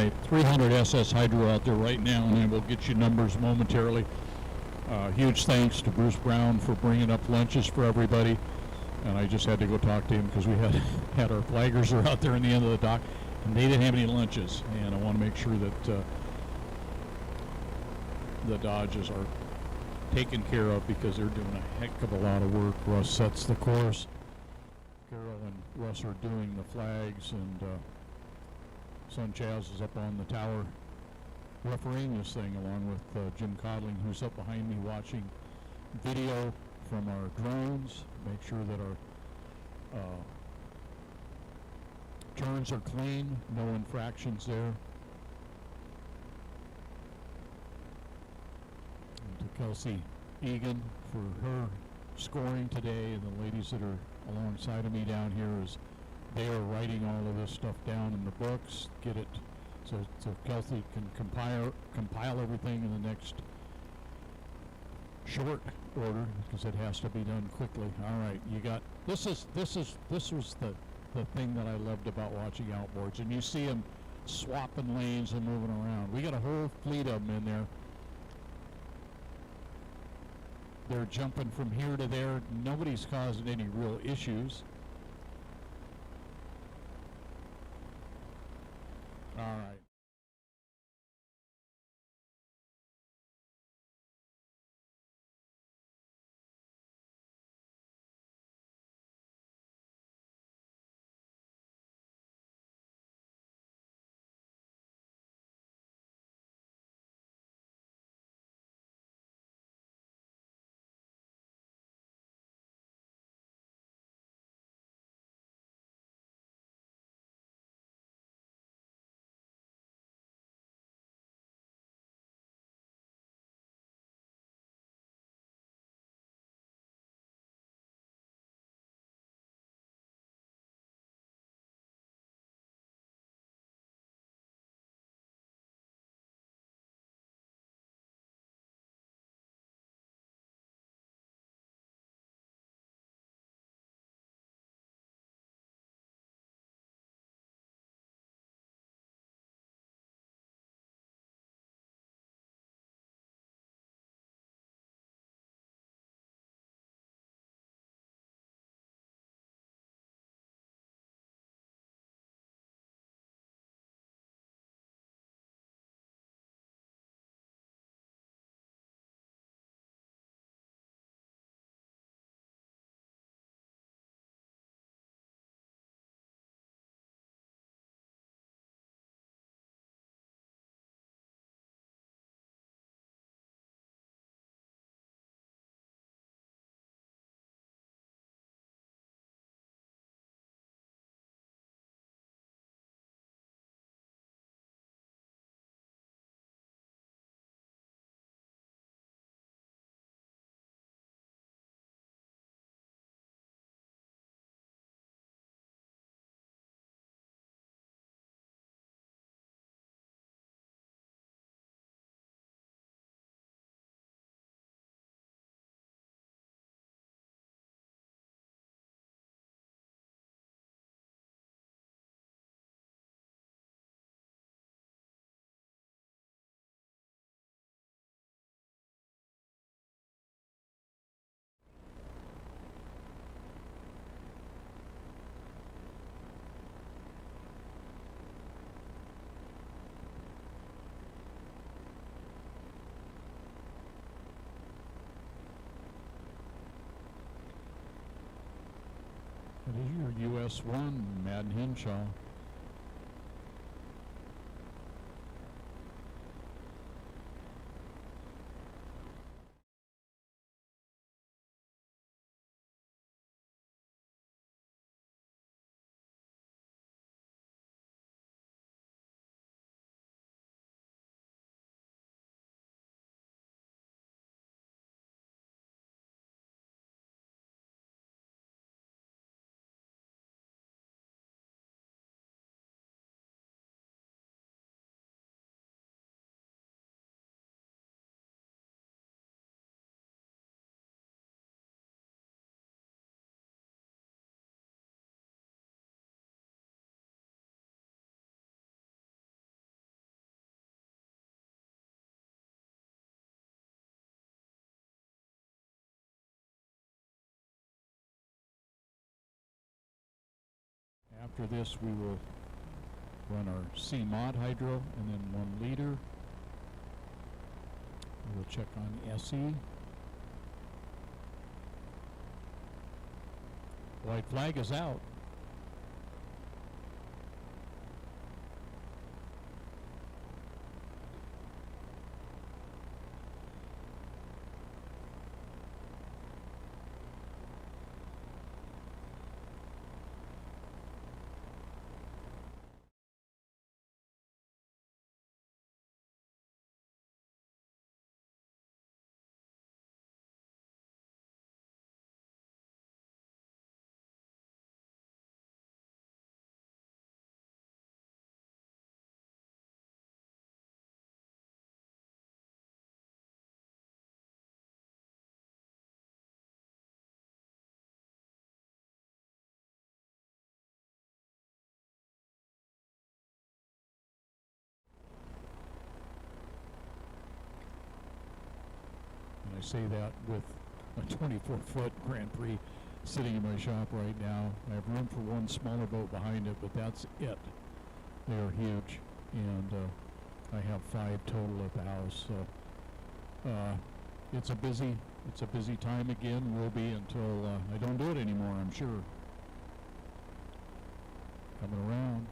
my 300 SS Hydro out there right now, and I will get you numbers momentarily. Huge thanks to Bruce Brown for bringing up lunches for everybody. And I just had to go talk to him because we had our flaggers are out there in the end of the dock, and they didn't have any lunches. And I want to make sure that the Dodges are taken care of because they're doing a heck of a lot of work. Russ sets the course. Carol and Russ are doing the flags, and son Chaz is up on the tower refereeing this thing along with Jim Codling, who's up behind me watching video from our drones. Make sure that our turns are clean, no infractions there. And to Kelsey Egan for her scoring today, and the ladies that are alongside of me down here as they are writing all of this stuff down in the books, get it so Kelsey can compile everything in the next short order, because it has to be done quickly. All right, you got this was the thing that I loved about watching outboards, and you see them swapping lanes and moving around. We got a whole fleet of them in there. They're jumping from here to there. Nobody's causing any real issues. All right. It is your US 1, Madden Henshaw. After this, we will run our C mod hydro and then 1 liter. We'll check on SE. White flag is out. And I say that with a 24-foot Grand Prix sitting in my shop right now. I have room for one smaller boat behind it, but that's it. They are huge, and I have 5 total at the house. So it's a busy time again. Will be until I don't do it anymore, I'm sure. Coming around.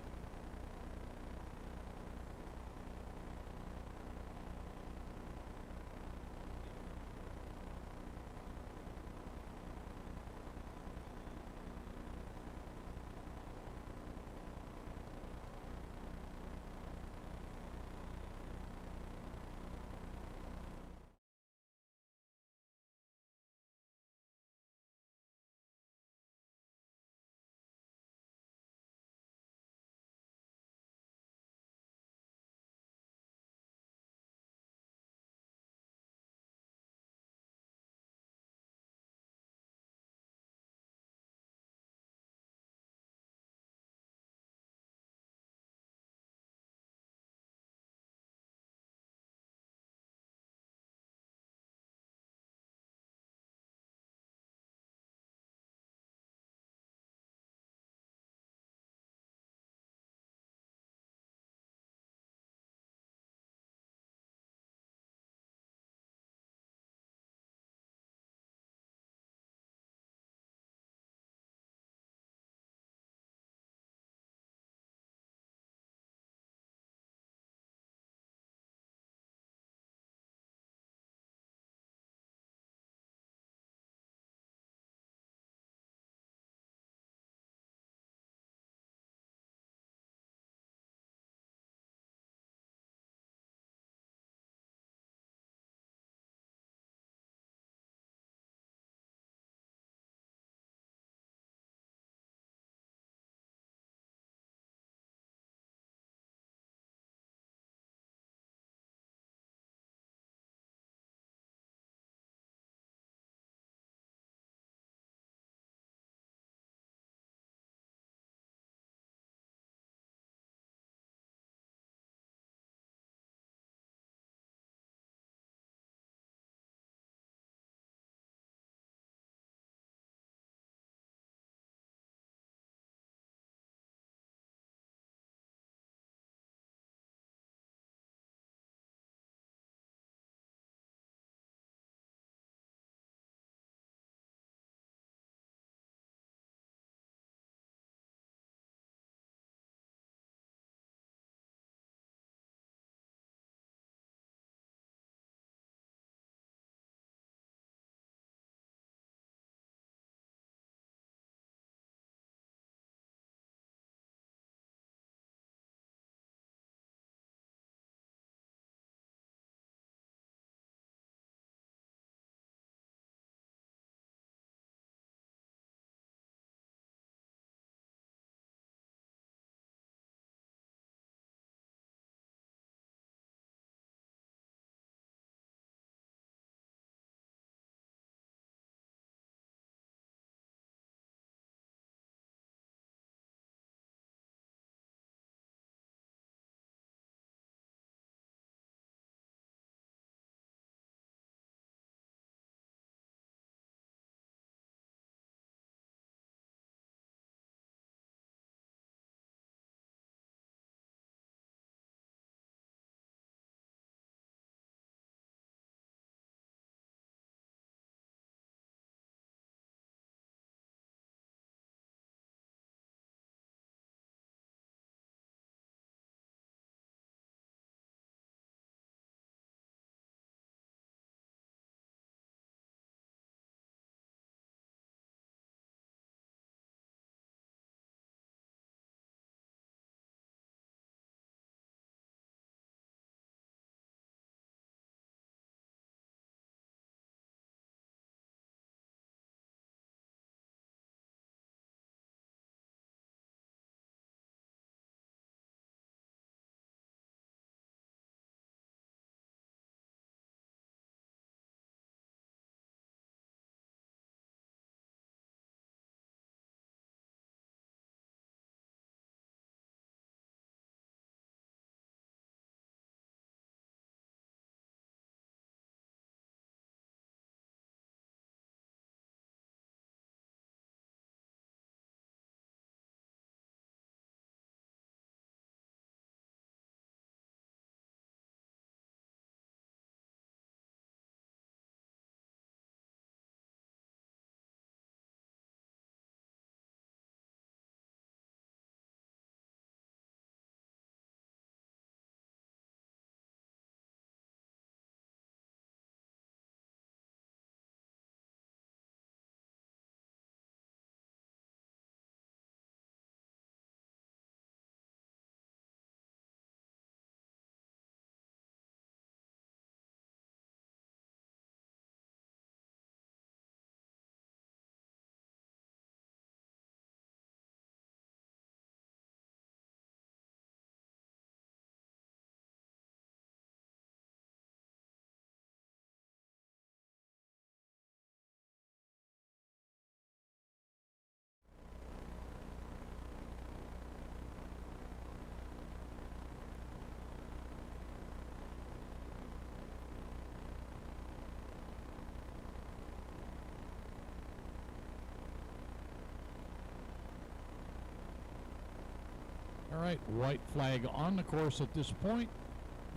right, white flag on the course at this point.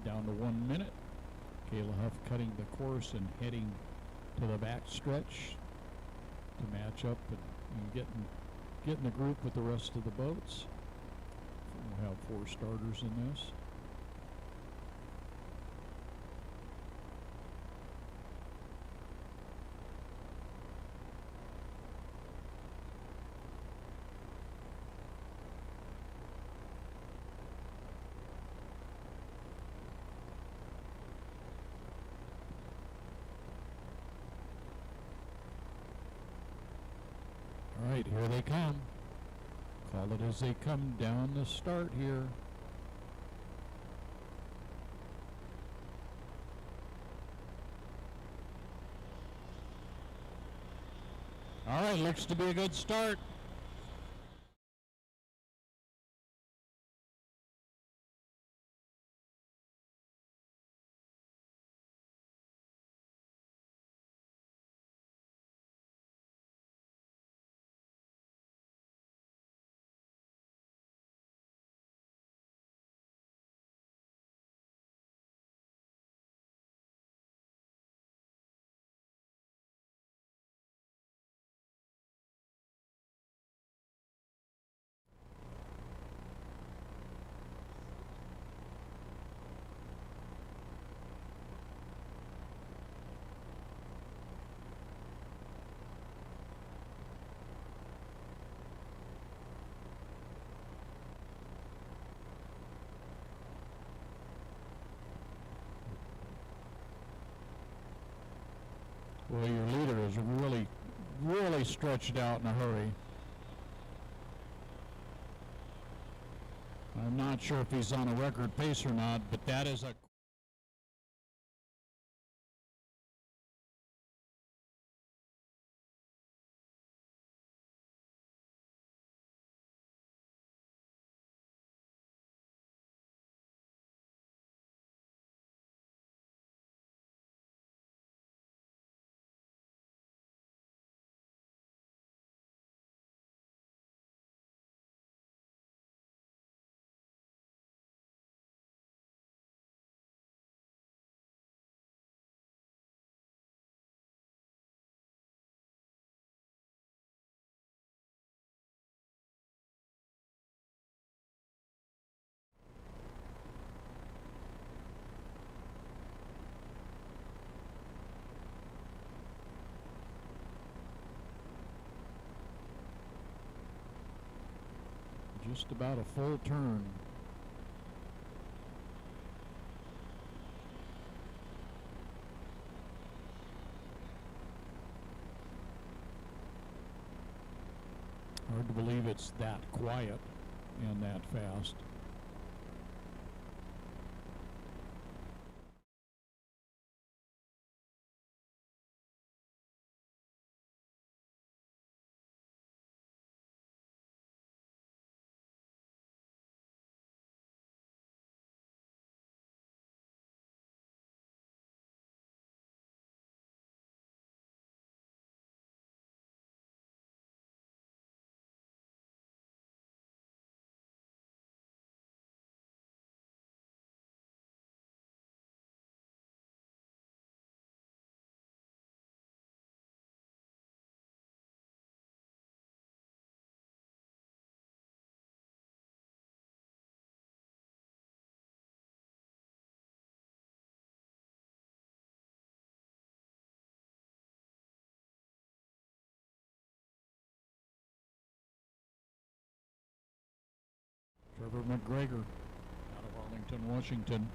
Down to 1 minute. Kayla Huff cutting the course and heading to the back stretch to match up and get in the group with the rest of the boats. We'll have 4 starters in this. All right, here they come. Call it as they come down the start here. All right, looks to be a good start. Well, your leader is really stretched out in a hurry. I'm not sure if he's on a record pace or not, but that is a just about a full turn. Hard to believe it's that quiet and that fast. Trevor McGregor out of Arlington, Washington.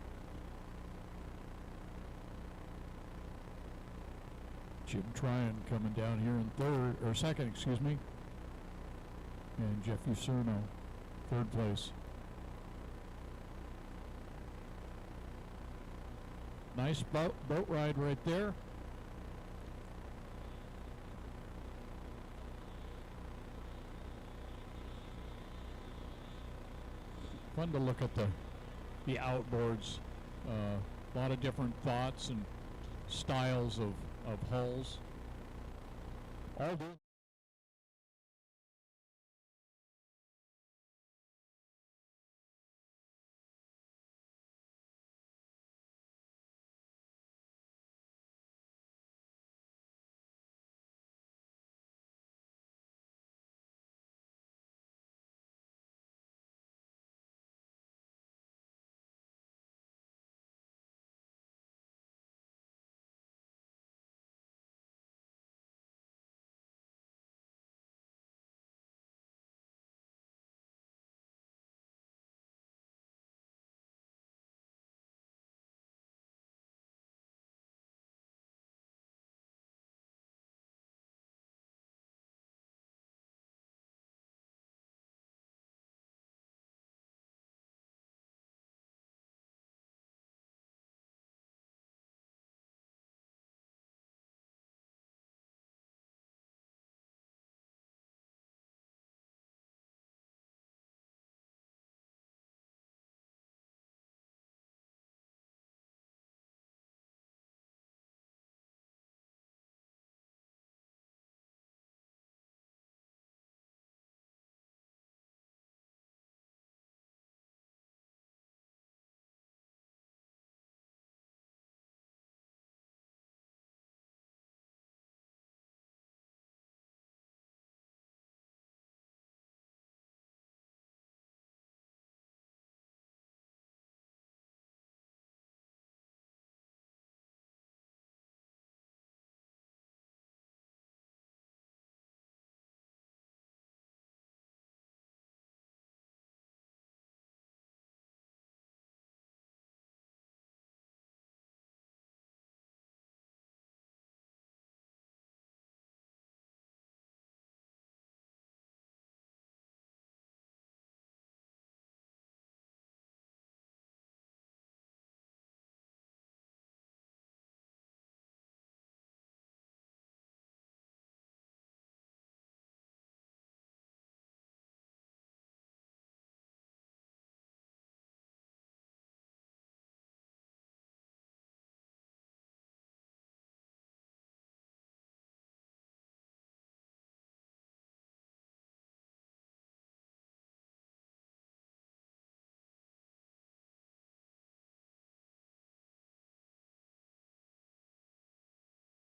Jim Tryon coming down here in second, excuse me. And Jeff Userno, third place. Nice boat ride right there. Fun to look at the outboards. A lot of different thoughts and styles of hulls. All doing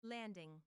Landing.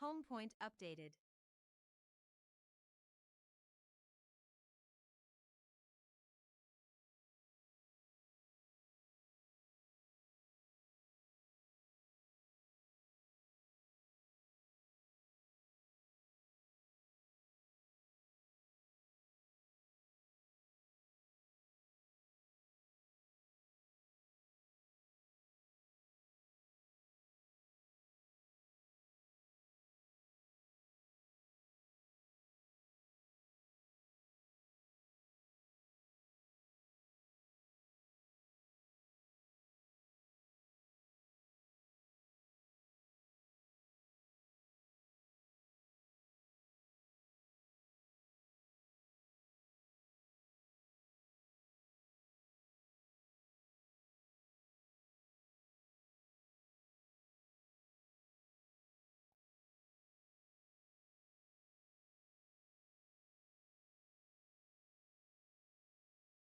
Home point updated.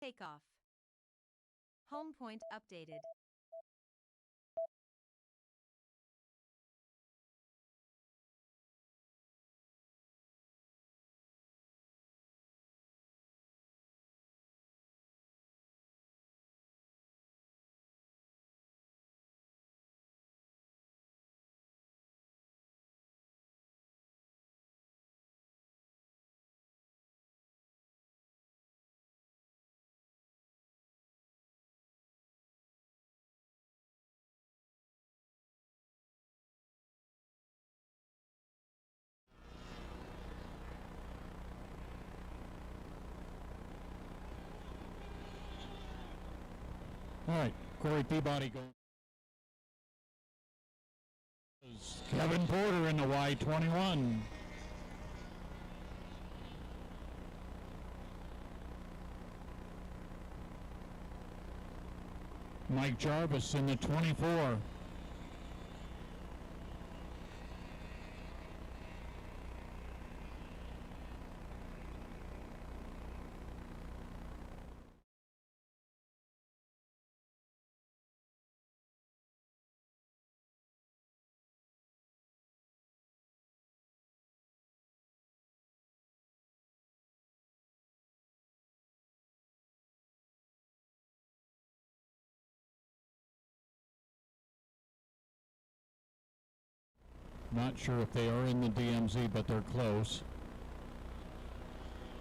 Takeoff. Home point updated. All right, Corey Peabody going. Kevin Porter in the Y21. Mike Jarvis in the 24. Not sure if they are in the DMZ, but they're close.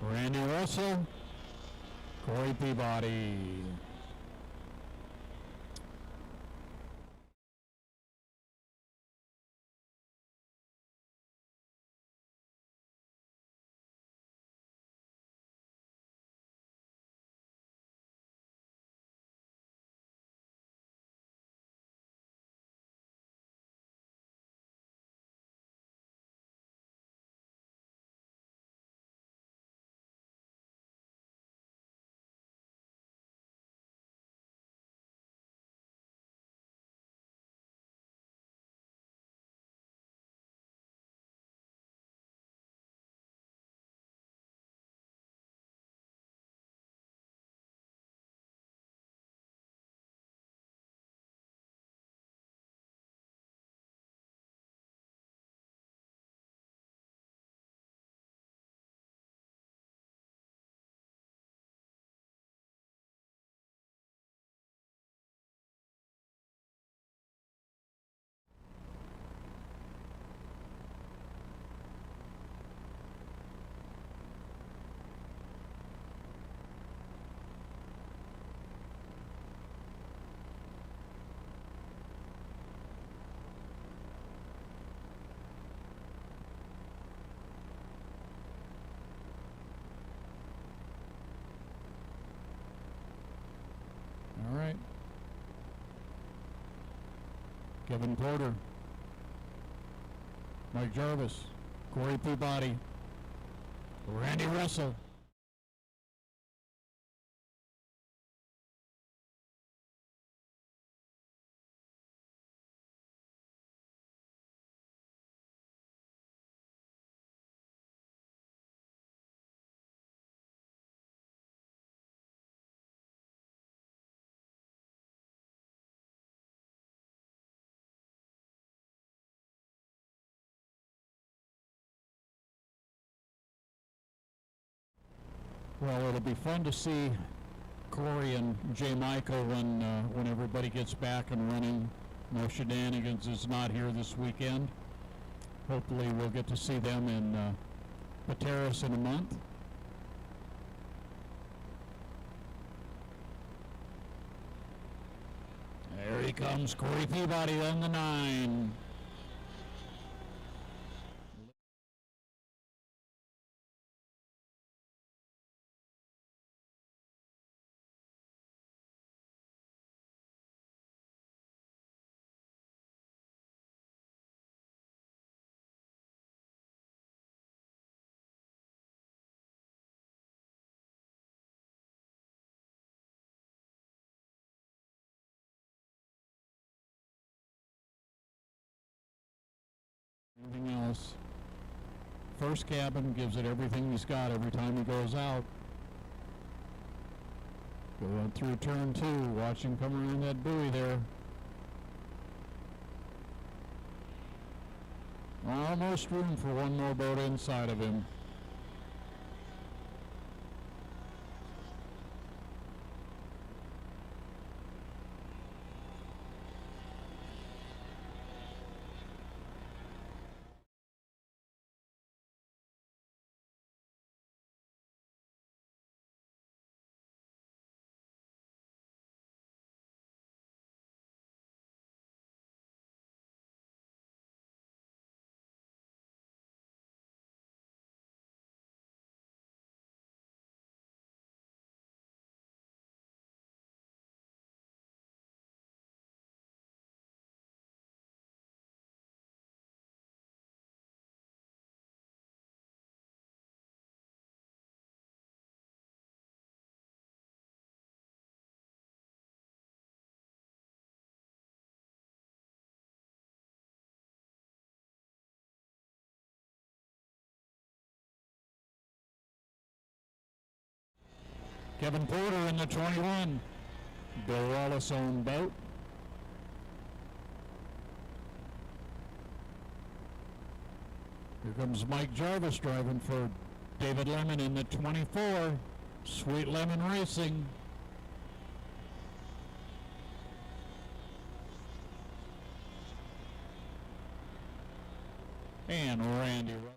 Randy Russell, Corey Peabody. Kevin Porter, Mike Jarvis, Corey Peabody, Randy Russell. Well, it'll be fun to see Corey and Jay Michael when everybody gets back and running. No Shenanigans is not here this weekend. Hopefully we'll get to see them in Pateros in a month. There he comes, Corey Peabody on the 9. Anything else? First cabin gives it everything he's got every time he goes out. Going through turn 2, watch him come around that buoy there. Almost room for one more boat inside of him. Kevin Porter in the 21. Bill Wallace owned boat. Here comes Mike Jarvis driving for David Lemon in the 24. Sweet Lemon Racing. And Randy Russell.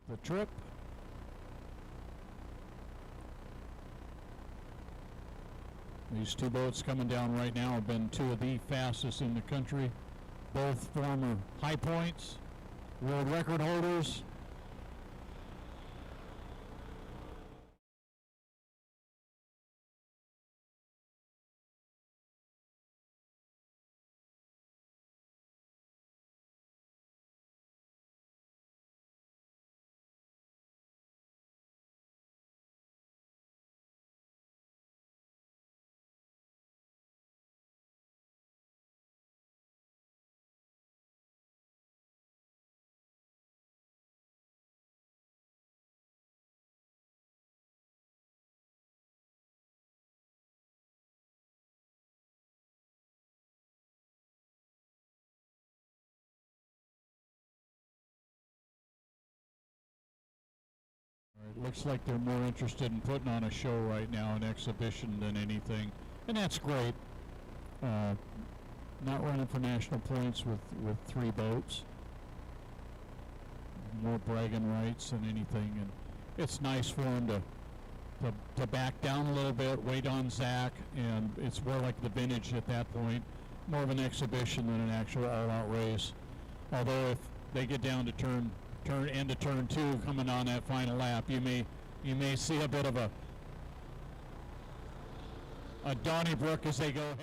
the trip. These two boats coming down right now have been two of the fastest in the country. Both former high points, world record holders. It looks like they're more interested in putting on a show right now, an exhibition, than anything, and that's great. Not running for national points with three boats. More bragging rights than anything, and it's nice for them to back down a little bit, wait on Zach, and it's more like the vintage at that point, more of an exhibition than an actual all-out race. Although if they get down to turn two, coming on that final lap, you may see a bit of a Donnybrook as they go ahead.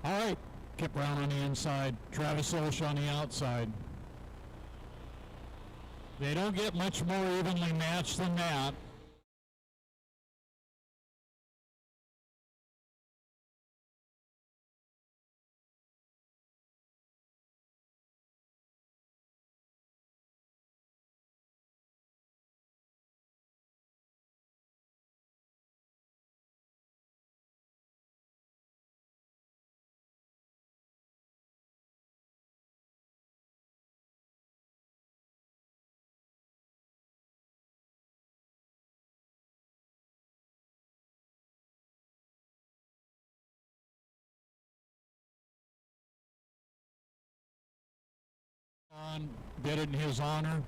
All right, Kip Brown on the inside, Travis Olsh on the outside. They don't get much more evenly matched than that. Did it in his honor.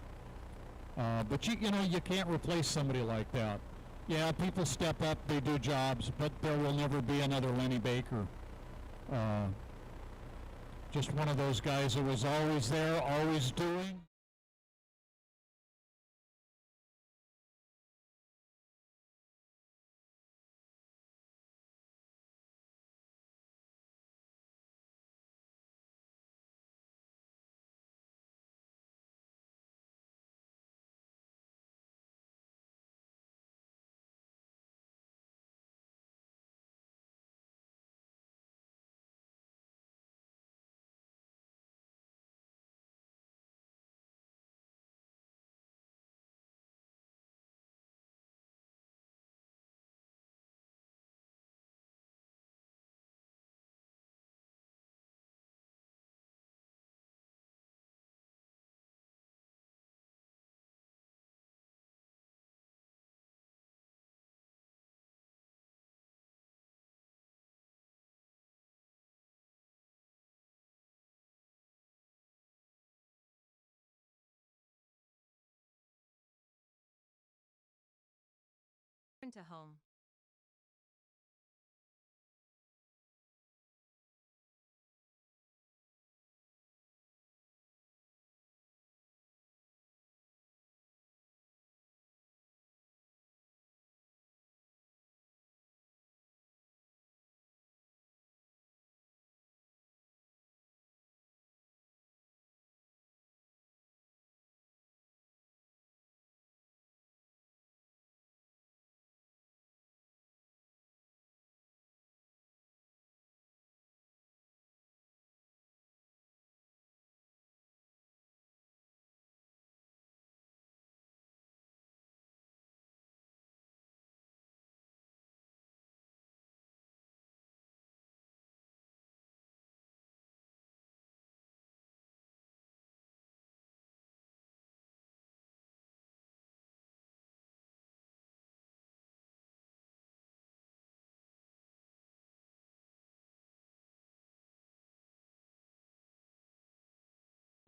But you know, you can't replace somebody like that. Yeah, people step up, they do jobs, but there will never be another Lenny Baker. Just one of those guys that was always there, always doing. Return to home.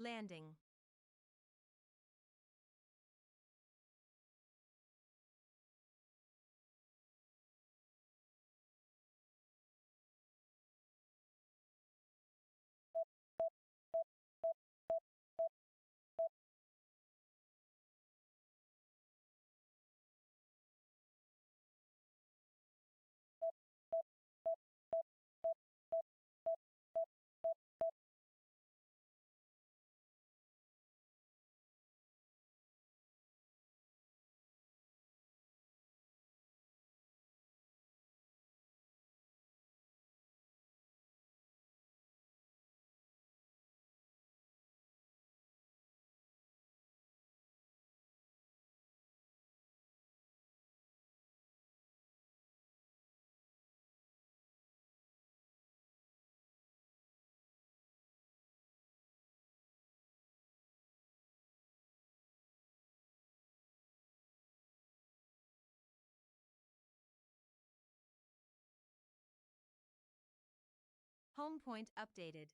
Landing. Home point updated.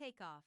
Takeoff.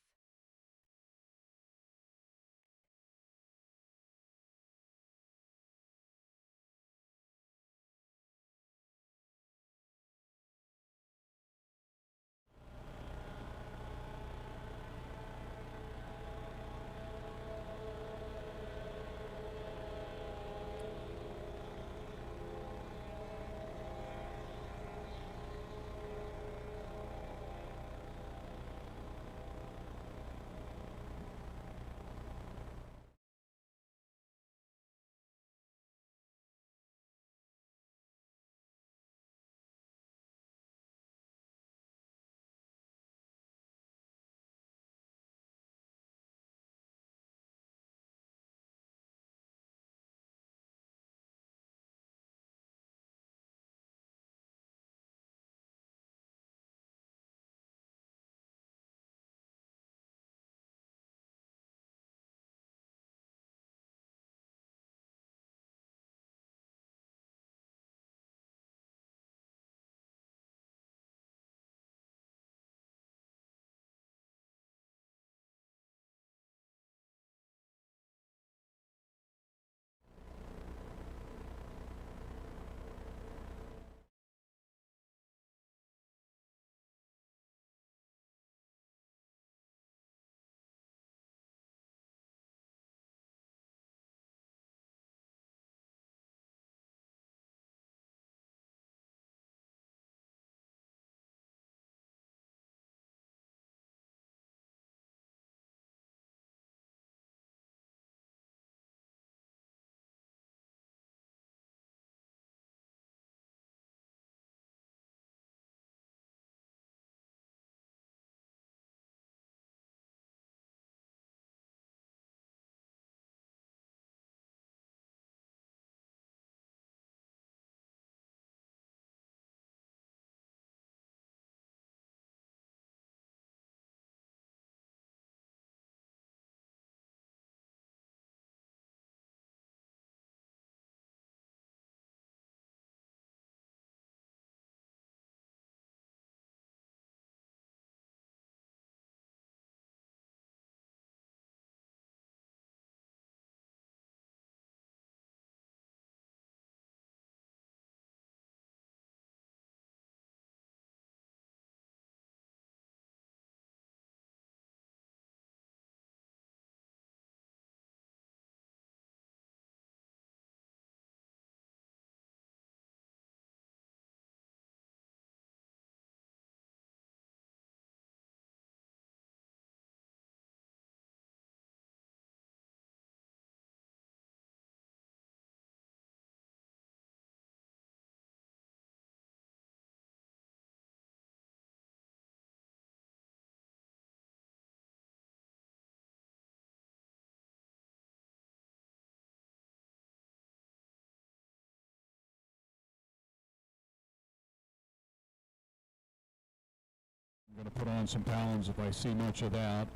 to put on some pounds if I see much of that.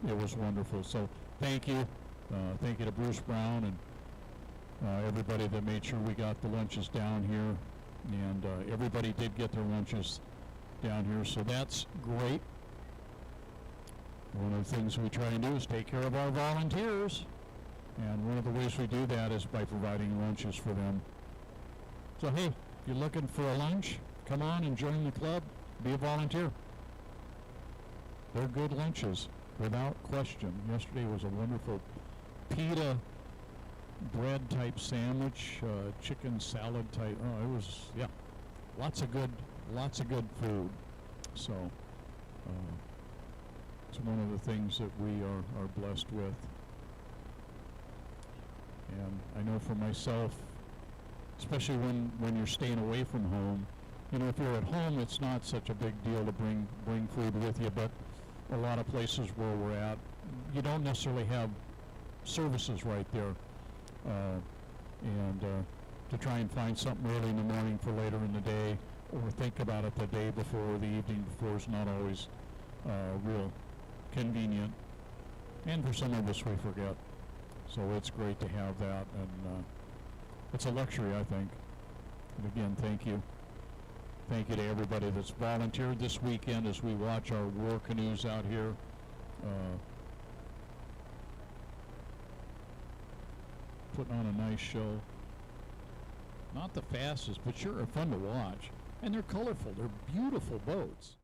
It was wonderful. So thank you. Thank you to Bruce Brown and everybody that made sure we got the lunches down here. And everybody did get their lunches down here, so that's great. One of the things we try and do is take care of our volunteers. And one of the ways we do that is by providing lunches for them. So hey, if you're looking for a lunch, come on and join the club. Be a volunteer. They're good lunches, without question. Yesterday was a wonderful pita bread type sandwich, chicken salad type. Oh, it was, yeah, lots of good food. So it's one of the things that we are blessed with. And I know for myself, especially when you're staying away from home, you know, if you're at home, it's not such a big deal to bring food with you, but a lot of places where we're at, you don't necessarily have services right there. And to try and find something early in the morning for later in the day, or think about it the day before or the evening before is not always real convenient. And for some of us, we forget. So it's great to have that, and it's a luxury, I think. And again, thank you. Thank you to everybody that's volunteered this weekend as we watch our war canoes out here. Putting on a nice show. Not the fastest, but sure fun to watch. And they're colorful. They're beautiful boats.